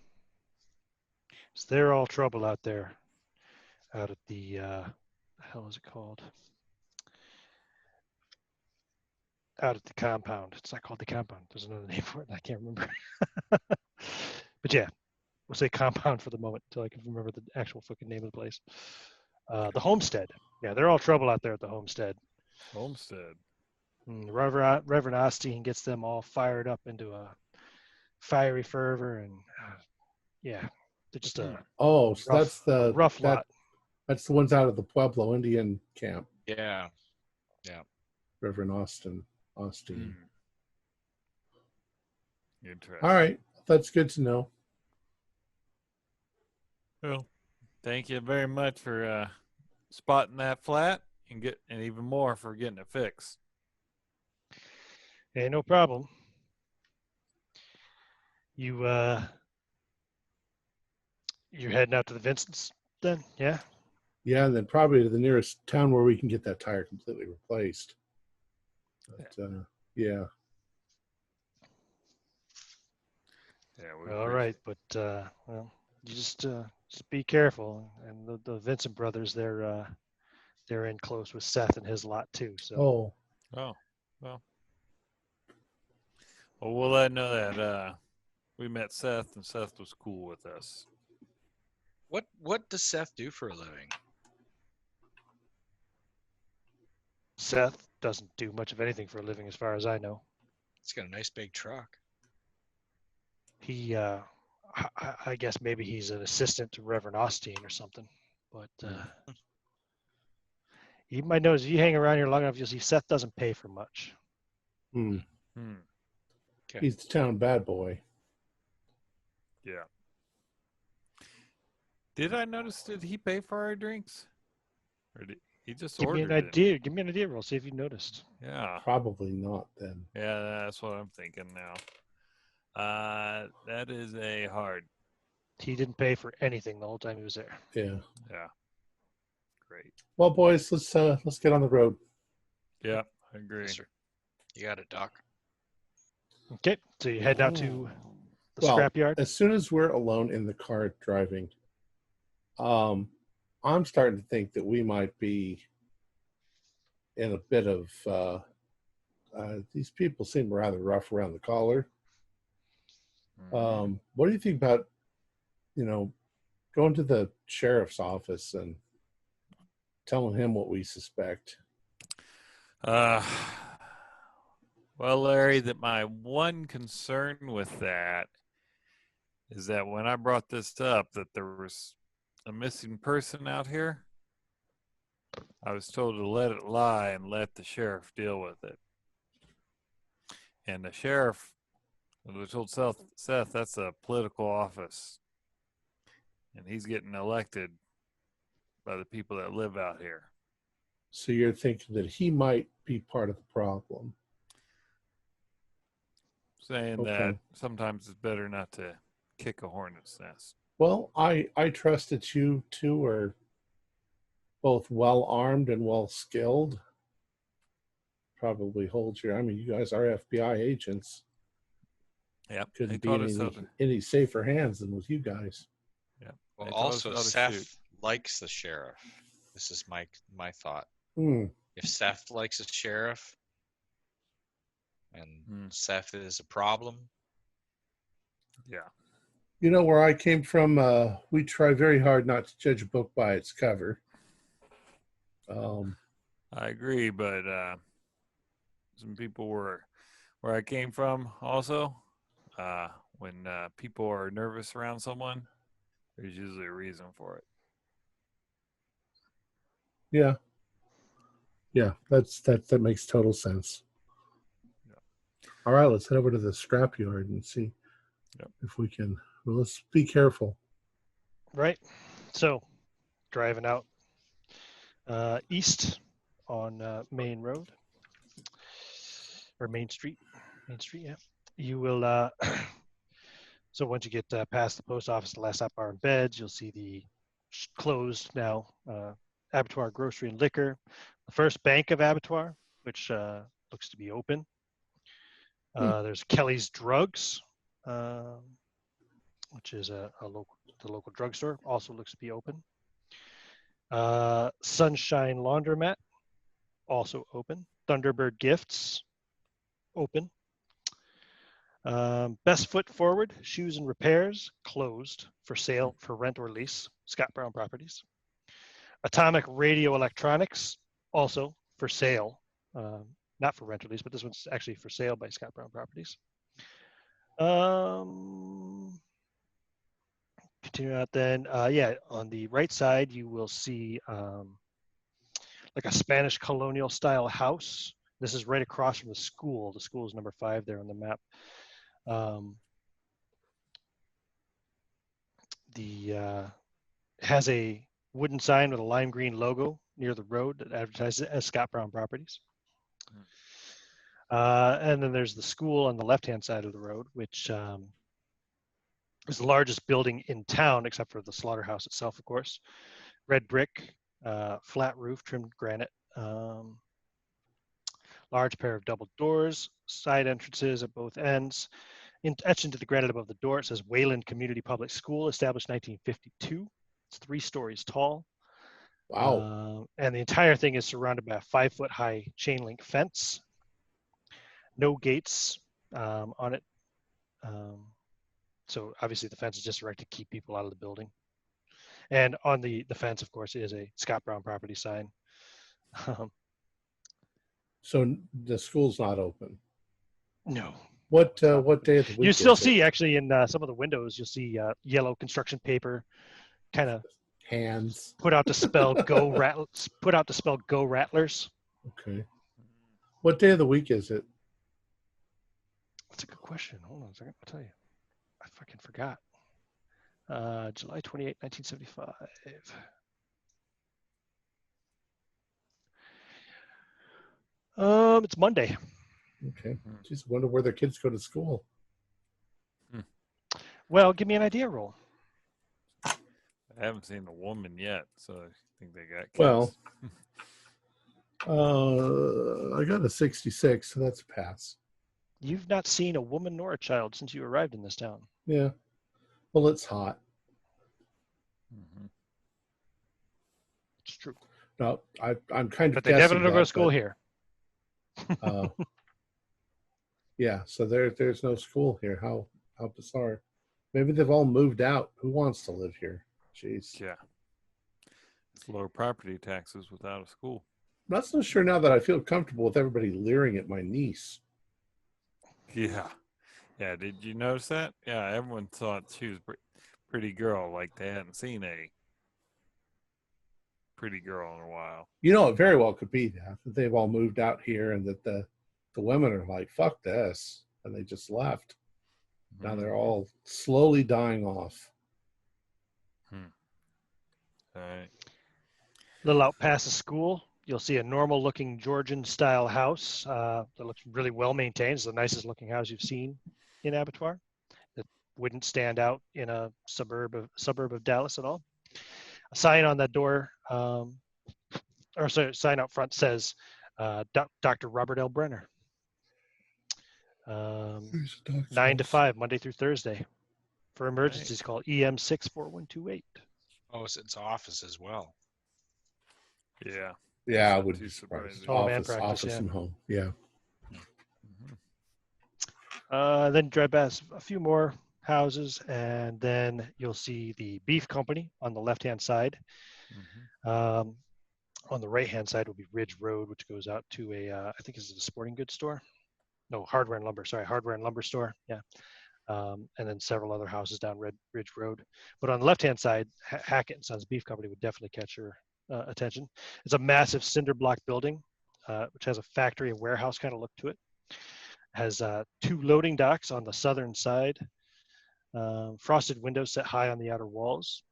Speaker 2: So they're all trouble out there. Out at the hell is it called? Out at the compound. It's not called the compound. There's another name for it. I can't remember. But yeah, we'll say compound for the moment until I can remember the actual fucking name of the place. The homestead. Yeah, they're all trouble out there at the homestead.
Speaker 3: Homestead.
Speaker 2: Reverend Osteen gets them all fired up into a fiery fervor, and yeah, they're just a
Speaker 1: Oh, so
Speaker 2: rough,
Speaker 1: that's the
Speaker 2: rough lot.
Speaker 1: That's the ones out of the Pueblo Indian camp.
Speaker 4: Yeah.
Speaker 1: Reverend Austin.
Speaker 3: Interesting.
Speaker 1: All right, that's good to know.
Speaker 3: Well, thank you very much for spotting that flat and even more for getting it fixed.
Speaker 2: Hey, no problem. You're heading out to the Vincents then? Yeah.
Speaker 1: Yeah, and then probably to the nearest town where we can get that tire completely replaced. But, yeah.
Speaker 3: Yeah.
Speaker 2: All right, but well, you just be careful. And the Vincent brothers, they're in close with Seth and his lot too. So.
Speaker 1: Oh,
Speaker 3: well. Well, we'll let know that we met Seth and Seth was cool with us.
Speaker 4: What does Seth do for a living?
Speaker 2: Seth doesn't do much of anything for a living, as far as I know.
Speaker 4: He's got a nice big truck.
Speaker 2: He, I guess maybe he's an assistant to Reverend Osteen or something. But you might notice if you hang around here long enough, you'll see Seth doesn't pay for much.
Speaker 1: okay.
Speaker 4: Okay.
Speaker 1: He's the town bad boy.
Speaker 3: Yeah. Did I notice, did he pay for our drinks? Or did he just
Speaker 2: Give me
Speaker 3: ordered
Speaker 2: an idea. Give me an idea, roll. See if you noticed.
Speaker 3: Yeah.
Speaker 1: Probably not then.
Speaker 3: Yeah, that's what I'm thinking now. That is a hard.
Speaker 2: He didn't pay for anything the whole time he was there.
Speaker 1: Yeah.
Speaker 3: Yeah. Great.
Speaker 1: Well, boys, let's get on the road.
Speaker 3: Yeah, I agree.
Speaker 4: Yes, sir. You got it, Doc.
Speaker 2: Okay, so you head out to the
Speaker 1: Well,
Speaker 2: scrapyard.
Speaker 1: as soon as we're alone in the car driving, I'm starting to think that we might be in a bit of these people seem rather rough around the collar. What do you think about, going to the sheriff's office and telling him what we suspect?
Speaker 3: Well, Larry, that my one concern with that is that when I brought this up, that there was a missing person out here, I was told to let it lie and let the sheriff deal with it. And the sheriff, I told Seth, that's a political office. And he's getting elected by the people that live out here.
Speaker 1: So you're thinking that he might be part of the problem.
Speaker 3: Saying that sometimes it's better not to kick a hornet's nest.
Speaker 1: Well, I trust that you two are both well armed and well skilled. Probably holds your. I mean, you guys are FBI agents.
Speaker 3: Yeah,
Speaker 1: couldn't be in any safer hands than with you guys.
Speaker 3: Yeah.
Speaker 4: Well, also Seth likes the sheriff. This is my thought. If Seth likes the sheriff, and Seth is a problem.
Speaker 3: Yeah.
Speaker 1: Where I came from, we try very hard not to judge a book by its cover.
Speaker 3: I agree, but some people were where I came from also. When people are nervous around someone, there's usually a reason for it.
Speaker 1: Yeah. Yeah, that makes total sense. Yeah. All right, let's head over to the scrapyard and see if we can. Well, let's be careful.
Speaker 2: Right. So, driving out east on Main Road or Main Street. Yeah. You will. So once you get past the post office, the last stop bar and beds, you'll see the closed now Abattoir Grocery and Liquor, the first bank of Abattoir, which looks to be open. There's Kelly's Drugs, which is the local drugstore, also looks to be open. Sunshine Laundromat, also open. Thunderbird Gifts, open. Best Foot Forward, Shoes and Repairs, closed, for sale, for rent or lease, Scott Brown Properties. Atomic Radio Electronics, also for sale, not for rent or lease, but this one's actually for sale by Scott Brown Properties. Continue out then, on the right side, you will see like a Spanish colonial style house. This is right across from the school. The school is number 5 there on the map. Has a wooden sign with a lime green logo near the road that advertises it as Scott Brown Properties. And then there's the school on the left-hand side of the road, which is the largest building in town, except for the slaughterhouse itself, of course. Red brick, flat roof, trimmed granite, large pair of double doors, side entrances at both ends. Etched into the granite above the door, it says Wayland Community Public School, established 1952. It's 3 stories tall.
Speaker 1: Wow.
Speaker 2: And the entire thing is surrounded by a 5-foot-high chain link fence. No gates on it. So obviously the fence is just erected to keep people out of the building. And on the fence, of course, is a Scott Brown Property sign.
Speaker 1: So the school's not open.
Speaker 2: No.
Speaker 1: What day of the week?
Speaker 2: You still
Speaker 1: is it?
Speaker 2: see, actually, in some of the windows, you'll see yellow construction paper, kind of
Speaker 1: hands
Speaker 2: put out to spell "Go Rattlers." Put out to spell "Go Rattlers."
Speaker 1: Okay. What day of the week is it?
Speaker 2: That's a good question. Hold on a second. I'll tell you. I fucking forgot. July 28, 1975. It's Monday.
Speaker 1: Okay. Just wonder where their kids go to school.
Speaker 2: Well, give me an idea roll.
Speaker 3: I haven't seen a woman yet, so I think they got kids.
Speaker 1: Well, I got a 66, so that's a pass.
Speaker 2: You've not seen a woman nor a child since you arrived in this town.
Speaker 1: Yeah. Well, it's hot.
Speaker 3: Mm-hmm.
Speaker 2: It's true.
Speaker 1: No, I'm kind of.
Speaker 2: But they definitely don't go to school here.
Speaker 1: Yeah, so there's no school here. How bizarre. Maybe they've all moved out. Who wants to live here? Jeez.
Speaker 3: Yeah. It's lower property taxes without a school.
Speaker 1: I'm not so sure now that I feel comfortable with everybody leering at my niece.
Speaker 3: Yeah. Yeah, did you notice that? Yeah, everyone thought she was a pretty girl, like they hadn't seen a pretty girl in a while.
Speaker 1: You know, it very well could be that they've all moved out here and that the women are like, fuck this, and they just left. Mm-hmm. Now they're all slowly dying off.
Speaker 3: All right.
Speaker 2: A little out past the school, you'll see a normal-looking Georgian-style house that looks really well-maintained. It's the nicest looking house you've seen in Abattoir. That wouldn't stand out in a suburb of Dallas at all. A sign on that door, sign out front says Dr. Robert L. Brenner. 9 to 5, Monday through Thursday. For emergencies, call EM64128.
Speaker 4: Oh, so it's office as well.
Speaker 3: Yeah.
Speaker 1: Yeah, I would be surprised. Office
Speaker 2: yeah.
Speaker 1: and home. Yeah.
Speaker 2: Then drive past a few more houses, and then you'll see the beef company on the left-hand side. On the right-hand side will be Ridge Road, which goes out to I think it's a sporting goods store. No, hardware and lumber store. Yeah. And then several other houses down Ridge Road. But on the left-hand side, Hackett and Sons Beef Company would definitely catch your attention. It's a massive cinder block building, which has a factory and warehouse kind of look to it. Has 2 loading docks on the southern side, frosted windows set high on the outer walls.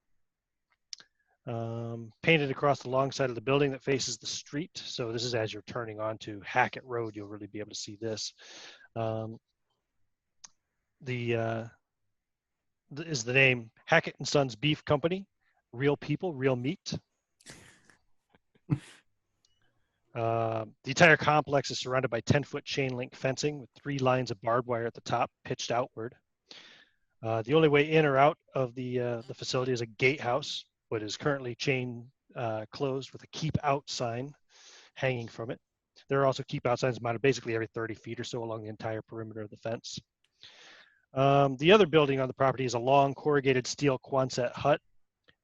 Speaker 2: Painted across the long side of the building that faces the street. So this is as you're turning onto Hackett Road, you'll really be able to see this. Is the name Hackett and Sons Beef Company, real people, real meat. The entire complex is surrounded by 10-foot chain link fencing with 3 lines of barbed wire at the top, pitched outward. The only way in or out of the facility is a gatehouse, but is currently chain closed with a keep out sign hanging from it. There are also keep out signs mounted basically every 30 feet or so along the entire perimeter of the fence. The other building on the property is a long corrugated steel Quonset hut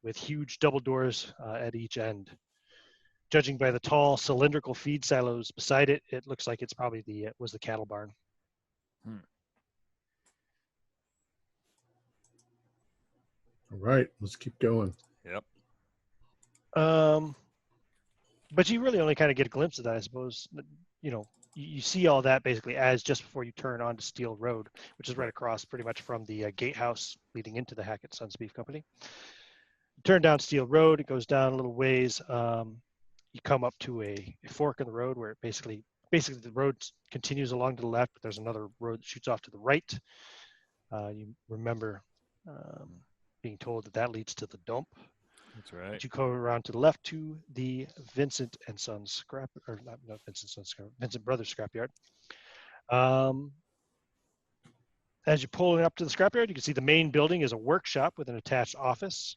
Speaker 2: with huge double doors at each end. Judging by the tall cylindrical feed silos beside it, it looks like it's probably the cattle barn.
Speaker 1: All right, let's keep going.
Speaker 3: Yep.
Speaker 2: But you really only kind of get a glimpse of that, I suppose. You know, you see all that basically as just before you turn onto Steel Road, which is right across pretty much from the gatehouse leading into the Hackett Sons Beef Company. You turn down Steel Road, it goes down a little ways. You come up to a fork in the road where it basically the road continues along to the left, but there's another road that shoots off to the right. You remember being told that leads to the dump.
Speaker 3: That's right.
Speaker 2: You go around to the left to the Vincent and Sons Vincent Brothers scrapyard. As you're pulling up to the scrapyard, you can see the main building is a workshop with an attached office.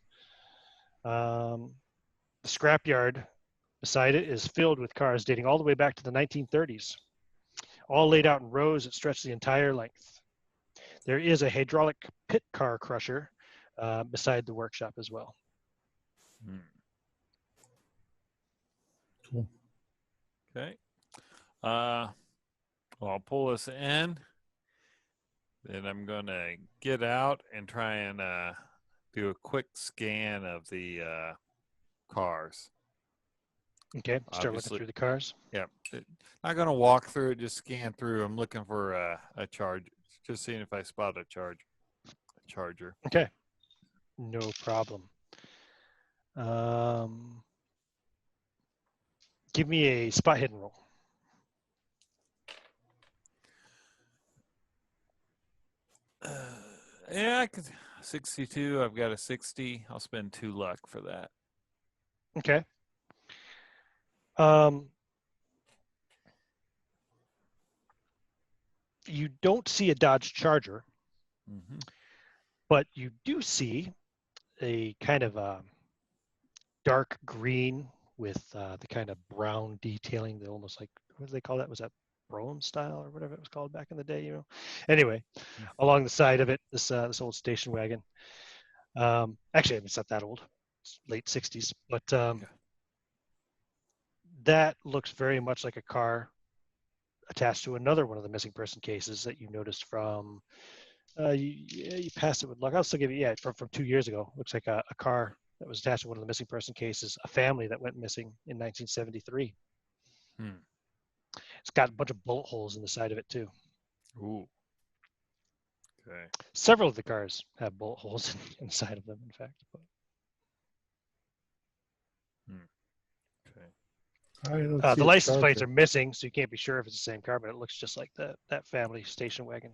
Speaker 2: The scrapyard beside it is filled with cars dating all the way back to the 1930s, all laid out in rows that stretch the entire length. There is a hydraulic pit car crusher beside the workshop as well.
Speaker 1: Cool.
Speaker 3: Okay. Well, I'll pull us in. Then I'm going to get out and try and do a quick scan of the cars.
Speaker 2: Okay, start looking through the cars.
Speaker 3: Yeah. Not going to walk through it, just scan through. I'm looking for a charge, just seeing if I spot a charger.
Speaker 2: Okay, no problem. Give me a spot hidden roll.
Speaker 3: Yeah, I could. 62. I've got a 60. I'll spend 2 luck for that.
Speaker 2: Okay. You don't see a Dodge Charger, but you do see a kind of dark green with the kind of brown detailing, that almost like, what do they call that? Was that Brougham style or whatever it was called back in the day? You know. Anyway, along the side of it, this old station wagon. Actually, it's not that old. It's late 60s, but that looks very much like a car attached to another one of the missing person cases that you noticed from. You passed it with luck. I'll still give you from 2 years ago. Looks like a car that was attached to one of the missing person cases, a family that went missing in 1973. It's got a bunch of bullet holes in the side of it too.
Speaker 3: Ooh. Okay.
Speaker 2: Several of the cars have bullet holes inside of them, in fact.
Speaker 3: Okay.
Speaker 2: The license plates are missing, so you can't be sure if it's the same car, but it looks just like that family station wagon.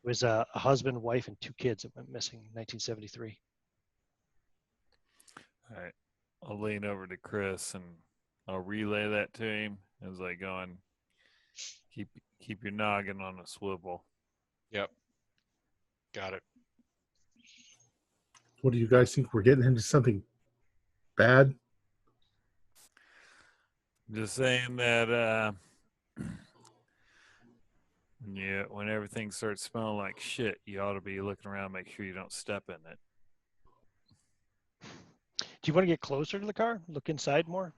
Speaker 2: It was a husband, wife, and 2 kids that went missing in 1973.
Speaker 3: All right. I'll lean over to Chris and I'll relay that to him as I go on. Keep your noggin on a swivel.
Speaker 4: Yep. Got it.
Speaker 1: What do you guys think? We're getting into something bad?
Speaker 3: Just saying that when everything starts smelling like shit, you ought to be looking around, make sure you don't step in it.
Speaker 2: Do you want to get closer to the car? Look inside more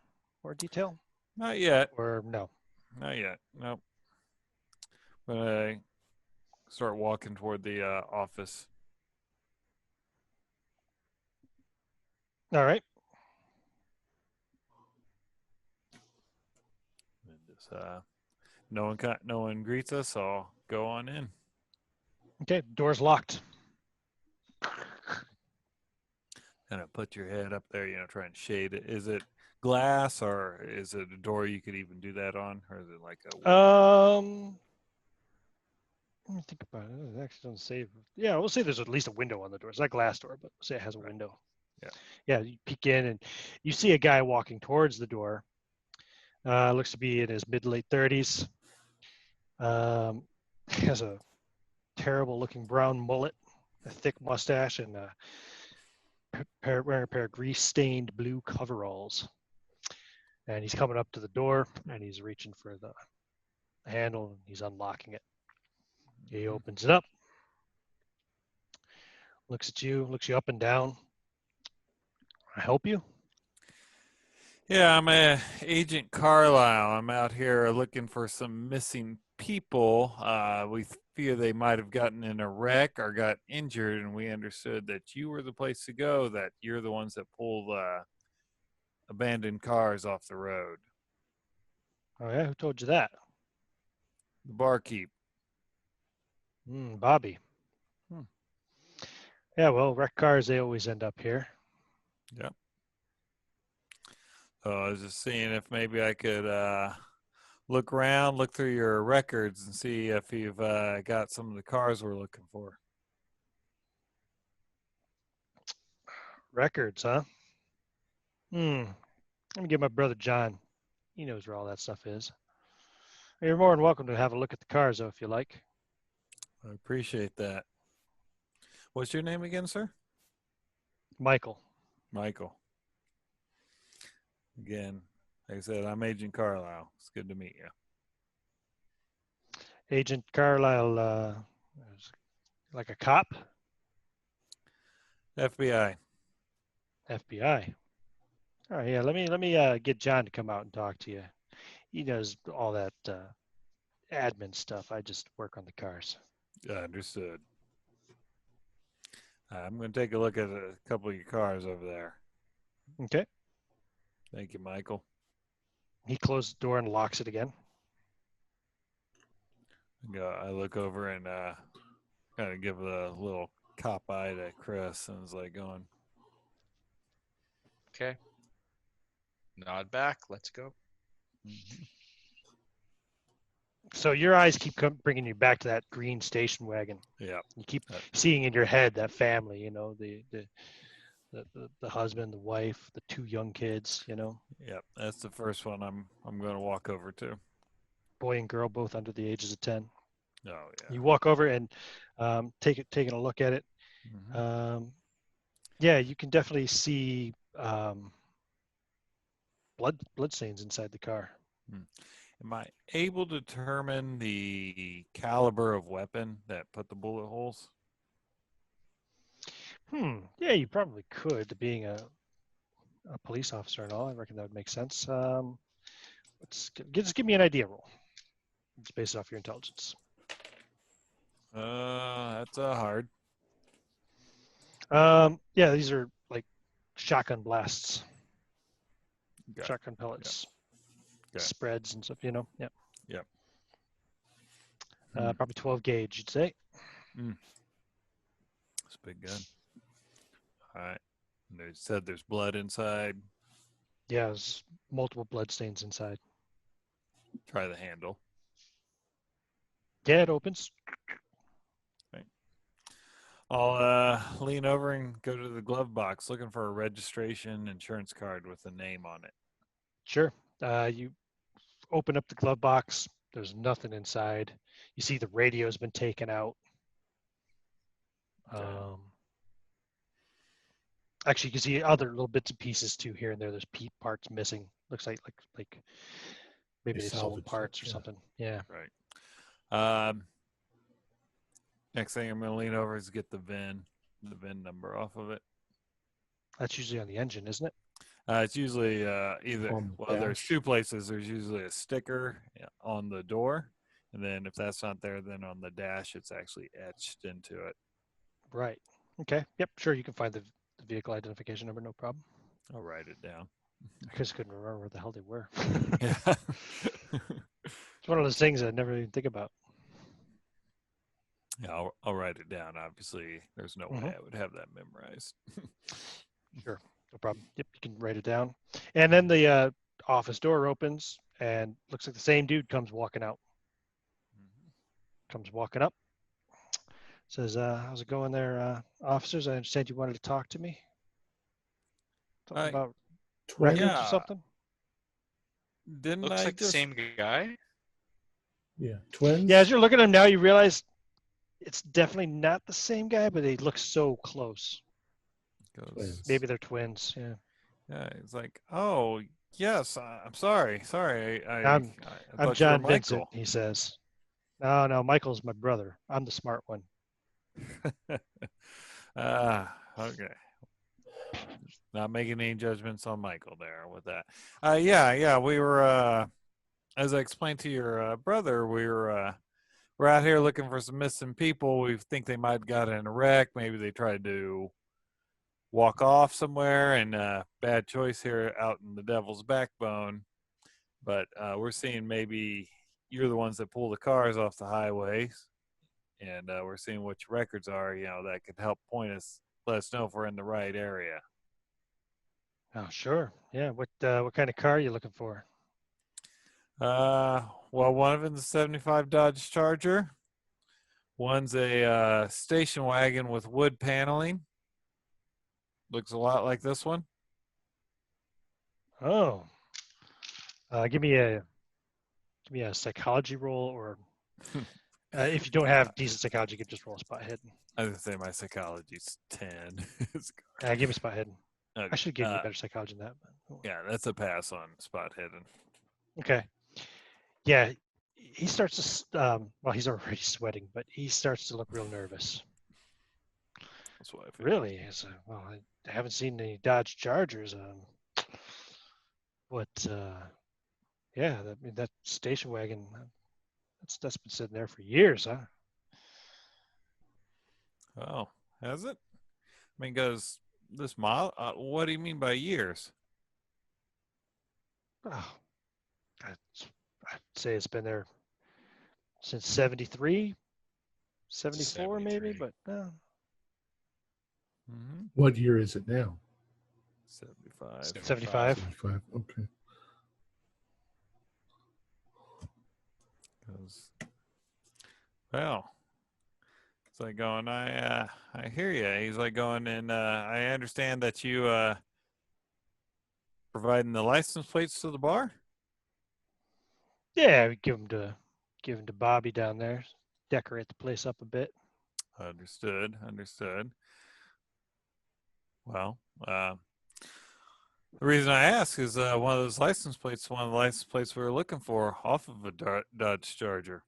Speaker 2: detail?
Speaker 3: Not yet.
Speaker 2: Or no?
Speaker 3: Not yet. Nope. But I start walking toward the office.
Speaker 2: All right.
Speaker 3: And just, no one greets us, so I'll go on in.
Speaker 2: Okay, door's locked.
Speaker 3: Kind of put your head up there, try and shade it. Is it glass or is it a door you could even do that on? Or is it like a...
Speaker 2: Let me think about it. It actually doesn't say. Yeah, we'll say there's at least a window on the door. It's not a glass door, but we'll say it has a window.
Speaker 3: Yeah.
Speaker 2: Yeah, you peek in and you see a guy walking towards the door. Looks to be in his mid-late 30s. Has a terrible-looking brown mullet, a thick mustache, and wearing a pair of grease-stained blue coveralls. And he's coming up to the door, and he's reaching for the handle, and he's unlocking it. He opens it up. Looks at you, looks you up and down. I help you?
Speaker 3: Yeah, I'm Agent Carlisle. I'm out here looking for some missing people. We fear they might have gotten in a wreck or got injured, and we understood that you were the place to go, that you're the ones that pull abandoned cars off the road.
Speaker 2: Oh yeah, who told you that?
Speaker 3: The barkeep.
Speaker 2: Bobby. Yeah, well, wrecked cars, they always end up here.
Speaker 3: Yep. So I was just seeing if maybe I could look around, look through your records, and see if you've got some of the cars we're looking for.
Speaker 2: Records, huh? Let me get my brother John. He knows where all that stuff is. You're more than welcome to have a look at the cars, though, if you like.
Speaker 3: I appreciate that. What's your name again, sir?
Speaker 2: Michael.
Speaker 3: Michael. Again, like I said, I'm Agent Carlisle. It's good to meet you.
Speaker 2: Agent Carlisle, like a cop?
Speaker 3: FBI.
Speaker 2: FBI. All right, yeah. Let me get John to come out and talk to you. He does all that admin stuff. I just work on the cars.
Speaker 3: Understood. I'm going to take a look at a couple of your cars over there.
Speaker 2: Okay.
Speaker 3: Thank you, Michael.
Speaker 2: He closed the door and locks it again.
Speaker 3: I look over and kind of give a little cop eye to Chris, and it's like going,
Speaker 4: Okay. Nod back. Let's go.
Speaker 2: So your eyes keep bringing you back to that green station wagon.
Speaker 3: yeah.
Speaker 2: You keep seeing in your head that family, you know, the husband, the wife, the two young kids, you know.
Speaker 3: Yep, that's the first one I'm going to walk over to.
Speaker 2: Boy and girl, both under the ages of 10.
Speaker 3: Oh yeah.
Speaker 2: You walk over and taking a look at it.
Speaker 3: Mm-hmm.
Speaker 2: Yeah, you can definitely see blood stains inside the car.
Speaker 3: Am I able to determine the caliber of weapon that put the bullet holes?
Speaker 2: Yeah, you probably could, being a police officer and all. I reckon that would make sense. Just give me an idea roll. It's based off your intelligence.
Speaker 3: That's hard.
Speaker 2: Yeah, these are like shotgun blasts,
Speaker 3: Okay.
Speaker 2: shotgun pellets,
Speaker 3: Okay.
Speaker 2: spreads and stuff. You know, yeah.
Speaker 3: Yep.
Speaker 2: Probably 12 gauge, you'd say.
Speaker 3: It's a big gun. All right. And they said there's blood inside.
Speaker 2: Yeah, there's multiple blood stains inside.
Speaker 3: Try the handle.
Speaker 2: Yeah, it opens.
Speaker 3: Right. I'll lean over and go to the glove box looking for a registration insurance card with a name on it.
Speaker 2: Sure. You open up the glove box. There's nothing inside. You see the radio's been taken out.
Speaker 3: Okay.
Speaker 2: Actually, you can see other little bits and pieces too here and there. There's parts missing. Looks like maybe they sold
Speaker 1: salvaged
Speaker 2: parts
Speaker 1: it,
Speaker 2: or
Speaker 1: yeah.
Speaker 2: something. Yeah.
Speaker 3: Right. Next thing I'm going to lean over is get the VIN number off of it.
Speaker 2: That's usually on the engine, isn't it?
Speaker 3: It's usually either,
Speaker 1: On the
Speaker 3: there's
Speaker 1: dash.
Speaker 3: two places. There's usually a sticker on the door. And then if that's not there, then on the dash, it's actually etched into it.
Speaker 2: Right. Okay. Yep. Sure. You can find the vehicle identification number. No problem.
Speaker 3: I'll write it down.
Speaker 2: I just couldn't remember where the hell they were.
Speaker 3: Yeah.
Speaker 2: It's one of those things I never even think about.
Speaker 3: Yeah, I'll write it down. Obviously, there's no way I would have that memorized.
Speaker 2: Sure. No problem. Yep. You can write it down. And then the office door opens and looks like the same dude comes walking out. Comes walking up. Says, how's it going there, officers? I understand you wanted to talk to me. Something about records or something?
Speaker 3: Didn't
Speaker 4: Looks
Speaker 3: I
Speaker 4: like the
Speaker 3: just...
Speaker 4: same guy.
Speaker 1: Yeah, twins.
Speaker 2: Yeah, as you're looking at him now, you realize it's definitely not the same guy, but they look so close.
Speaker 1: Twins.
Speaker 2: Maybe they're twins. Yeah.
Speaker 3: Yeah, it's like, oh, yes, I'm sorry. I
Speaker 2: I'm
Speaker 3: thought you were
Speaker 2: John
Speaker 3: Michael.
Speaker 2: Vincent, he says. No, Michael's my brother. I'm the smart one.
Speaker 3: Okay. Not making any judgments on Michael there with that. Yeah. We were, as I explained to your brother, we're out here looking for some missing people. We think they might have got in a wreck. Maybe they tried to walk off somewhere, and bad choice here out in the Devil's Backbone. But we're seeing maybe you're the ones that pull the cars off the highways, and we're seeing which records are, that could help let us know if we're in the right area.
Speaker 2: Oh, sure. Yeah. What kind of car are you looking for?
Speaker 3: Well, one of them's a 75 Dodge Charger. One's a station wagon with wood paneling. Looks a lot like this one.
Speaker 2: Oh, give me a psychology roll, or if you don't have decent psychology, you can just roll a spot hidden.
Speaker 3: I was gonna say my psychology's 10.
Speaker 2: Give me spot hidden.
Speaker 3: Okay.
Speaker 2: I should give you better psychology than that. But...
Speaker 3: Yeah, that's a pass on spot hidden.
Speaker 2: Okay. Yeah, he starts to. Well, he's already sweating, but he starts to look real nervous.
Speaker 3: That's what I feel.
Speaker 2: Really? Well, I haven't seen any Dodge Chargers. But yeah, that station wagon, that's been sitting there for years, huh?
Speaker 3: Oh, has it? I mean, because this model. What do you mean by years?
Speaker 2: Oh, I'd say it's been there since 73, 74 maybe,
Speaker 4: 73.
Speaker 2: but
Speaker 3: Mm-hmm.
Speaker 1: What year is it now?
Speaker 3: 75.
Speaker 2: 75.
Speaker 1: 75. Okay.
Speaker 3: Well, it's like going. I hear you. He's like going, and I understand that you providing the license plates to the bar.
Speaker 2: Yeah, we give him to Bobby down there, decorate the place up a bit.
Speaker 3: Understood. Well, the reason I ask is one of those license plates, one of the license plates we were looking for off of a Dodge Charger.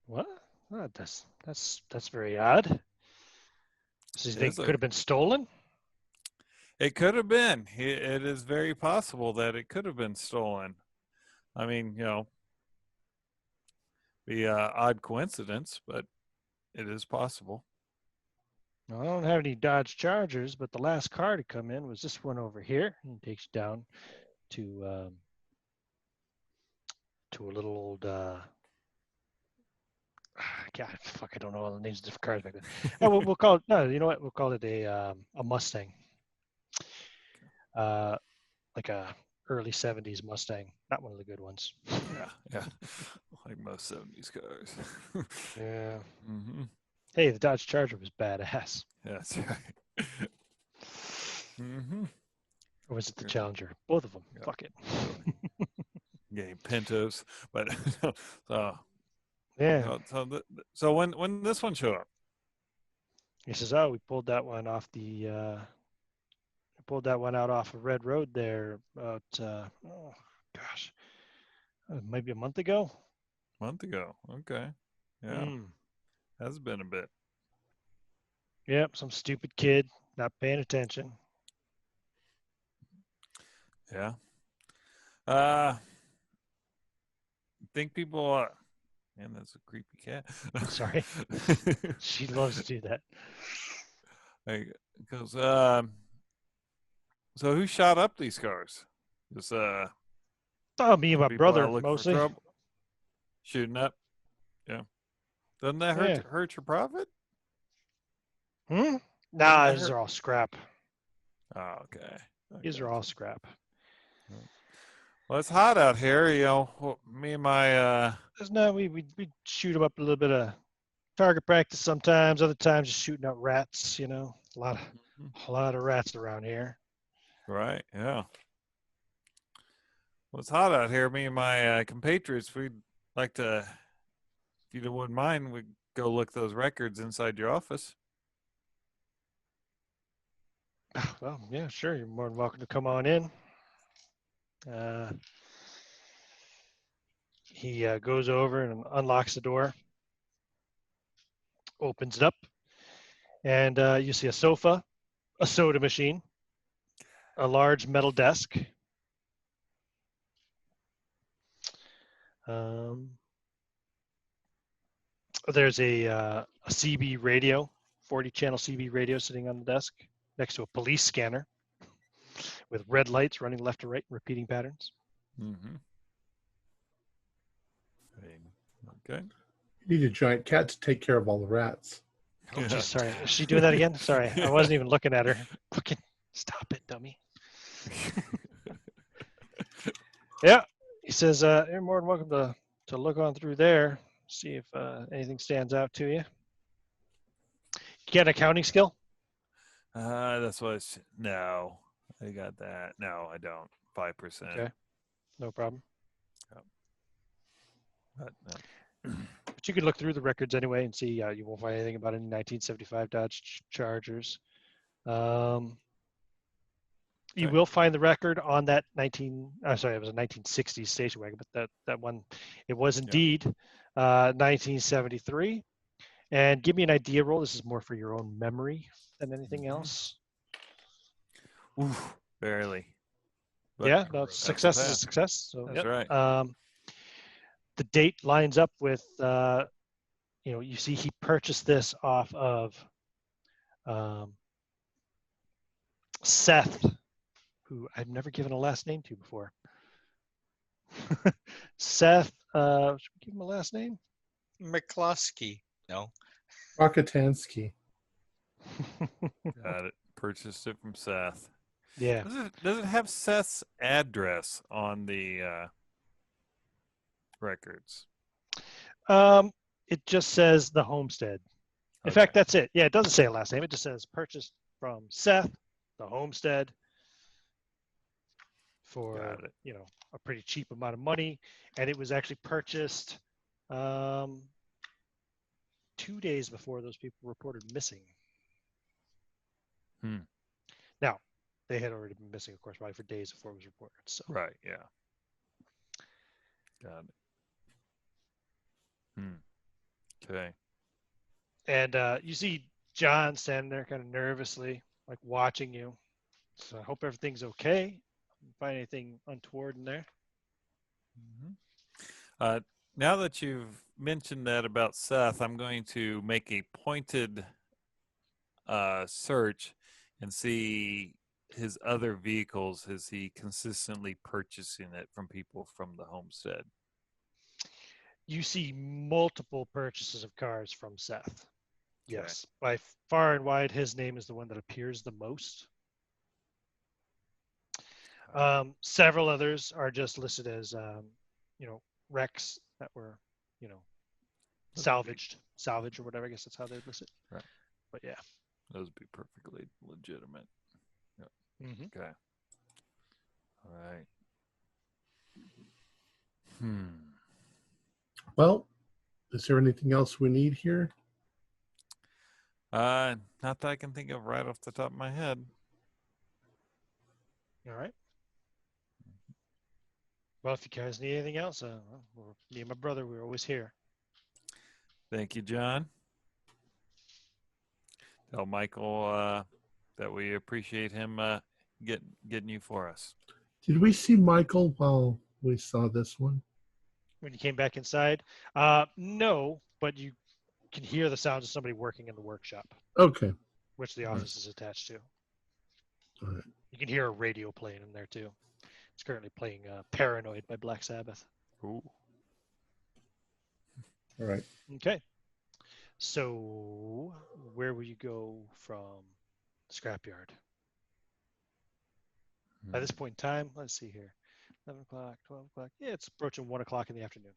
Speaker 2: What? Oh, that's very odd. So you think it could have been stolen?
Speaker 3: It could have been. It is very possible that it could have been stolen. I mean, be an odd coincidence, but it is possible.
Speaker 2: Well, I don't have any Dodge Chargers, but the last car to come in was this one over here. And takes you down to a little old. God, fuck! I don't know all the names of different cars back then. We'll call it. No, you know what? We'll call it a Mustang. Like a early '70s Mustang, not one of the good ones.
Speaker 3: Yeah, like most '70s cars.
Speaker 2: Yeah.
Speaker 3: Mm-hmm.
Speaker 2: Hey, the Dodge Charger was badass.
Speaker 3: Yeah, that's right. Mm-hmm.
Speaker 2: Or was it the Challenger? Both of them. Yeah. Fuck it.
Speaker 3: Yeah, Pintos, but so
Speaker 2: yeah.
Speaker 3: So when this one show up?
Speaker 2: He says, "Oh, we pulled that one off pulled that one out off of Red Road there about maybe a month ago."
Speaker 3: Okay. Yeah. Has been a bit.
Speaker 2: Yep, some stupid kid not paying attention.
Speaker 3: Yeah. Think people man, that's a creepy cat.
Speaker 2: Sorry. She loves to do that.
Speaker 3: Because so who shot up these cars? Just
Speaker 2: me and my brother mostly.
Speaker 3: Shooting up. Yeah. Doesn't that hurt your profit?
Speaker 2: Nah, these are all scrap.
Speaker 3: Oh, okay.
Speaker 2: These are all scrap.
Speaker 3: Well, it's hot out here, me and my
Speaker 2: No, we shoot them up a little bit of target practice sometimes, other times just shooting out rats, a lot of rats around here.
Speaker 3: Right, yeah. Well, it's hot out here. Me and my compatriots, we'd like to, if you wouldn't mind, we'd go look those records inside your office.
Speaker 2: Well, yeah, sure. You're more than welcome to come on in. He goes over and unlocks the door, opens it up, And you see a sofa, a soda machine, a large metal desk. There's a CB radio, 40-channel CB radio sitting on the desk next to a police scanner with red lights running left to right in repeating patterns.
Speaker 3: Mm-hmm. Okay.
Speaker 1: You need a giant cat to take care of all the rats.
Speaker 2: Oh, geez, sorry. Is she doing that again? Sorry, I wasn't even looking at her. Fucking stop it, dummy. Yeah, he says, you're more than welcome to look on through there, see if anything stands out to you. You get an accounting skill?
Speaker 3: That's what no, I got that. No, I don't. 5%.
Speaker 2: Okay, no problem.
Speaker 3: But, no.
Speaker 2: But you can look through the records anyway and see you won't find anything about any 1975 Dodge Chargers. You will find the record on that it was a 1960s station wagon, but that one, it was indeed 1973. And give me an idea roll. This is more for your own memory than anything else.
Speaker 3: Oof, barely. But
Speaker 2: Yeah, no, success is a success. So
Speaker 3: that's right.
Speaker 2: The date lines up with, you see he purchased this off of Seth, who I've never given a last name to before. Seth, should we give him a last name?
Speaker 4: McCloskey. No.
Speaker 1: Rockatansky.
Speaker 3: Got it. Purchased it from Seth.
Speaker 2: Yeah.
Speaker 3: Does it have Seth's address on the records?
Speaker 2: It just says the homestead. In fact, that's it. Yeah, it doesn't say a last name. It just says purchased from Seth, the homestead, for a pretty cheap amount of money, and it was actually purchased 2 days before those people reported missing. Now, they had already been missing, of course, probably for days before it was reported. So
Speaker 3: right, yeah. Got it. Okay.
Speaker 2: And you see John standing there kind of nervously, like watching you. So I hope everything's okay. Find anything untoward in there?
Speaker 3: Now that you've mentioned that about Seth, I'm going to make a pointed search and see his other vehicles. Is he consistently purchasing it from people from the homestead?
Speaker 2: You see multiple purchases of cars from Seth.
Speaker 3: Okay.
Speaker 2: Yes, by far and wide, his name is the one that appears the most. Several others are just listed as, wrecks that were, salvage or whatever. I guess that's how they'd list it.
Speaker 3: Right.
Speaker 2: But yeah.
Speaker 3: Those would be perfectly legitimate. Yep.
Speaker 2: Mm-hmm.
Speaker 3: Okay. All right.
Speaker 1: Well, is there anything else we need here?
Speaker 3: Not that I can think of right off the top of my head.
Speaker 2: All right. Well, if you guys need anything else, me and my brother, we're always here.
Speaker 3: Thank you, John. Tell Michael that we appreciate him getting you for us.
Speaker 1: Did we see Michael while we saw this one?
Speaker 2: When you came back inside? No, but you can hear the sounds of somebody working in the workshop.
Speaker 1: Okay.
Speaker 2: Which the office is attached to.
Speaker 1: All right.
Speaker 2: You can hear a radio playing in there too. It's currently playing Paranoid by Black Sabbath.
Speaker 3: Ooh.
Speaker 1: All right.
Speaker 2: Okay. So where will you go from the scrapyard? By this point in time, let's see here. 11 o'clock, 12 o'clock. Yeah, it's approaching 1 o'clock in the afternoon.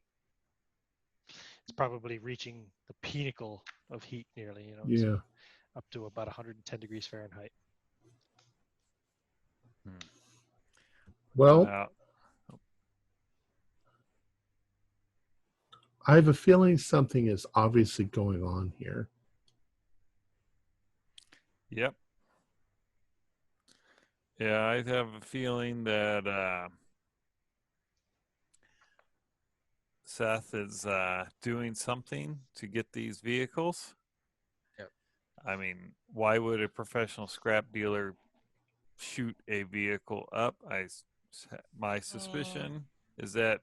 Speaker 2: It's probably reaching the pinnacle of heat nearly,
Speaker 1: Yeah.
Speaker 2: Up to about 110 degrees Fahrenheit.
Speaker 1: Well, I have a feeling something is obviously going on here.
Speaker 3: Yep. Yeah, I have a feeling that Seth is doing something to get these vehicles.
Speaker 4: Yep.
Speaker 3: I mean, why would a professional scrap dealer shoot a vehicle up? My suspicion is that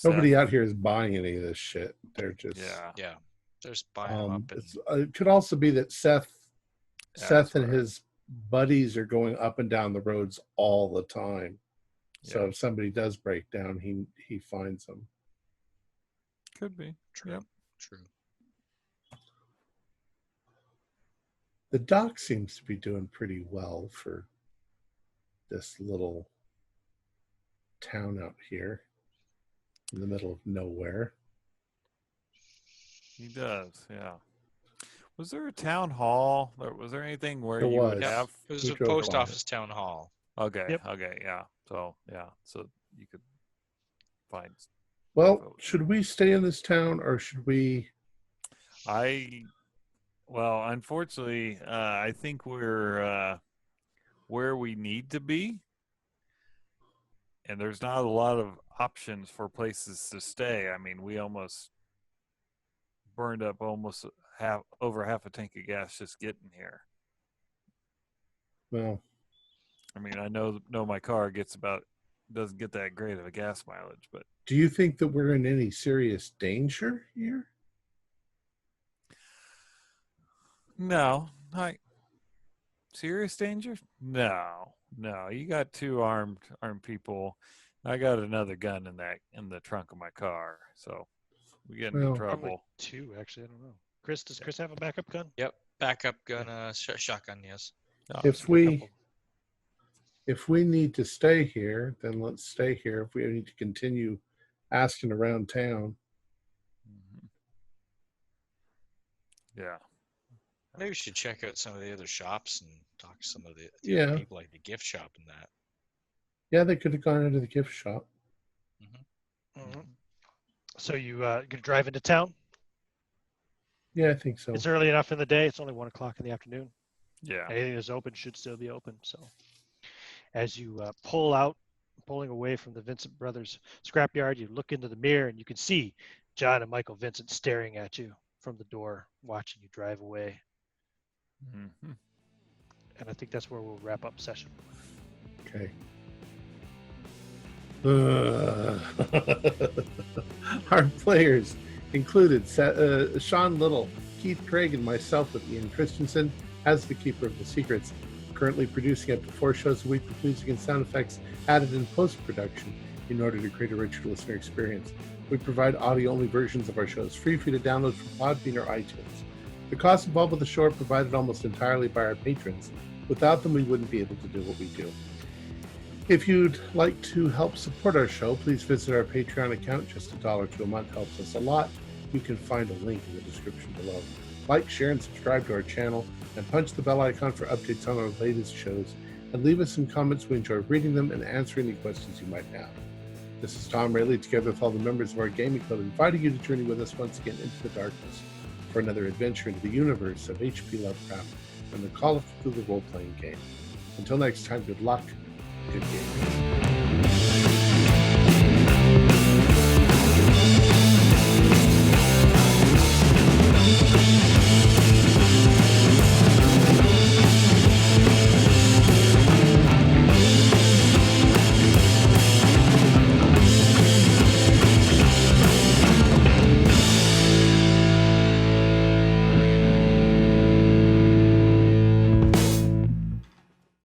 Speaker 1: Nobody
Speaker 3: Seth,
Speaker 1: out here is buying any of this shit. They're just
Speaker 4: Yeah. They're just buying them up. And,
Speaker 1: it could also be that Seth
Speaker 3: That's
Speaker 1: and
Speaker 3: right.
Speaker 1: his buddies are going up and down the roads all the time. So
Speaker 3: Yeah.
Speaker 1: if somebody does break down, he finds them.
Speaker 3: Could be.
Speaker 4: true.
Speaker 3: Yep.
Speaker 4: True.
Speaker 1: The dock seems to be doing pretty well for this little town out here in the middle of nowhere.
Speaker 3: He does, yeah. Was there a town hall? Was there anything where
Speaker 1: There
Speaker 3: you
Speaker 1: was.
Speaker 3: would
Speaker 4: Yeah.
Speaker 3: have?
Speaker 4: It was
Speaker 1: We
Speaker 4: a
Speaker 1: drove
Speaker 4: post
Speaker 1: by it.
Speaker 4: office town hall.
Speaker 3: Okay,
Speaker 2: Yep.
Speaker 3: okay, yeah. So you could find.
Speaker 1: Well, should we stay in this town or should we?
Speaker 3: Well, unfortunately, I think we're where we need to be, and there's not a lot of options for places to stay. I mean, we almost burned up almost over half a tank of gas just getting here.
Speaker 1: Well,
Speaker 3: I mean, I know my car doesn't get that great of a gas mileage, but
Speaker 1: do you think that we're in any serious danger here?
Speaker 3: no, serious danger? No. You got two armed people. I got another gun in the trunk of my car, so we get into
Speaker 1: Well,
Speaker 3: trouble.
Speaker 2: Probably two, actually. I don't know. Chris, does Chris have a backup gun?
Speaker 4: Yep. Backup gun, shotgun, yes.
Speaker 3: No,
Speaker 1: If
Speaker 2: A
Speaker 1: we
Speaker 2: couple.
Speaker 1: if we need to stay here, then let's stay here. If we need to continue asking around town,
Speaker 3: Mhm. Yeah.
Speaker 4: Maybe we should check out some of the other shops and talk to some of the
Speaker 1: Yeah.
Speaker 4: other people, like the gift shop and that.
Speaker 1: yeah, they could have gone into the gift shop.
Speaker 2: Mhm. So you gonna drive into town?
Speaker 1: Yeah, I think so.
Speaker 2: It's early enough in the day. It's only 1 o'clock in the afternoon.
Speaker 3: Yeah.
Speaker 2: Anything that's open should still be open. So as you pulling away from the Vincent Brothers scrapyard, you look into the mirror and you can see John and Michael Vincent staring at you from the door, watching you drive away.
Speaker 3: Mm-hmm.
Speaker 2: And I think that's where we'll wrap up session.
Speaker 1: Okay. Our players included Sean Little, Keith Craig, and myself with Ian Christensen as the Keeper of the Secrets. Currently producing up to 4 shows a week with music and sound effects added in post-production in order to create a richer listener experience. We provide audio-only versions of our shows free for you to download from Podbean or iTunes. The costs involved with the show are provided almost entirely by our patrons. Without them, we wouldn't be able to do what we do. If you'd like to help support our show, please visit our Patreon account. Just $1 a month helps us a lot. You can find a link in the description below. Like, share, and subscribe to our channel, and punch the bell icon for updates on our latest shows. And leave us some comments. We enjoy reading them and answering any questions you might have. This is Tom Rayleigh, together with all the members of our gaming club, inviting you to journey with us once again into the darkness for another adventure into the universe of H.P. Lovecraft and the Call of Cthulhu role-playing game. Until next time, good luck, good game.